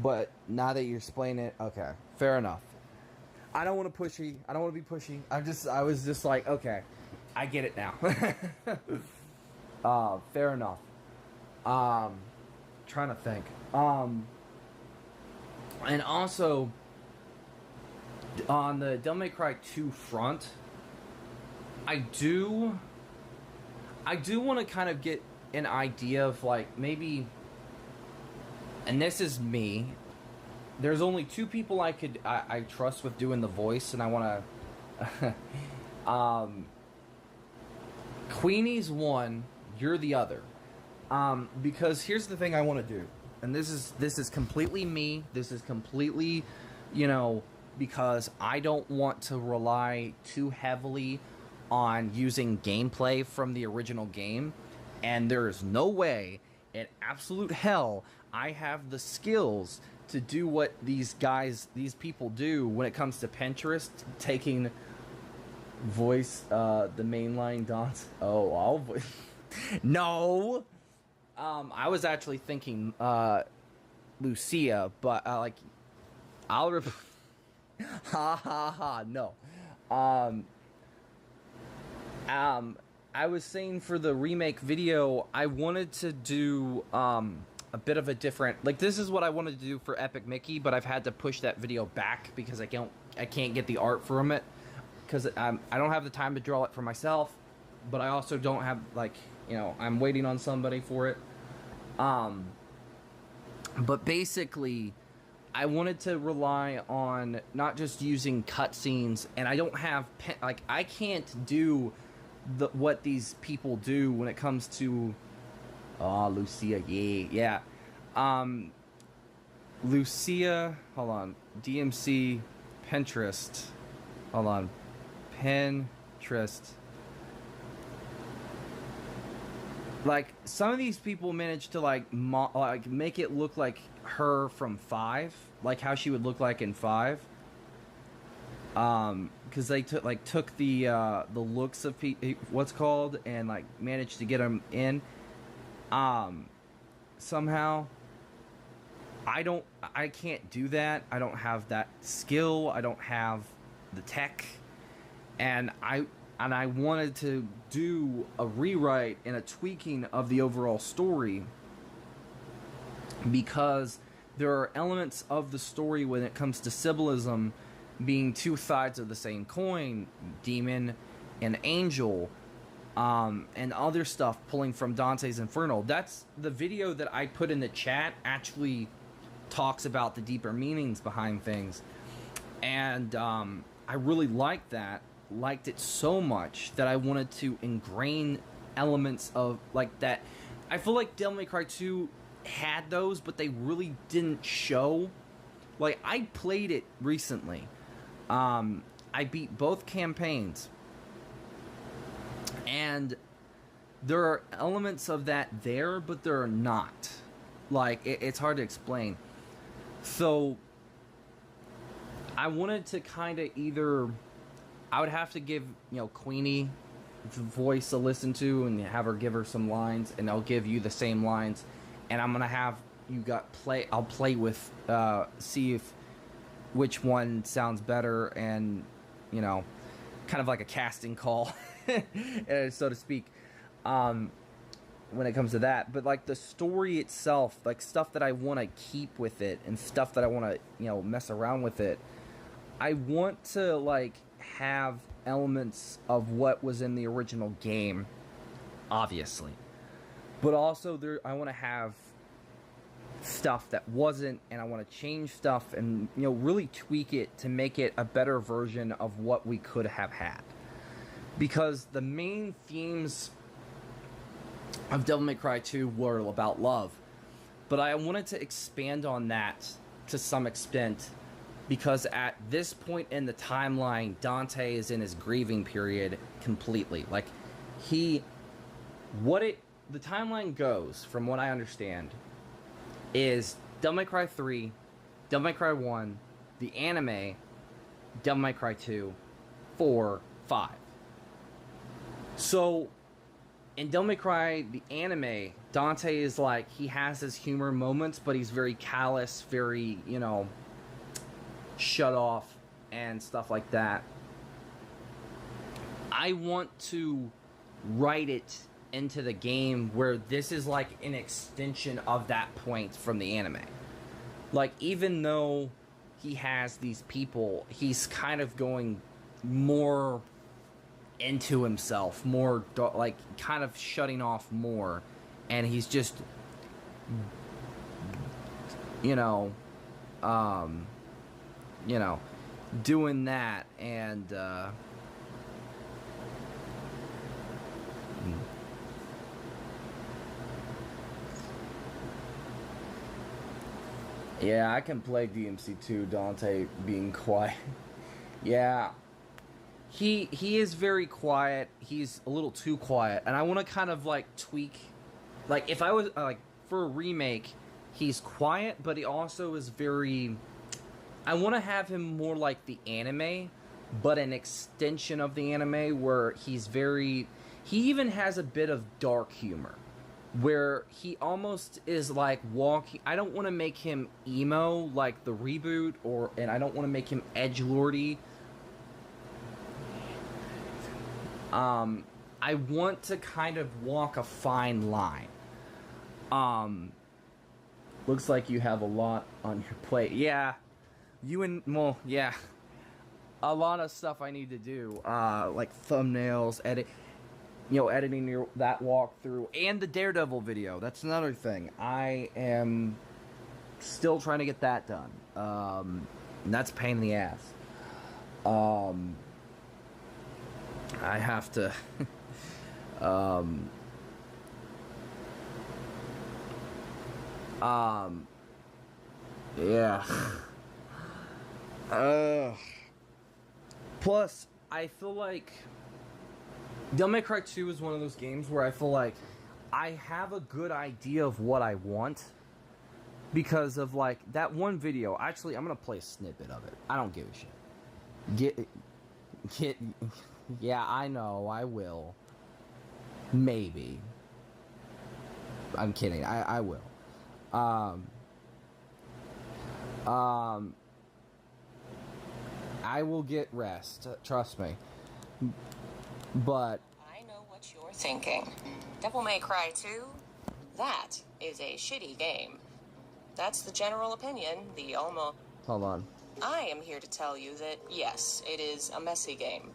But now that you explain it, okay, fair enough. I don't want to pushy. I don't want to be pushy. I was just like, okay, I get it now. Fair enough. Trying to think. And also, on the Devil May Cry 2 front, I do want to kind of get an idea of, like, maybe, and this is me, there's only 2 people I trust with doing the voice, and I want to, Queenie's one, you're the other, because here's the thing I want to do, and this is completely me, this is completely, you know, because I don't want to rely too heavily on using gameplay from the original game, and there is no way in absolute hell I have the skills to do what these people do when it comes to Pinterest, taking voice, the mainline dots. Oh, I'll voice. No! I was actually thinking, Lucia, but, like, I'll ha ha ha, no. I was saying for the remake video, I wanted to do, a bit of a different, like, this is what I wanted to do for Epic Mickey, but I've had to push that video back because I can't get the art from it, because I don't have the time to draw it for myself, but I also don't have, like, you know, I'm waiting on somebody for it. But basically, I wanted to rely on not just using cutscenes, and I don't have, like, I can't do what these people do when it comes to Lucia, yeah. Lucia, hold on. DMC Pinterest. Hold on. Pinterest. Like, some of these people managed to like make it look like her from 5, like how she would look like in 5. Because they took the looks of what's called, and like managed to get them in. Somehow. I can't do that. I don't have that skill. I don't have the tech, and I wanted to do a rewrite and a tweaking of the overall story, because there are elements of the story when it comes to symbolism being two sides of the same coin, demon and angel, and other stuff pulling from Dante's Inferno. That's the video that I put in the chat actually talks about the deeper meanings behind things, and I really liked it so much that I wanted to ingrain elements of like that. I feel like Devil May Cry 2 had those, but they really didn't show. Like, I played it recently. I beat both campaigns, and there are elements of that there, but there are not. Like, it's hard to explain. So I wanted to kind of I would have to give, Queenie the voice to listen to and have her give her some lines, and I'll give you the same lines, and I'm gonna have I'll play with, see if which one sounds better, and kind of like a casting call, so to speak, when it comes to that. But like the story itself, like stuff that I want to keep with it and stuff that I want to mess around with it, I want to like have elements of what was in the original game, obviously, but also I want to have stuff that wasn't, and I want to change stuff and really tweak it to make it a better version of what we could have had, because the main themes of Devil May Cry 2 were about love, but I wanted to expand on that to some extent, because at this point in the timeline, Dante is in his grieving period completely. Like, the timeline goes, from what I understand, is Devil May Cry 3, Devil May Cry 1, the anime, Devil May Cry 2, 4, 5. So, in Devil May Cry, the anime, Dante is like, he has his humor moments, but he's very callous, very, shut off, and stuff like that. I want to write it into the game where this is like an extension of that point from the anime. Like, even though he has these people, he's kind of going more into himself, more like kind of shutting off more, and he's just doing that, and yeah, I can play DMC2, Dante being quiet. Yeah, he is very quiet. He's a little too quiet, and I want to kind of like tweak. Like, if I was like for a remake, he's quiet, but he also is very. I want to have him more like the anime, but an extension of the anime where he's very. He even has a bit of dark humor, where he almost is like walking. I don't want to make him emo like the reboot, and I don't want to make him edgelordy. I want to kind of walk a fine line. Looks like you have a lot on your plate. Yeah, yeah. A lot of stuff I need to do, like thumbnails, editing that walkthrough, and the Daredevil video. That's another thing. I am still trying to get that done. And that's a pain in the ass. I have to Um, yeah. Plus, I feel like Devil May Cry 2 is one of those games where I feel like I have a good idea of what I want because of like that one video. Actually, I'm gonna play a snippet of it. I don't give a shit. Get, yeah, I know, I will. Maybe. I'm kidding. I will. I will get rest. Trust me. But I know what you're thinking. Devil May Cry 2? That is a shitty game. That's the general opinion, the almost... hold on. I am here to tell you that, yes, it is a messy game.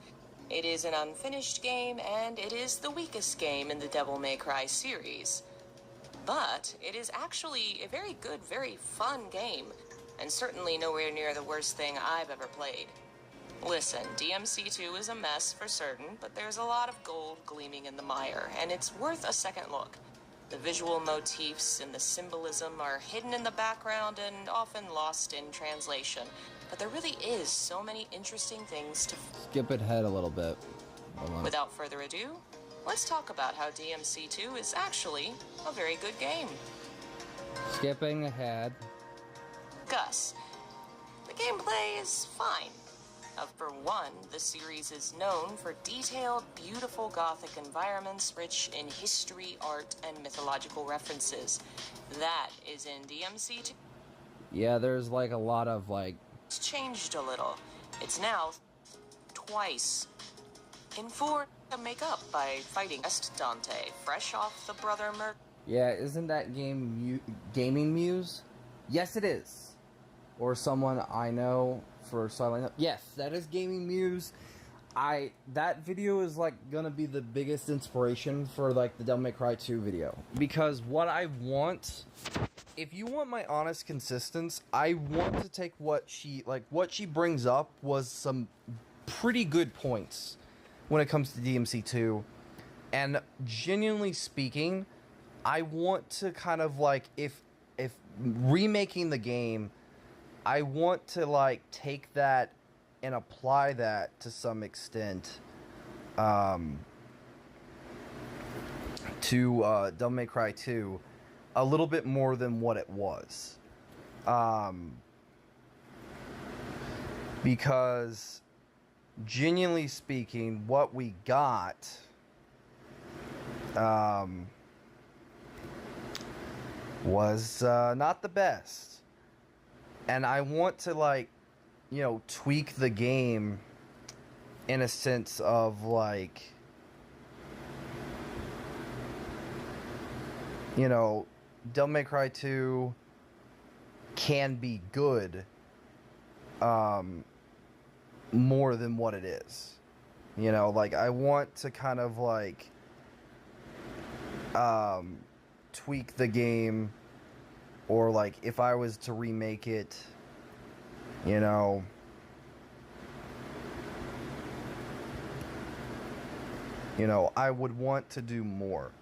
It is an unfinished game, and it is the weakest game in the Devil May Cry series. But it is actually a very good, very fun game, and certainly nowhere near the worst thing I've ever played. Listen, DMC2 is a mess for certain, but there's a lot of gold gleaming in the mire, and it's worth a second look. The visual motifs and the symbolism are hidden in the background and often lost in translation, but there really is so many interesting things to... Skip ahead a little bit. Hold on. Without further ado, let's talk about how DMC2 is actually a very good game. Skipping ahead. Gus, the gameplay is fine. For one, the series is known for detailed, beautiful Gothic environments rich in history, art, and mythological references. That is in DMC2. Yeah, there's like a lot of like... It's changed a little. It's now twice. In 4, to make up by fighting Est Dante, fresh off the Brother Murder. Yeah, isn't that game Gaming Muse? Yes, it is. Or someone I know for Silent Hill. Yes, that is Gaming Muse. That video is like gonna be the biggest inspiration for like the Devil May Cry 2 video. Because what I want, if you want my honest consistence, I want to take what she brings up was some pretty good points when it comes to DMC2. And genuinely speaking, I want to kind of like, if remaking the game, I want to like take that and apply that to some extent to Devil May Cry 2 a little bit more than what it was. Because genuinely speaking, what we got was not the best. And I want to, like, you know, tweak the game in a sense of, like, you know, Devil May Cry 2 can be good more than what it is. You know, like, I want to kind of, like, tweak the game. Or, like, if I was to remake it, you know, I would want to do more.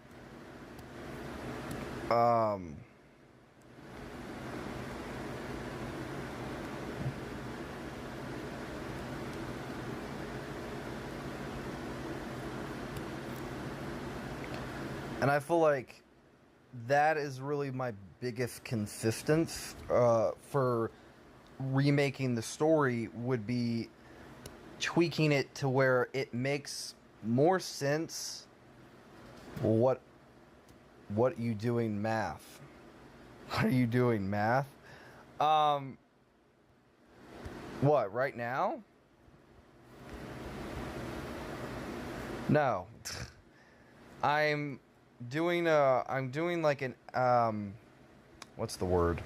And I feel like that is really my biggest consistence for remaking the story would be tweaking it to where it makes more sense. What you doing math? What are you doing math? What, right now? No. I'm doing like an what's the word?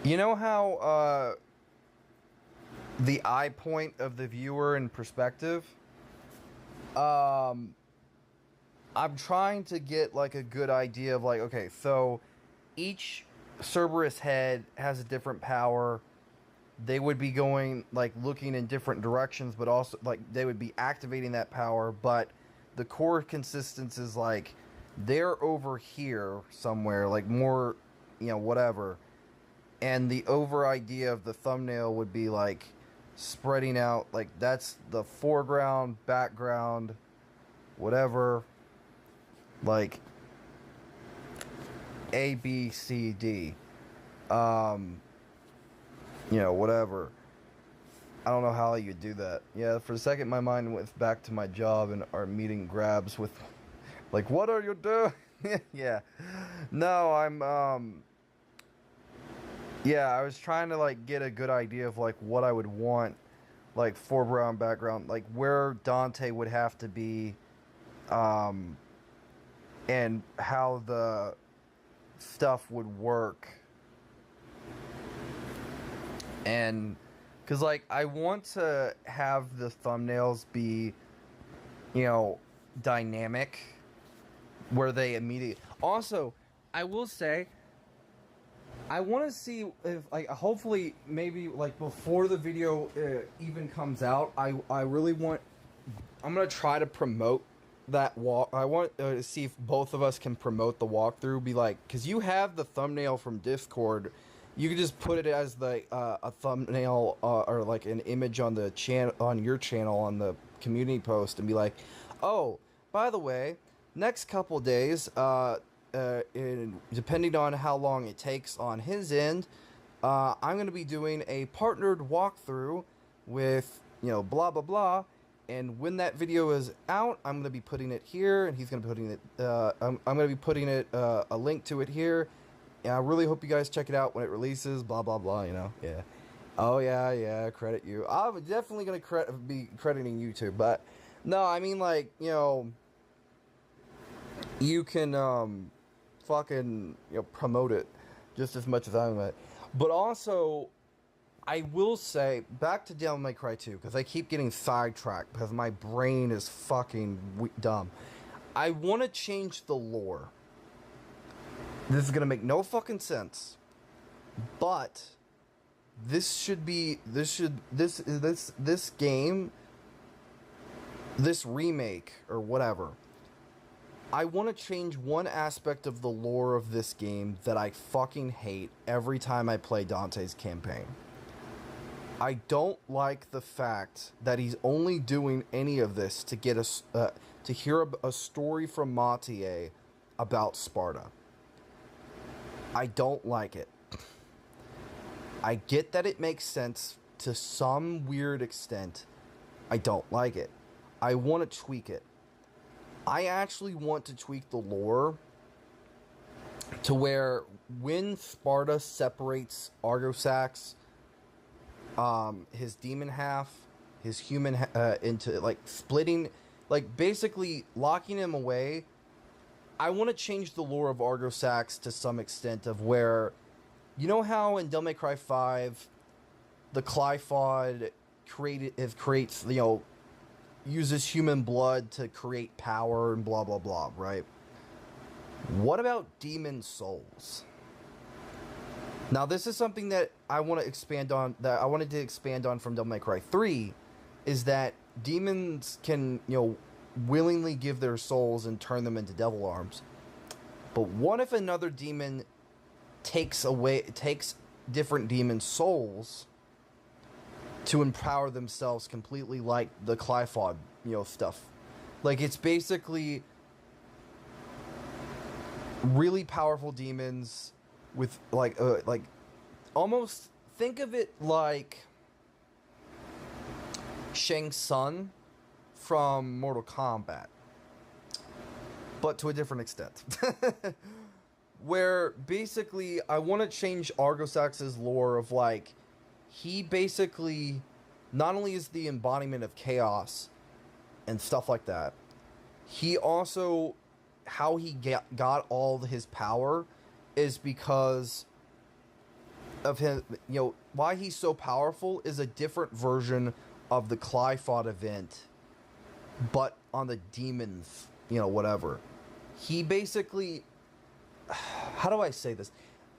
You know how the eye point of the viewer in perspective? I'm trying to get like a good idea of like, okay, so each Cerberus head has a different power. They would be going like looking in different directions, but also like they would be activating that power, but the core consistency is like they're over here somewhere, like more, you know, whatever. And the over idea of the thumbnail would be like spreading out, like that's the foreground, background, whatever, like A, B, C, D. You know, whatever. I don't know how you do that. Yeah, for a second my mind went back to my job and our meeting grabs with, like, what are you doing? Yeah. No, yeah, I was trying to, like, get a good idea of, like, what I would want, like, foreground, background, like, where Dante would have to be, and how the stuff would work. And because, like, I want to have the thumbnails be, you know, dynamic, where they immediately... Also, I will say, I want to see if, like, hopefully, maybe, like, before the video even comes out, I really want... I'm going to try to promote that walk. I want to see if both of us can promote the walkthrough. Be like, because you have the thumbnail from Discord... You can just put it as the a thumbnail or like an image on the on your channel on the community post and be like, oh, by the way, next couple days, depending on how long it takes on his end, I'm going to be doing a partnered walkthrough with, you know, blah blah blah, and when that video is out, I'm going to be putting it here, and he's going to be putting it. I'm going to be putting it a link to it here. Yeah, I really hope you guys check it out when it releases, blah, blah, blah, you know, yeah. Oh, yeah, credit you. I'm definitely going to be crediting YouTube, but, no, I mean, like, you know, you can, fucking, you know, promote it just as much as I'm at. But also, I will say, back to Devil May Cry 2, because I keep getting sidetracked, because my brain is fucking dumb. I want to change the lore. This is gonna make no fucking sense, but this game, this remake or whatever, I want to change one aspect of the lore of this game that I fucking hate every time I play Dante's campaign. I don't like the fact that he's only doing any of this to get to hear a story from Mathieu about Sparta. I don't like it. I get that it makes sense to some weird extent. I don't like it. I want to tweak it. I actually want to tweak the lore to where when Sparta separates Argosax, his demon half, his human into, like, splitting, like, basically locking him away. I want to change the lore of Argosax to some extent of where, you know how in Devil May Cry 5, the Qliphoth creates, you know, uses human blood to create power and blah, blah, blah, right? What about demon souls? Now, this is something that I want to expand on, that I wanted to expand on from Devil May Cry 3, is that demons can, you know, willingly give their souls and turn them into devil arms. But what if another demon takes different demon souls to empower themselves completely, like the Qliphoth, you know, stuff? Like, it's basically really powerful demons with, like almost think of it like Shang Tsung from Mortal Kombat, but to a different extent. Where basically I want to change Argosax's lore of, like, he basically not only is the embodiment of chaos and stuff like that, he also, how he got all his power is because of him, you know, why he's so powerful is a different version of the Qliphoth event, but on the demons, you know, whatever. He basically, how do I say this?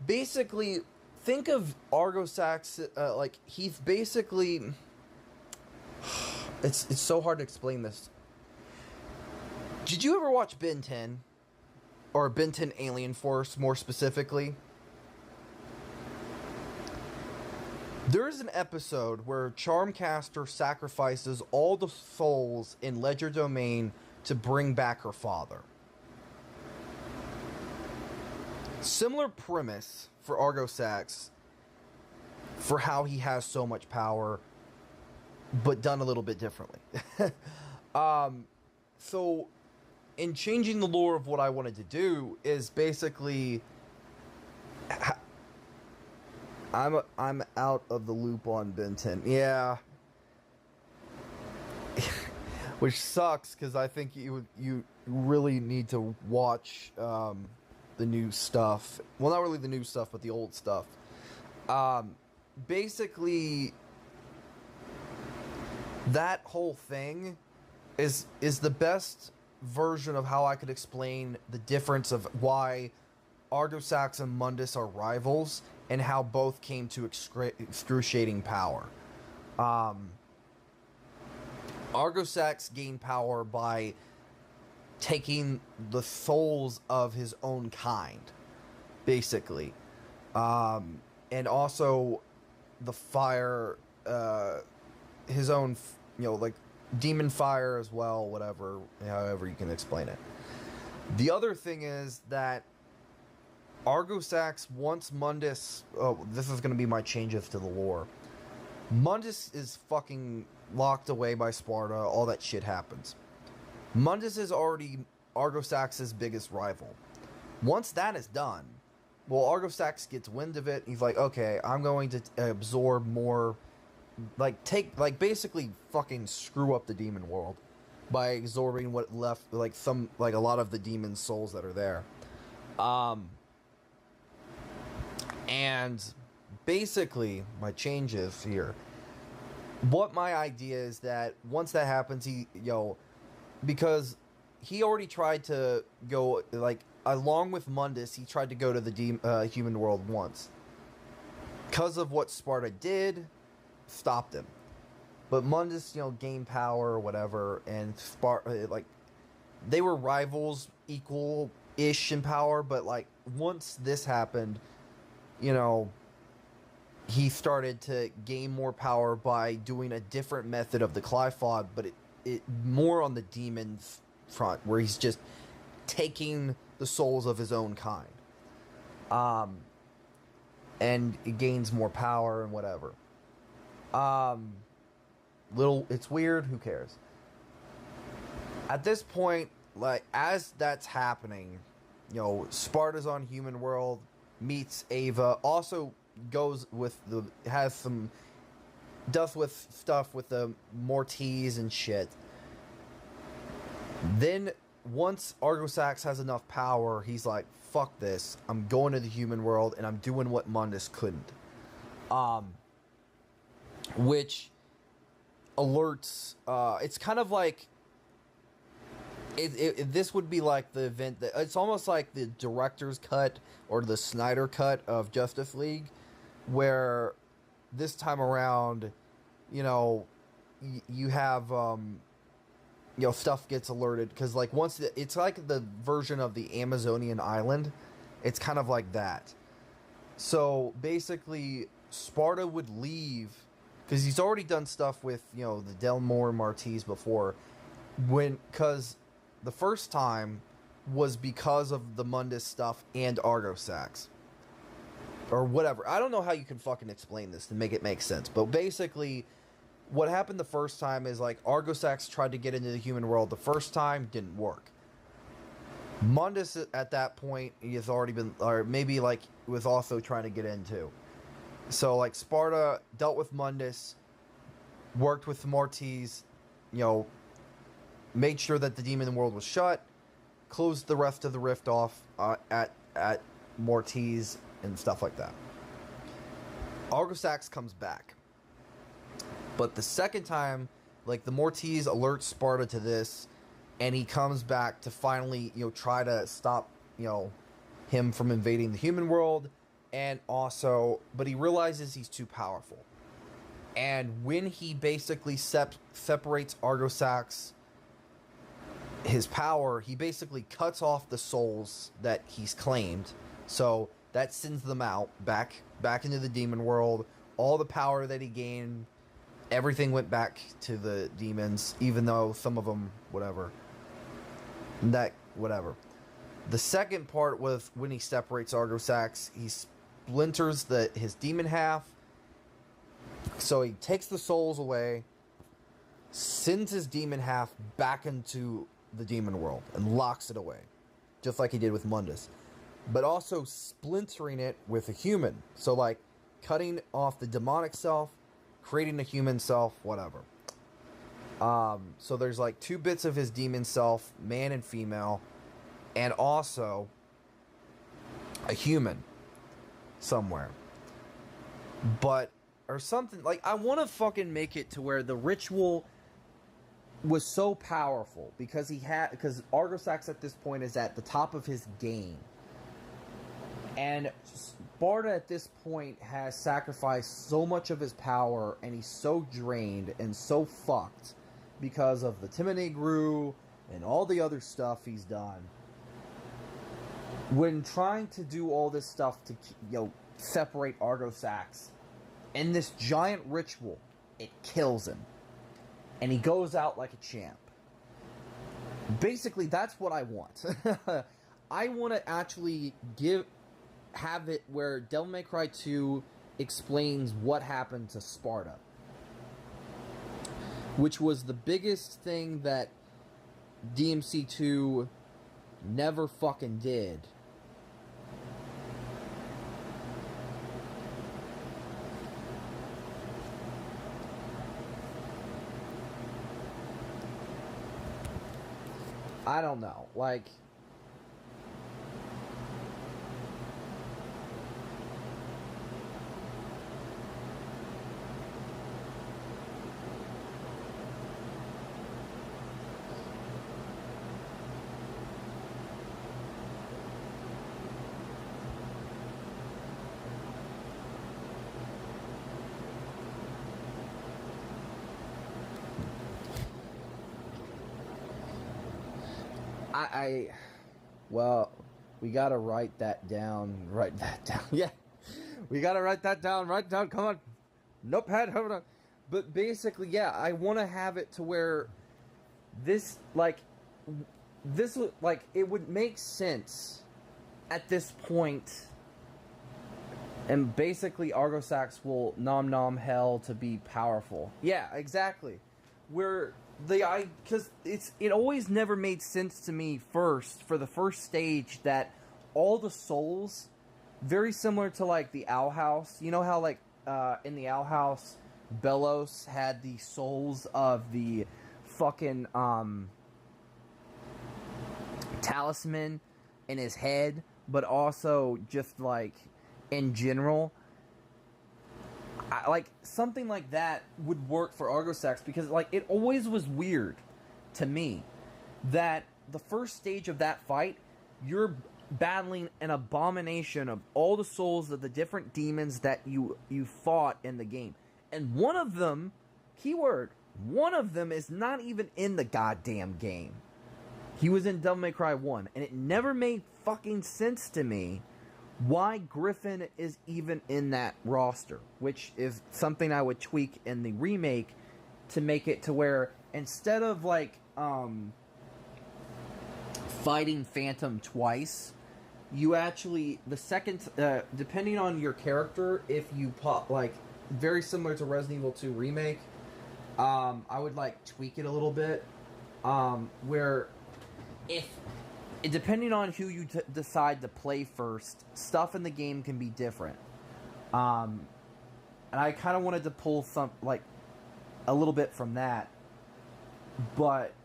Basically, think of Argosax, like, he's basically, it's so hard to explain this. Did you ever watch Ben 10? Or Ben 10 Alien Force, more specifically? There's an episode where Charmcaster sacrifices all the souls in Ledger Domain to bring back her father. Similar premise for Argosax, for how he has so much power, but done a little bit differently. So, in changing the lore of what I wanted to do is basically... I'm out of the loop on Ben 10. Yeah. Which sucks, because I think you really need to watch the new stuff. Well, not really the new stuff, but the old stuff. Basically, that whole thing is the best version of how I could explain the difference of why Argosax and Mundus are rivals, and how both came to excruciating power. Argosax gained power by taking the souls of his own kind, basically. And also the fire, his own, like demon fire as well, whatever, however you can explain it. The other thing is that Argosax, once Mundus... Oh, this is going to be my changes to the lore. Mundus is fucking locked away by Sparta. All that shit happens. Mundus is already Argosax's biggest rival. Once that is done, well, Argosax gets wind of it. He's like, okay, I'm going to absorb more... basically fucking screw up the demon world by absorbing what left, a lot of the demon souls that are there. And basically, my changes here. What my idea is that once that happens, because he already tried to go, along with Mundus, he tried to go to the human world once. Because of what Sparta did, stopped him. But Mundus, gained power or whatever, and Sparta, they were rivals, equal-ish in power, but, once this happened, he started to gain more power by doing a different method of the Qliphoth, but it more on the demon's front, where he's just taking the souls of his own kind. And it gains more power and whatever. It's weird, who cares? At this point, as that's happening, Sparta's on human world, meets Ava, also does with stuff with the Mortise and shit. Then, once Argosax has enough power, he's like, fuck this, I'm going to the human world, and I'm doing what Mundus couldn't. Which alerts, it's kind of like, this would be like the event that it's almost like the director's cut or the Snyder cut of Justice League, where this time around, you have stuff gets alerted because it's like the version of the Amazonian island. It's kind of like that. So basically, Sparta would leave because he's already done stuff with the Delmore and Martise before, because the first time was because of the Mundus stuff and Argosax. Or whatever. I don't know how you can fucking explain this to make it make sense. But basically, what happened the first time is Argosax tried to get into the human world the first time, didn't work. Mundus at that point, he has already been, or maybe was also trying to get into. So Sparta dealt with Mundus, worked with the Mortise, made sure that the demon world was shut, closed the rest of the rift off at Mortise and stuff like that. Argosax comes back. But the second time, the Mortise alerts Sparta to this, and he comes back to finally, try to stop, him from invading the human world, and also, but he realizes he's too powerful. And when he basically separates Argosax his power, he basically cuts off the souls that he's claimed. So that sends them out back into the demon world. All the power that he gained, everything went back to the demons, even though some of them, whatever. The second part was when he separates Argosax, he splinters his demon half. So he takes the souls away, sends his demon half back into the demon world, and locks it away, just like he did with Mundus. But also splintering it with a human. So like cutting off the demonic self, creating a human self, whatever. So there's like 2 bits of his demon self, man and female, and also a human somewhere. Or something, like, I want to fucking make it to where the ritual was so powerful, because Argosax at this point is at the top of his game. And Sparda at this point has sacrificed so much of his power, and he's so drained and so fucked because of the Timonegru and all the other stuff he's done. When trying to do all this stuff to, separate Argosax, in this giant ritual, it kills him. And he goes out like a champ. Basically, that's what I want. I want to actually have it where Devil May Cry 2 explains what happened to Sparda, which was the biggest thing that DMC2 never fucking did. I don't know, like, well, we gotta write that down. Yeah, we gotta write that down. Write down. Come on, notepad. Hold on. But basically, yeah, I want to have it to where this, it would make sense at this point, and basically, Argosax will nom hell to be powerful. Yeah, exactly. Because it always never made sense to me for the first stage, that all the souls, very similar to like the Owl House. You know how like in the Owl House, Belos had the souls of the fucking talisman in his head, but also just like in general. Like, something like that would work for Argosax, because, like, it always was weird to me that the first stage of that fight, you're battling an abomination of all the souls of the different demons that you fought in the game. And one of them, keyword, one of them is not even in the goddamn game. He was in Devil May Cry 1, and it never made fucking sense to me why Griffin is even in that roster, which is something I would tweak in the remake to make it to where instead of like fighting Phantom twice, you actually, the second, depending on your character, if you pop, like, very similar to Resident Evil 2 Remake, I would like tweak it a little bit, where if depending on who you decide to play first, stuff in the game can be different. And I kind of wanted to pull a little bit from that. But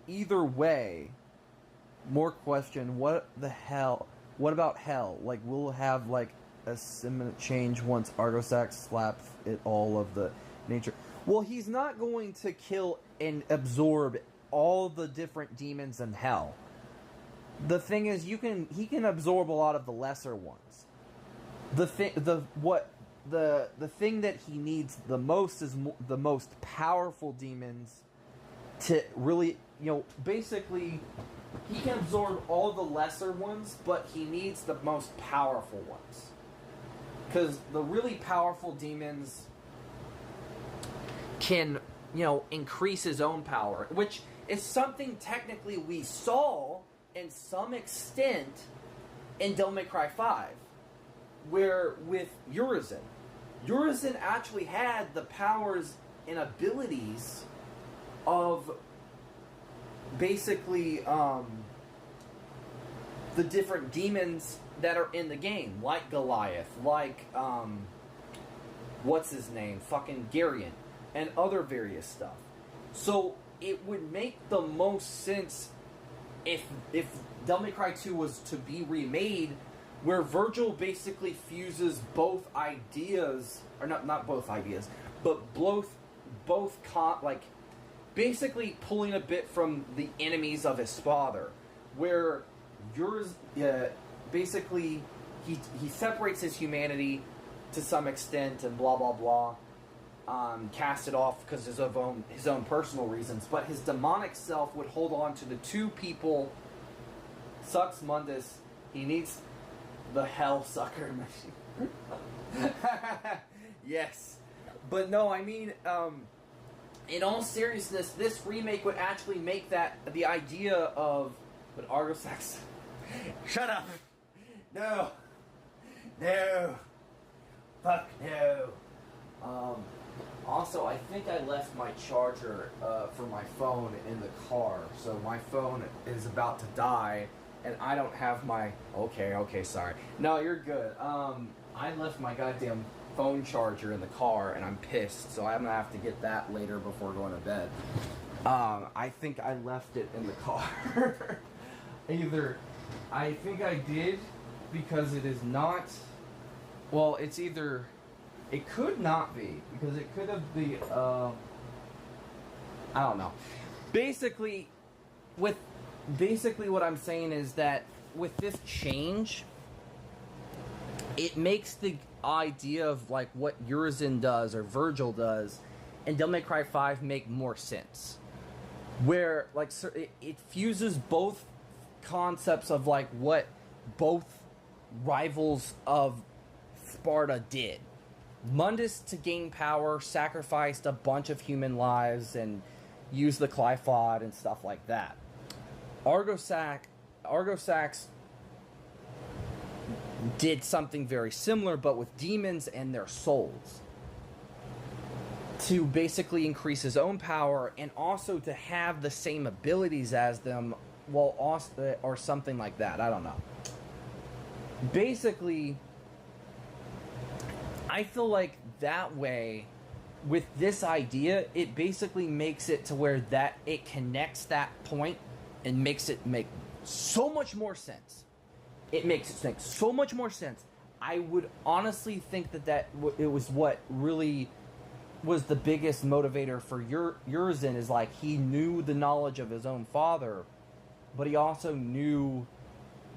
either way, more question, what about Hell? Like, we'll have, like, a similar change once Argosax slaps it all of the nature. Well, he's not going to kill and absorb all the different demons in Hell. The thing is, he can absorb a lot of the lesser ones. The thing that he needs the most is the most powerful demons to really, basically, he can absorb all the lesser ones, but he needs the most powerful ones. Because the really powerful demons can, increase his own power, which is something technically we saw in some extent in Devil May Cry 5, where with Urizen actually had the powers and abilities of basically the different demons that are in the game, like Goliath, like what's his name, fucking Garion, and other various stuff. So it would make the most sense if Devil May Cry 2 was to be remade, where Virgil basically fuses both ideas, or not both ideas, but basically pulling a bit from the enemies of his father, where basically he separates his humanity to some extent and blah blah blah, cast it off because of his own personal reasons, but his demonic self would hold on to the two people. Sux Mundus, he needs the hell sucker machine. Yes, but no, I mean, in all seriousness, this remake would actually make that the idea of what Argosax. Shut up! No! Fuck no! Also, I think I left my charger for my phone in the car, so my phone is about to die, and I don't have my... Okay, sorry. No, you're good. I left my goddamn phone charger in the car, and I'm pissed, so I'm gonna have to get that later before going to bed. I think I left it in the car. Either... I think I did, because it is not... Well, it's either... It could not be, because it could have been, I don't know. Basically, what I'm saying is that with this change, it makes the idea of, like, what Urizen does, or Virgil does, in Devil May Cry 5 make more sense. Where, like, it fuses both concepts of, like, what both rivals of Sparta did. Mundus, to gain power, sacrificed a bunch of human lives and used the Qliphoth and stuff like that. Argosax did something very similar, but with demons and their souls, to basically increase his own power and also to have the same abilities as them, or something like that. I don't know. Basically, I feel like that way, with this idea, it basically makes it to where that it connects that point and makes it make so much more sense. It makes it make so much more sense. I would honestly think that it was what really was the biggest motivator for Urizen, is like he knew the knowledge of his own father, but he also knew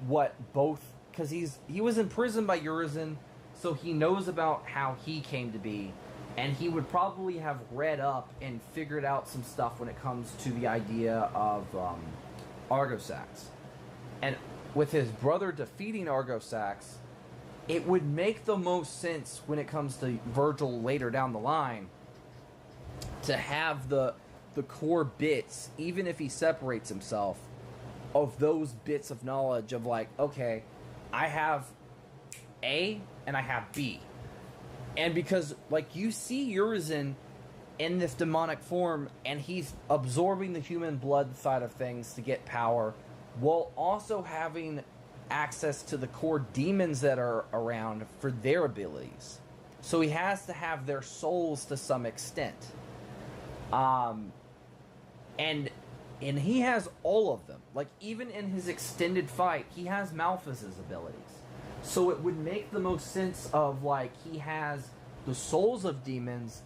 what both, because he was imprisoned by Urizen. So he knows about how he came to be, and he would probably have read up and figured out some stuff when it comes to the idea of Argosax. And with his brother defeating Argosax, it would make the most sense when it comes to Virgil later down the line to have the core bits, even if he separates himself, of those bits of knowledge of, like, okay, I have A and I have B. And because, like, you see Urizen in this demonic form, and he's absorbing the human blood side of things to get power, while also having access to the core demons that are around for their abilities. So he has to have their souls to some extent. And he has all of them. Like, even in his extended fight, he has Malphas's abilities. So it would make the most sense of, like, he has the souls of demons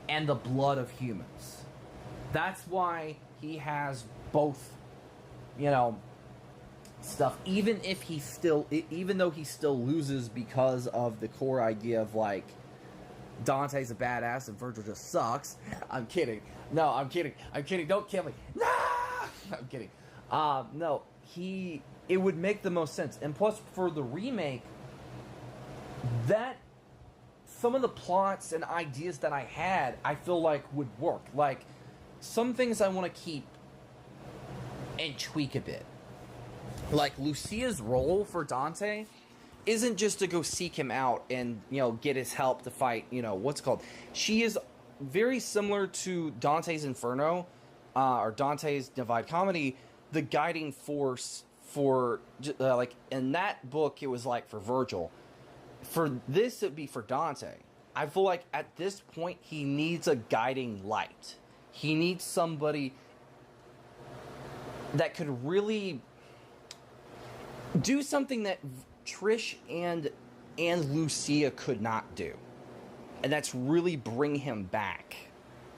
and the blood of humans. That's why he has both, stuff. Even though he still loses because of the core idea of, like, Dante's a badass and Virgil just sucks. I'm kidding. No, I'm kidding. I'm kidding. Don't kill me. No! I'm kidding. No, it would make the most sense. And plus, for the remake, that some of the plots and ideas that I had, I feel like would work. Like, some things I want to keep and tweak a bit. Like, Lucia's role for Dante isn't just to go seek him out and, get his help to fight, what's called. She is very similar to Dante's Inferno, or Dante's Divine Comedy, the guiding force for, like, in that book, it was, like, for Virgil. For this, it'd be for Dante. I feel like at this point, he needs a guiding light. He needs somebody that could really do something that Trish and Lucia could not do. And that's really bring him back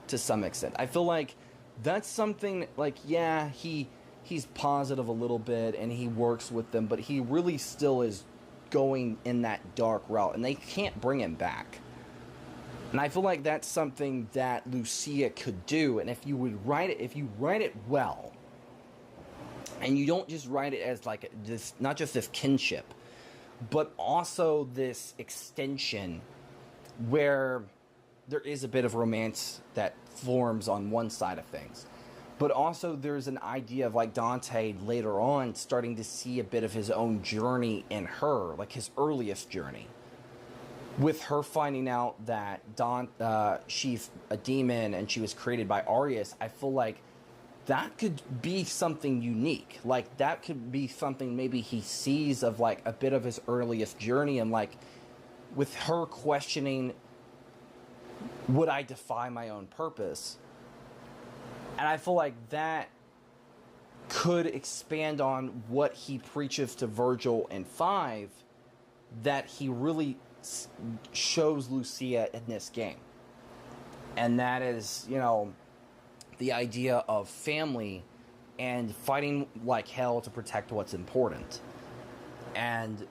to some extent. I feel like that's something, like, yeah, he's positive a little bit and he works with them, but he really still is going in that dark route, and they can't bring him back. And I feel like that's something that Lucia could do, and if you write it well, and you don't just write it as like this, not just this kinship, but also this extension where there is a bit of romance that forms on one side of things. But also there's an idea of, like, Dante later on starting to see a bit of his own journey in her, like his earliest journey. With her finding out that she's a demon and she was created by Arius, I feel like that could be something unique. Like, that could be something maybe he sees of, like, a bit of his earliest journey, and, like, with her questioning, would I defy my own purpose? And I feel like that could expand on what he preaches to Virgil in 5, that he really shows Lucia in this game. And that is, the idea of family and fighting like hell to protect what's important. And,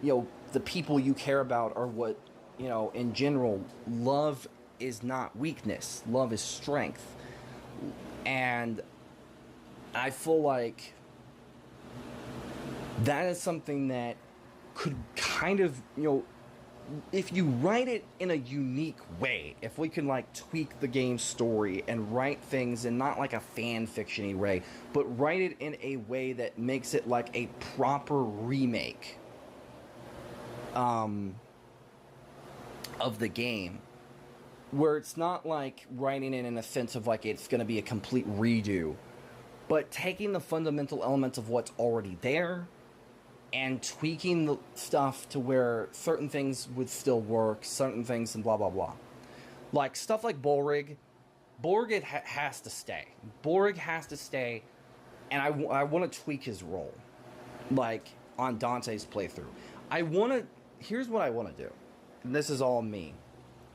the people you care about are what, in general, love is not weakness. Love is strength. And I feel like that is something that could kind of, if you write it in a unique way, if we can, like, tweak the game story and write things in not like a fan fiction-y way, but write it in a way that makes it like a proper remake of the game, where it's not like writing it in a sense of like it's going to be a complete redo, but taking the fundamental elements of what's already there and tweaking the stuff to where certain things would still work, certain things and blah, blah, blah. Like, stuff like Bolrig. Bolrig has to stay. Bolrig has to stay, and I want to tweak his role, like, on Dante's playthrough. Here's what I want to do. And this is all me.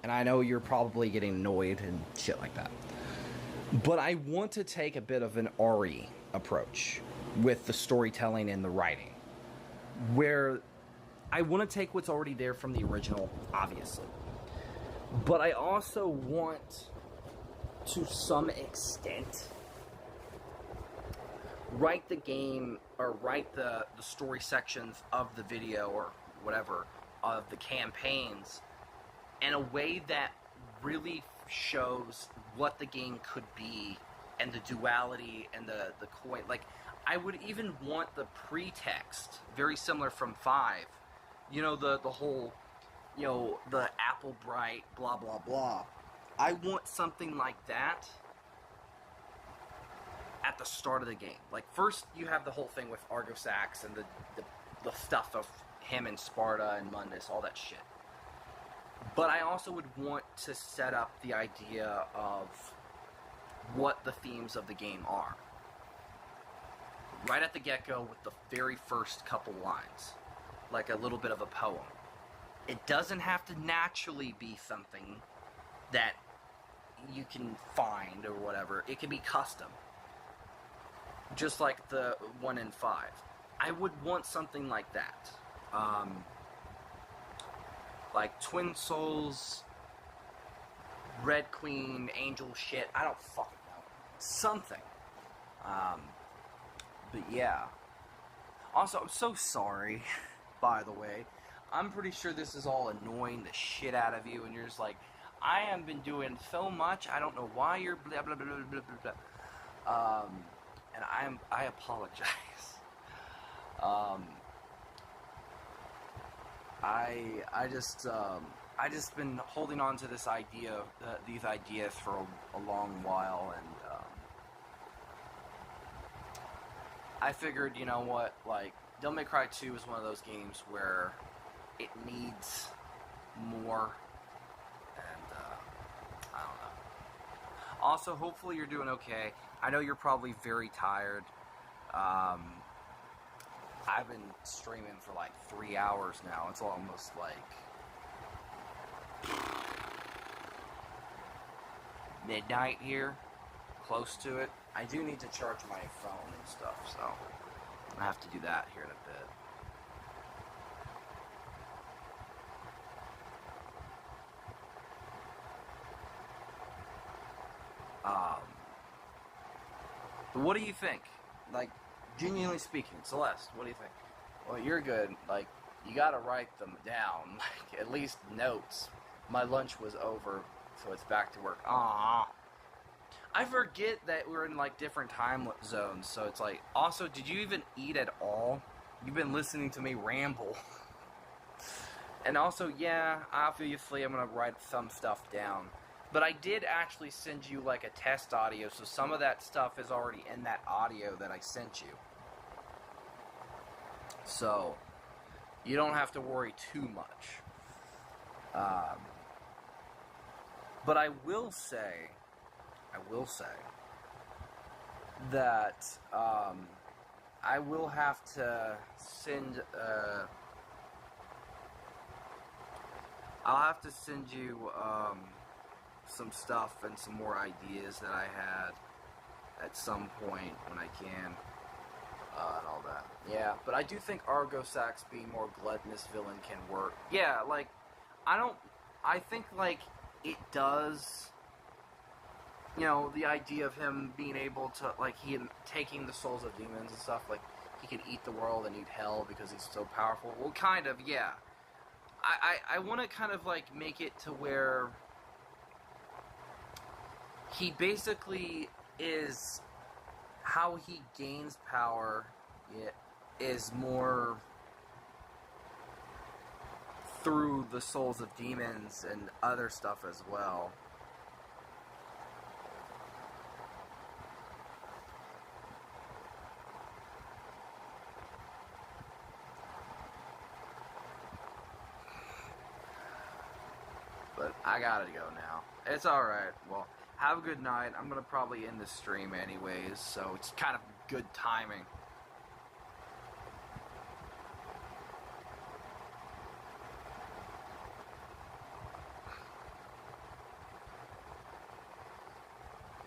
And I know you're probably getting annoyed and shit like that. But I want to take a bit of an Ari approach with the storytelling and the writing, where I want to take what's already there from the original, obviously. But I also want, to some extent, write the game, or write the story sections of the video, or whatever, of the campaigns, in a way that really shows what the game could be, and the duality, and the coin. Like, I would even want the pretext, very similar from 5. The whole, the apple bright, blah, blah, blah. I want something like that at the start of the game. Like, first you have the whole thing with Argosax and the stuff of him and Sparta and Mundus, all that shit. But I also would want to set up the idea of what the themes of the game are. Right at the get-go with the very first couple lines. Like a little bit of a poem. It doesn't have to naturally be something that you can find or whatever. It can be custom. Just like the one in 5. I would want something like that. like Twin Souls, Red Queen, Angel shit. I don't fucking know. Something. But yeah. Also, I'm so sorry, by the way. I'm pretty sure this is all annoying the shit out of you, and you're just like, I have been doing so much, I don't know why you're blah blah blah blah blah blah blah. And I apologize. I just been holding on to this idea, these ideas for a long while, and I figured, you know what, like, Devil May Cry 2 is one of those games where it needs more, and I don't know. Also, hopefully you're doing okay. I know you're probably very tired. I've been streaming for like 3 hours now. It's almost like midnight here, close to it. I do need to charge my phone and stuff, so I have to do that here in a bit. But what do you think? Like, genuinely speaking, Celeste, what do you think? Well, you're good. Like, you gotta write them down. Like, at least notes. My lunch was over, so it's back to work. Ah. I forget that we're in, like, different time zones, so it's like, also, did you even eat at all? You've been listening to me ramble. And also, yeah, obviously I'm gonna write some stuff down. But I did actually send you, like, a test audio, so some of that stuff is already in that audio that I sent you. So, you don't have to worry too much. But I will say that I will have to send I'll have to send you some stuff and some more ideas that I had at some point when I can, and all that. Yeah, but I do think Argo Sax being more gluttonous villain can work. Yeah, like, I think, like, it does, you know, the idea of him being able to, like, taking the souls of demons and stuff, like, he can eat the world and eat hell because he's so powerful. Well, kind of, yeah. I want to kind of, like, make it to where he basically is, how he gains power is more through the souls of demons and other stuff as well. But I gotta go now. It's alright. Well, have a good night. I'm gonna probably end the stream anyways, so it's kind of good timing.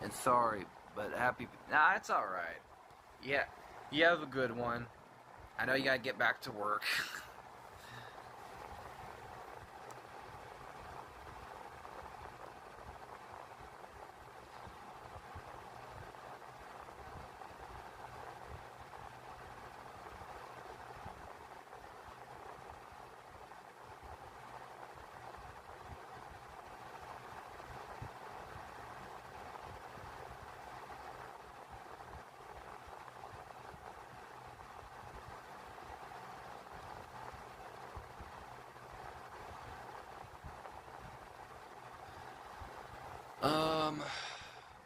And sorry, but happy... Nah, it's alright. Yeah, you have a good one. I know you gotta get back to work.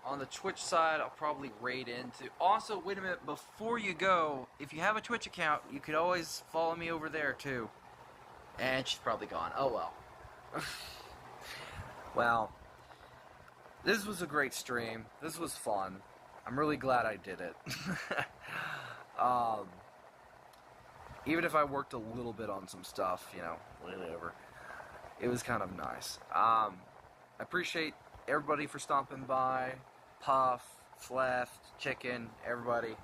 On the Twitch side, I'll probably raid into... Also, wait a minute, before you go, if you have a Twitch account, you could always follow me over there, too. And she's probably gone. Oh, well. Well, this was a great stream. This was fun. I'm really glad I did it. Even if I worked a little bit on some stuff, you know, whatever. It was kind of nice. I appreciate everybody for stopping by. Puff, Fleft, Chicken, everybody.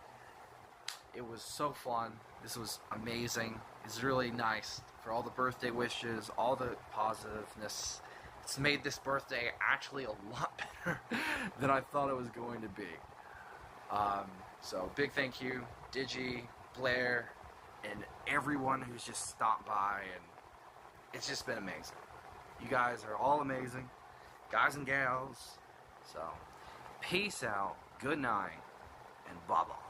It was so fun. This was amazing. It's really nice for all the birthday wishes, all the positiveness. It's made this birthday actually a lot better than I thought it was going to be. So big thank you, Digi, Blair, and everyone who's just stopped by, and it's just been amazing. You guys are all amazing, guys and gals. So peace out, good night, and bye-bye.